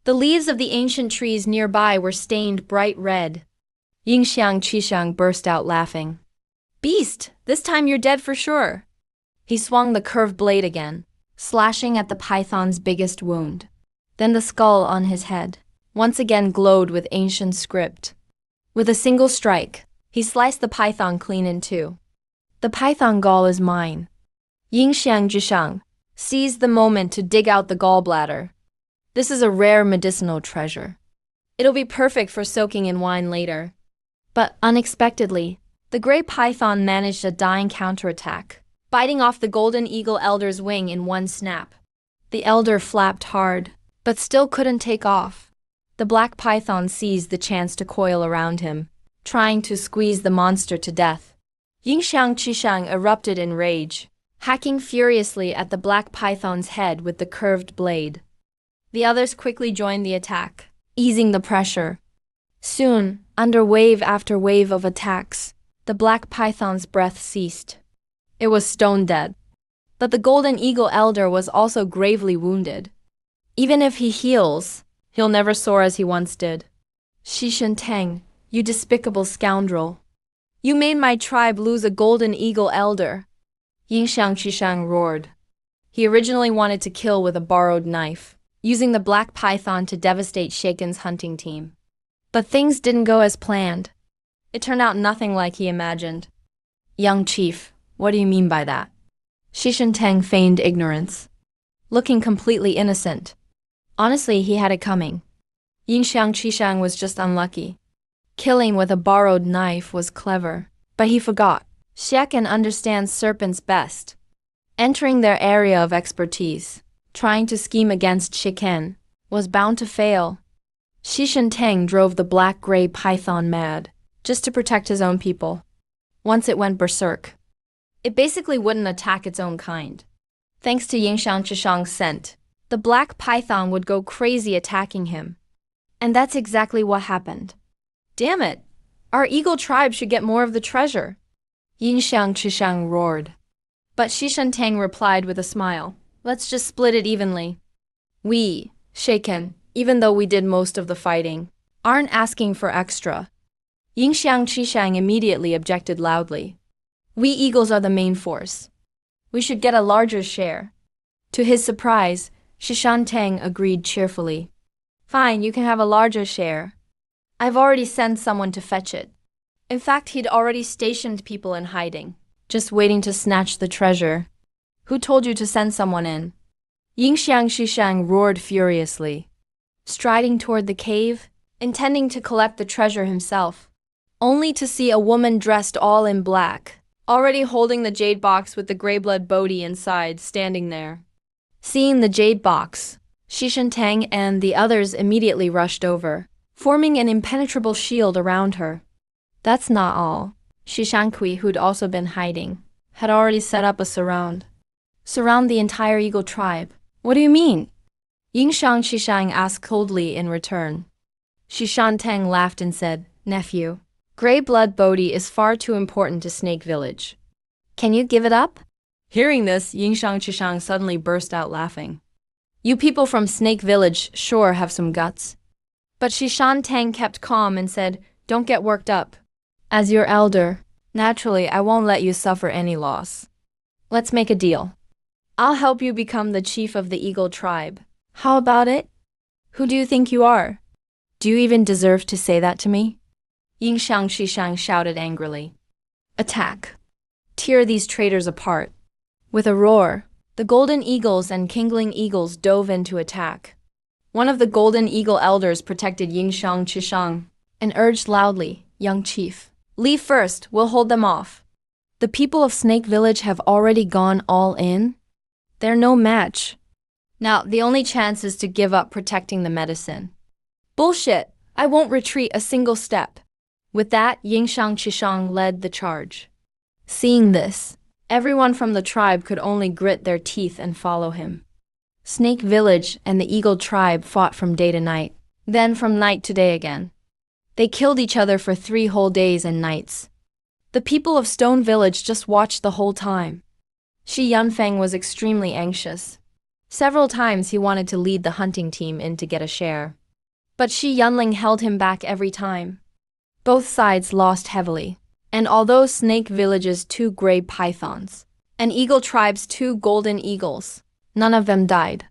The leaves of the ancient trees nearby were stained bright red. Yingxiang Qishang burst out laughing. "Beast, this time you're dead for sure." He swung the curved blade again, slashing at the python's biggest wound. Then the skull on his head once again glowed with ancient script. With a single strike, he sliced the python clean in two. "The python gall is mine." Yingxiang Qishang seized the moment to dig out the gallbladder. This is a rare medicinal treasure. It'll be perfect for soaking in wine later. But unexpectedly, the gray python managed a dying counterattack biting off the golden eagle elder's wing in one snap. The elder flapped hard, but still couldn't take off. The black python seized the chance to coil around him, trying to squeeze the monster to death. Yingxiang Qishang erupted in rage, hacking furiously at the black python's head with the curved blade. The others quickly joined the attack, easing the pressure. Soon, under wave after wave of attacks, the black python's breath ceased. It was stone dead. But the golden eagle elder was also gravely wounded. Even if he heals, he'll never soar as he once did. Xishan Tang, you despicable scoundrel. You made my tribe lose a golden eagle elder. Yingxiang Qishang roared. He originally wanted to kill with a borrowed knife, using the black python to devastate Shaken's hunting team. But things didn't go as planned. It turned out nothing like he imagined. Young chief, what do you mean by that? Xishan Tang feigned ignorance, looking completely innocent. Honestly, he had it coming. Yingxiang Qishang was just unlucky. Killing with a borrowed knife was clever, but he forgot. Shaken understands serpents best. Entering their area of expertise, trying to scheme against Shiken, was bound to fail. Xishan Tang drove the black-gray python mad, just to protect his own people. Once it went berserk, it basically wouldn't attack its own kind. Thanks to Yingxiang Qishang's scent, the black python would go crazy attacking him. And that's exactly what happened. Damn it! Our eagle tribe should get more of the treasure. Yingxiang Qishang roared. But Xishan Tang replied with a smile. Let's just split it evenly. We, Shaken, even though we did most of the fighting, aren't asking for extra. Yingxiang Qishang immediately objected loudly. We eagles are the main force. We should get a larger share. To his surprise, Xishan Tang agreed cheerfully. Fine, you can have a larger share. I've already sent someone to fetch it. In fact, he'd already stationed people in hiding, just waiting to snatch the treasure. Who told you to send someone in? Yingxiang Qishang roared furiously, striding toward the cave, intending to collect the treasure himself, only to see a woman dressed all in black, already holding the jade box with the gray-blood bodhi inside, standing there. Seeing the jade box, Xishan Tang and the others immediately rushed over, forming an impenetrable shield around her. That's not all. Xishan Kui, who'd also been hiding, had already set up a surround. Surround the entire eagle tribe. What do you mean? Yingxiang Qishang asked coldly in return. Xishan Tang laughed and said, Nephew, gray blood bodhi is far too important to Snake Village. Can you give it up? Hearing this, Yingxiang Qishang suddenly burst out laughing. You people from Snake Village sure have some guts. But Xishan Tang kept calm and said, Don't get worked up. As your elder, naturally I won't let you suffer any loss. Let's make a deal. I'll help you become the chief of the eagle tribe. How about it? Who do you think you are? Do you even deserve to say that to me? Yingxiang Qishang shouted angrily. Attack! Tear these traitors apart. With a roar, the golden eagles and kingling eagles dove in to attack. One of the golden eagle elders protected Yingxiang Qishang and urged loudly, Young chief, leave first, we'll hold them off. The people of Snake Village have already gone all in. They're no match. Now, the only chance is to give up protecting the medicine. Bullshit! I won't retreat a single step. With that, Yingxiang Qishang led the charge. Seeing this, everyone from the tribe could only grit their teeth and follow him. Snake Village and the Eagle tribe fought from day to night, then from night to day again. They killed each other for 3 whole days and nights. The people of Stone Village just watched the whole time. Shi Yunfeng was extremely anxious. Several times he wanted to lead the hunting team in to get a share. But Shi Yunling held him back every time. Both sides lost heavily, and although Snake Village's 2 gray pythons, and Eagle Tribe's 2 golden eagles, none of them died.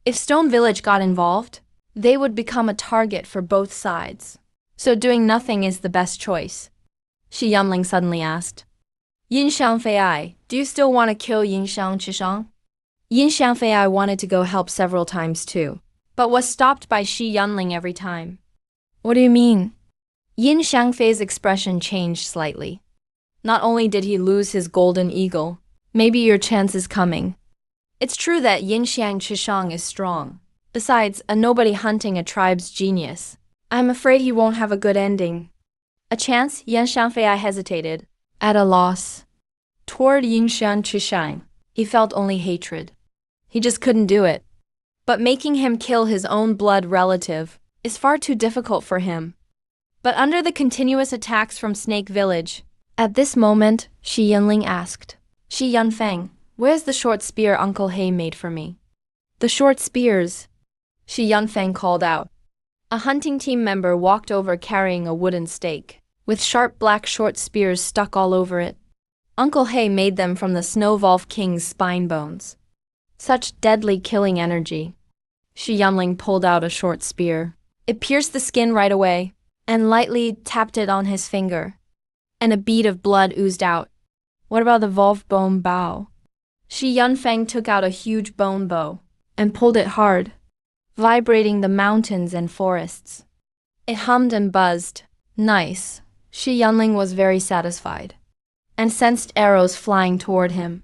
If Stone Village got involved, they would become a target for both sides. So doing nothing is the best choice. Shi Yunling suddenly asked. Yinxiang Fei'ai, do you still want to kill Yingxiang Qishang? Yinxiang Fei'ai wanted to go help several times too, but was stopped by Shi Yunling every time. What do you mean? Yin Xiangfei's expression changed slightly. Not only did he lose his golden eagle, Maybe your chance is coming. It's true that Yinxiang Qishang is strong. Besides, a nobody hunting a tribe's genius. I'm afraid he won't have a good ending. A chance? Yan Shanfei hesitated, at a loss. Toward Yinxiang Qishang, he felt only hatred. He just couldn't do it. But making him kill his own blood relative is far too difficult for him. But under the continuous attacks from Snake Village, at this moment, Shi Yinling asked, Shi Yanfeng, where's the short spear Uncle He made for me? The short spears, Shi Yanfeng called out. A hunting team member walked over carrying a wooden stake, with sharp black short spears stuck all over it. Uncle He made them from the Snow Wolf King's spine bones. Such deadly killing energy. Shi Yanling pulled out a short spear. It pierced the skin right away, and lightly tapped it on his finger. And a bead of blood oozed out. What about the wolf bone bow? Shi Yanfeng took out a huge bone bow, and pulled it hard, vibrating the mountains and forests. It hummed and buzzed. Nice. Shi Yanling was very satisfied, and sensed arrows flying toward him.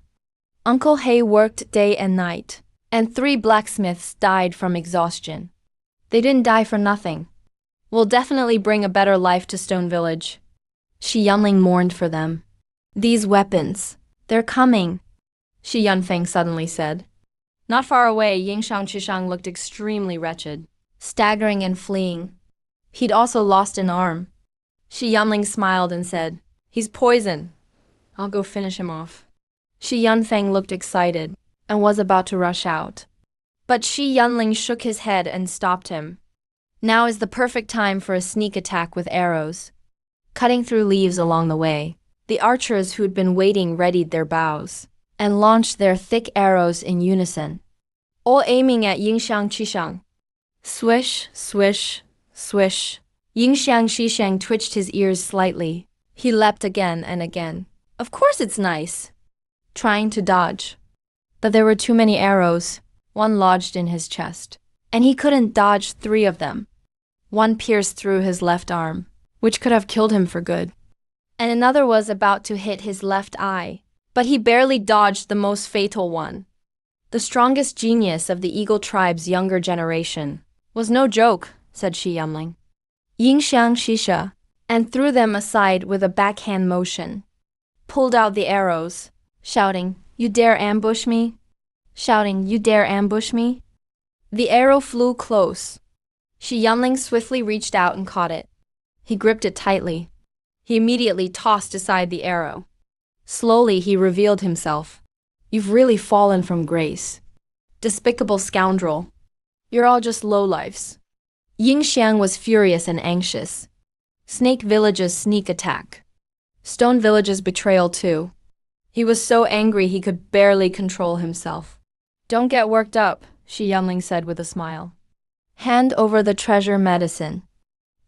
Uncle He worked day and night, and 3 blacksmiths died from exhaustion. They didn't die for nothing. We'll definitely bring a better life to Stone Village. Shi Yanling mourned for them. These weapons, they're coming, Shi Yanfeng suddenly said. Not far away, Yinxiang Qishang looked extremely wretched, staggering and fleeing. He'd also lost an arm. Shi Yanling smiled and said, He's poison. I'll go finish him off. Shi Yanfeng looked excited and was about to rush out. But Shi Yanling shook his head and stopped him. Now is the perfect time for a sneak attack with arrows. Cutting through leaves along the way, the archers who'd been waiting readied their bows and launched their thick arrows in unison, all aiming at Yinxiang Qishang. Swish, swish, swish. Yinxiang Qishang twitched his ears slightly. He leapt again and again. Of course it's nice. Trying to dodge. But there were too many arrows. One lodged in his chest, and he couldn't dodge 3 of them. One pierced through his left arm, which could have killed him for good. And another was about to hit his left eye, but he barely dodged the most fatal one. The strongest genius of the Eagle tribe's younger generation was no joke, said Shi Yanling. Yinxiang Shisha, and threw them aside with a backhand motion. Pulled out the arrows, shouting, You dare ambush me? Shouting, You dare ambush me? The arrow flew close. Shi Yanling swiftly reached out and caught it. He gripped it tightly. He immediately tossed aside the arrow. Slowly he revealed himself. You've really fallen from grace. Despicable scoundrel. You're all just lowlifes. Yinxiang was furious and anxious. Snake Village's sneak attack. Stone Village's betrayal too. He was so angry he could barely control himself. Don't get worked up, Shi Yanling said with a smile. Hand over the treasure medicine,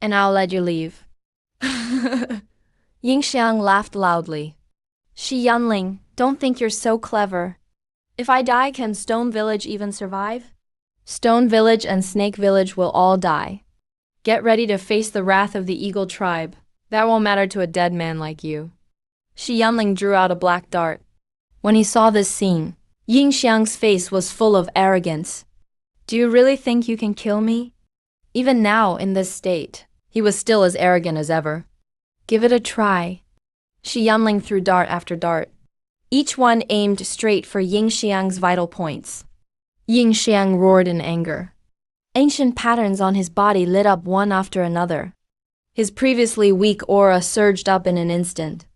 and I'll let you leave. Yinxiang laughed loudly. Shi Yanling, don't think you're so clever. If I die, can Stone Village even survive? Stone Village and Snake Village will all die. Get ready to face the wrath of the Eagle tribe. That won't matter to a dead man like you. Shi Yanling drew out a black dart. When he saw this scene, Yinxiang's face was full of arrogance. Do you really think you can kill me? Even now, in this state, he was still as arrogant as ever. Give it a try. Shi Yanling threw dart after dart. Each one aimed straight for Yinxiang's vital points. Yinxiang roared in anger. Ancient patterns on his body lit up one after another. His previously weak aura surged up in an instant.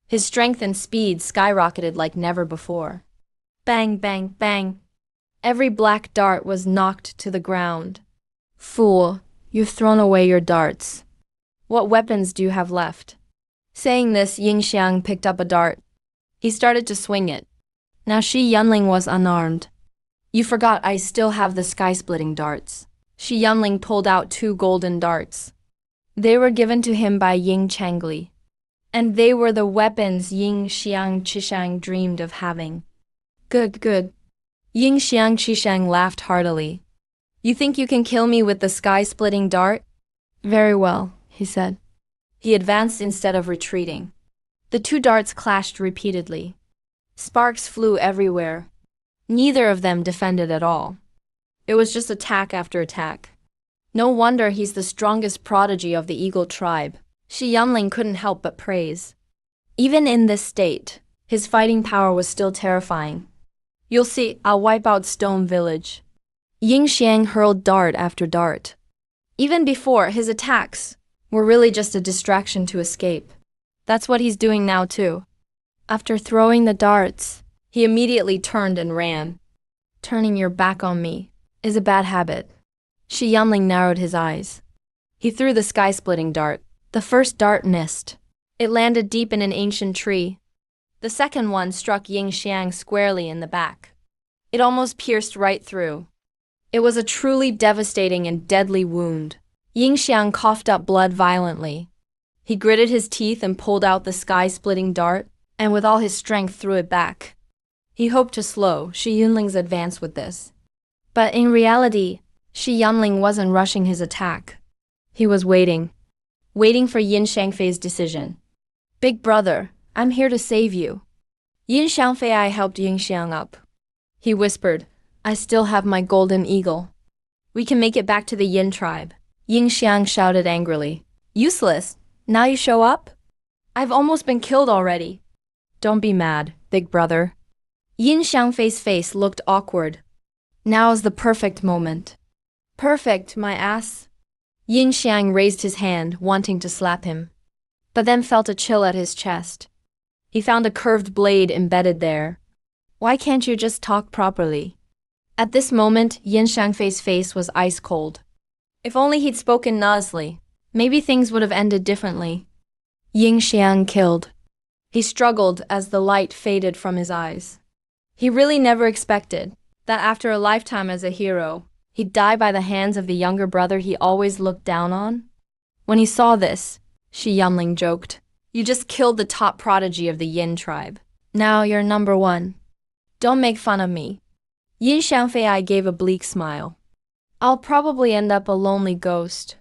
His strength and speed skyrocketed like never before. Bang, bang, bang. Every black dart was knocked to the ground. Fool, you've thrown away your darts. What weapons do you have left? Saying this, Yinxiang picked up a dart. He started to swing it. Now Shi Yanling was unarmed. You forgot I still have the sky-splitting darts. Shi Yanling pulled out 2 golden darts. They were given to him by Ying Changli, and they were the weapons Yinxiang Qishang dreamed of having. Good, good. Yinxiang Qishang laughed heartily. You think you can kill me with the sky-splitting dart? Very well, he said. He advanced instead of retreating. The 2 darts clashed repeatedly. Sparks flew everywhere. Neither of them defended at all. It was just attack after attack. No wonder he's the strongest prodigy of the eagle tribe. Shi Yanling couldn't help but praise. Even in this state, his fighting power was still terrifying. You'll see, I'll wipe out Stone Village. Ying Xiang hurled dart after dart. Even before, his attacks were really just a distraction to escape. That's what he's doing now too. After throwing the darts, he immediately turned and ran. Turning your back on me is a bad habit. Shi Yanling narrowed his eyes. He threw the sky-splitting dart. The first dart missed. It landed deep in an ancient tree. The second one struck Ying Xiang squarely in the back. It almost pierced right through. It was a truly devastating and deadly wound. Ying Xiang coughed up blood violently. He gritted his teeth and pulled out the sky-splitting dart, and with all his strength threw it back. He hoped to slow Shi Yanling's advance with this. But in reality, Shi Yanling wasn't rushing his attack. He was waiting for Yin Xiangfei's decision. Big brother, I'm here to save you. Yin Xiangfei helped Ying Xiang up. He whispered, I still have my golden eagle. We can make it back to the Yin tribe. Ying Xiang shouted angrily. Useless. Now you show up? I've almost been killed already. Don't be mad, big brother. Yin Xiangfei's face looked awkward. Now's the perfect moment. Perfect, my ass. Yin Xiang raised his hand, wanting to slap him, but then felt a chill at his chest. He found a curved blade embedded there. Why can't you just talk properly? At this moment, Yin Xiangfei's face was ice cold. If only he'd spoken nicely, maybe things would have ended differently. Ying Xiang killed. He struggled as the light faded from his eyes. He really never expected that after a lifetime as a hero, he'd die by the hands of the younger brother he always looked down on. When he saw this, Shi Yanling joked, You just killed the top prodigy of the Yin tribe. Now you're number one. Don't make fun of me. Yin Xiangfei gave a bleak smile. I'll probably end up a lonely ghost.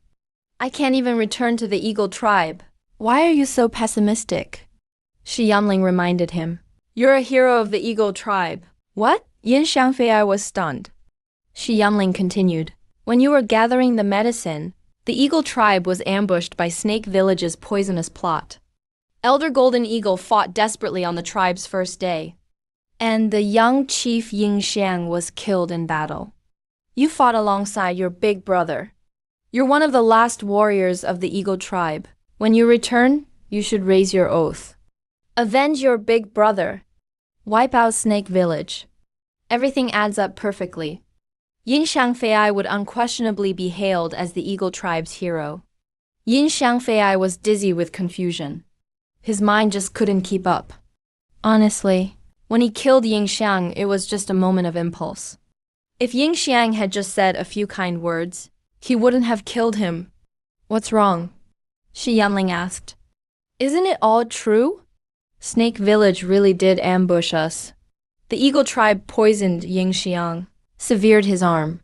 I can't even return to the eagle tribe. Why are you so pessimistic? Shi Yanling reminded him. You're a hero of the eagle tribe. What? Yin Xiangfei was stunned. Shi Yanling continued. When you were gathering the medicine, the eagle tribe was ambushed by Snake Village's poisonous plot. Elder Golden Eagle fought desperately on the tribe's first day, and the young chief Ying Xiang was killed in battle. You fought alongside your big brother. You're one of the last warriors of the eagle tribe. When you return, you should raise your oath. Avenge your big brother. Wipe out Snake Village. Everything adds up perfectly. Yin Xiangfei would unquestionably be hailed as the eagle tribe's hero. Yin Xiangfei was dizzy with confusion. His mind just couldn't keep up. Honestly, when he killed Ying Xiang, it was just a moment of impulse. If Ying Xiang had just said a few kind words, he wouldn't have killed him. What's wrong? Shi Yanling asked. Isn't it all true? Snake Village really did ambush us. The eagle tribe poisoned Ying Xiang, severed his arm.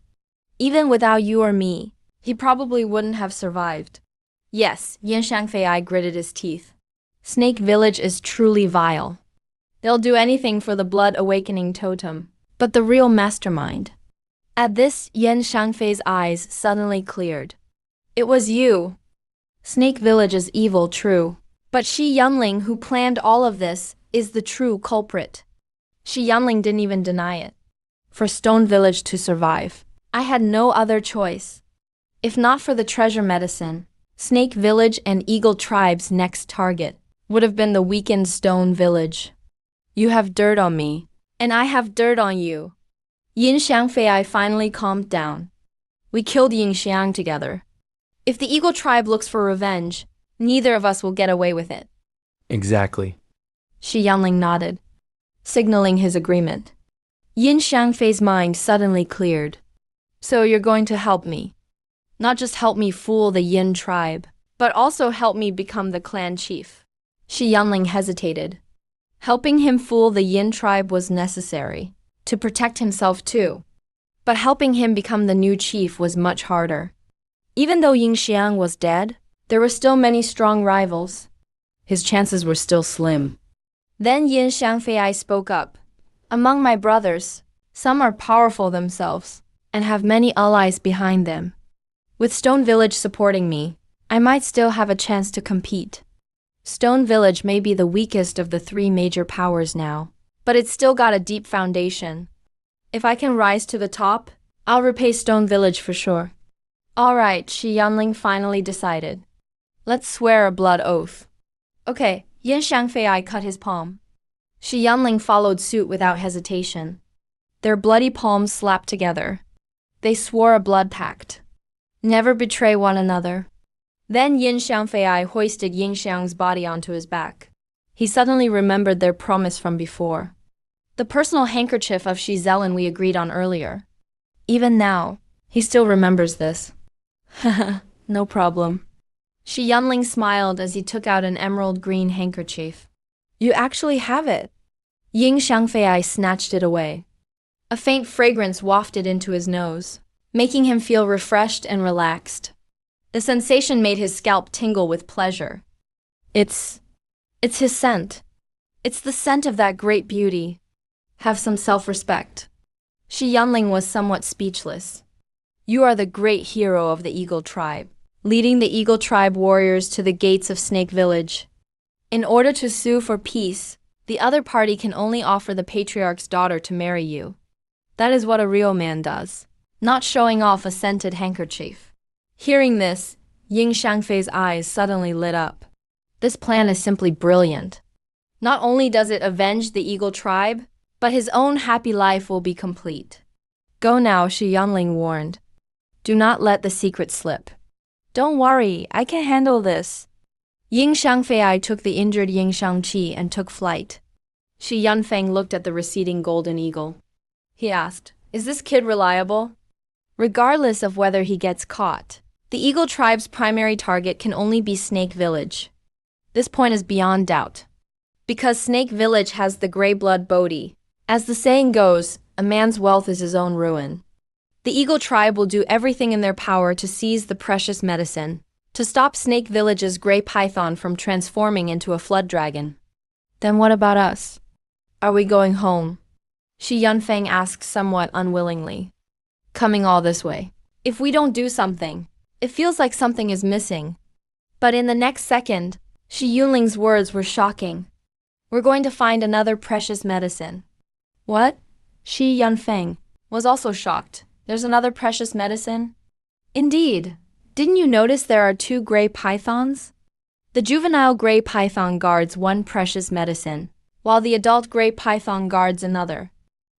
Even without you or me, he probably wouldn't have survived. Yes, Yin Xiangfei gritted his teeth. Snake Village is truly vile. They'll do anything for the blood awakening totem. But the real mastermind. At this, Yin Xiangfei's eyes suddenly cleared. It was you. Snake Village is evil, true. But Shi Yanling, who planned all of this, is the true culprit. Shi Yanling didn't even deny it. For Stone Village to survive, I had no other choice. If not for the treasure medicine, Snake Village and Eagle Tribe's next target would have been the weakened Stone Village. You have dirt on me, and I have dirt on you. Yin Xiangfei finally calmed down. We killed Ying Xiang together. If the Eagle Tribe looks for revenge, neither of us will get away with it. Exactly. Shi Yanling nodded, signaling his agreement. Yin Xiangfei's mind suddenly cleared. So you're going to help me. Not just help me fool the Yin tribe, but also help me become the clan chief. Shi Yanling hesitated. Helping him fool the Yin tribe was necessary, to protect himself too. But helping him become the new chief was much harder. Even though Ying Xiang was dead, there were still many strong rivals. His chances were still slim. Then Yin Xiangfei spoke up. Among my brothers, some are powerful themselves and have many allies behind them. With Stone Village supporting me, I might still have a chance to compete. Stone Village may be the weakest of the three major powers now, but it's still got a deep foundation. If I can rise to the top, I'll repay Stone Village for sure. Alright, Shi Yanling finally decided. Let's swear a blood oath. Okay, Yin Xiangfei cut his palm. Shi Yanling followed suit without hesitation. Their bloody palms slapped together. They swore a blood pact. Never betray one another. Then Yin Xiangfei hoisted Yin Xiang's body onto his back. He suddenly remembered their promise from before. The personal handkerchief of Shi Zelen we agreed on earlier. Even now, he still remembers this. Haha, no problem. Shi Yanling smiled as he took out an emerald green handkerchief. You actually have it. Yin Xiangfei snatched it away. A faint fragrance wafted into his nose, making him feel refreshed and relaxed. The sensation made his scalp tingle with pleasure. It's his scent. It's the scent of that great beauty. Have some self-respect. Shi Yanling was somewhat speechless. You are the great hero of the Eagle Tribe, leading the Eagle Tribe warriors to the gates of Snake Village. In order to sue for peace, the other party can only offer the patriarch's daughter to marry you. That is what a real man does, not showing off a scented handkerchief. Hearing this, Yin Xiangfei's eyes suddenly lit up. This plan is simply brilliant. Not only does it avenge the Eagle Tribe, but his own happy life will be complete. Go now, Shi Yanling warned. Do not let the secret slip. Don't worry, I can handle this. Yin Xiangfei took the injured Yin Xiangqi and took flight. Shi Yanfeng looked at the receding golden eagle. He asked, is this kid reliable? Regardless of whether he gets caught, the Eagle Tribe's primary target can only be Snake Village. This point is beyond doubt. Because Snake Village has the gray blood Bodhi. As the saying goes, a man's wealth is his own ruin. The Eagle Tribe will do everything in their power to seize the precious medicine, to stop Snake Village's gray python from transforming into a flood dragon. Then what about us? Are we going home? Shi Yanfeng asked somewhat unwillingly. Coming all this way. If we don't do something, it feels like something is missing. But in the next second, Shi Yunling's words were shocking. We're going to find another precious medicine. What? Shi Yanfeng was also shocked. There's another precious medicine? Indeed. Didn't you notice there are 2 gray pythons? The juvenile gray python guards one precious medicine, while the adult gray python guards another.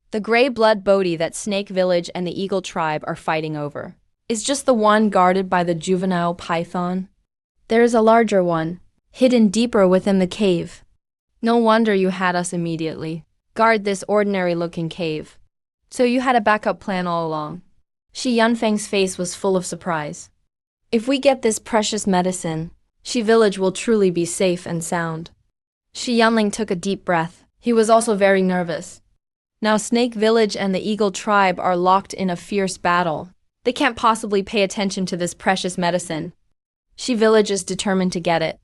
The gray blood Bodhi that Snake Village and the Eagle Tribe are fighting over is just the one guarded by the juvenile python. There is a larger one, hidden deeper within the cave. No wonder you had us immediately guard this ordinary-looking cave. So you had a backup plan all along. Shi Yanfeng's face was full of surprise. If we get this precious medicine, Shi Village will truly be safe and sound. Shi Yanling took a deep breath. He was also very nervous. Now Snake Village and the Eagle Tribe are locked in a fierce battle. They can't possibly pay attention to this precious medicine. Shi Village is determined to get it.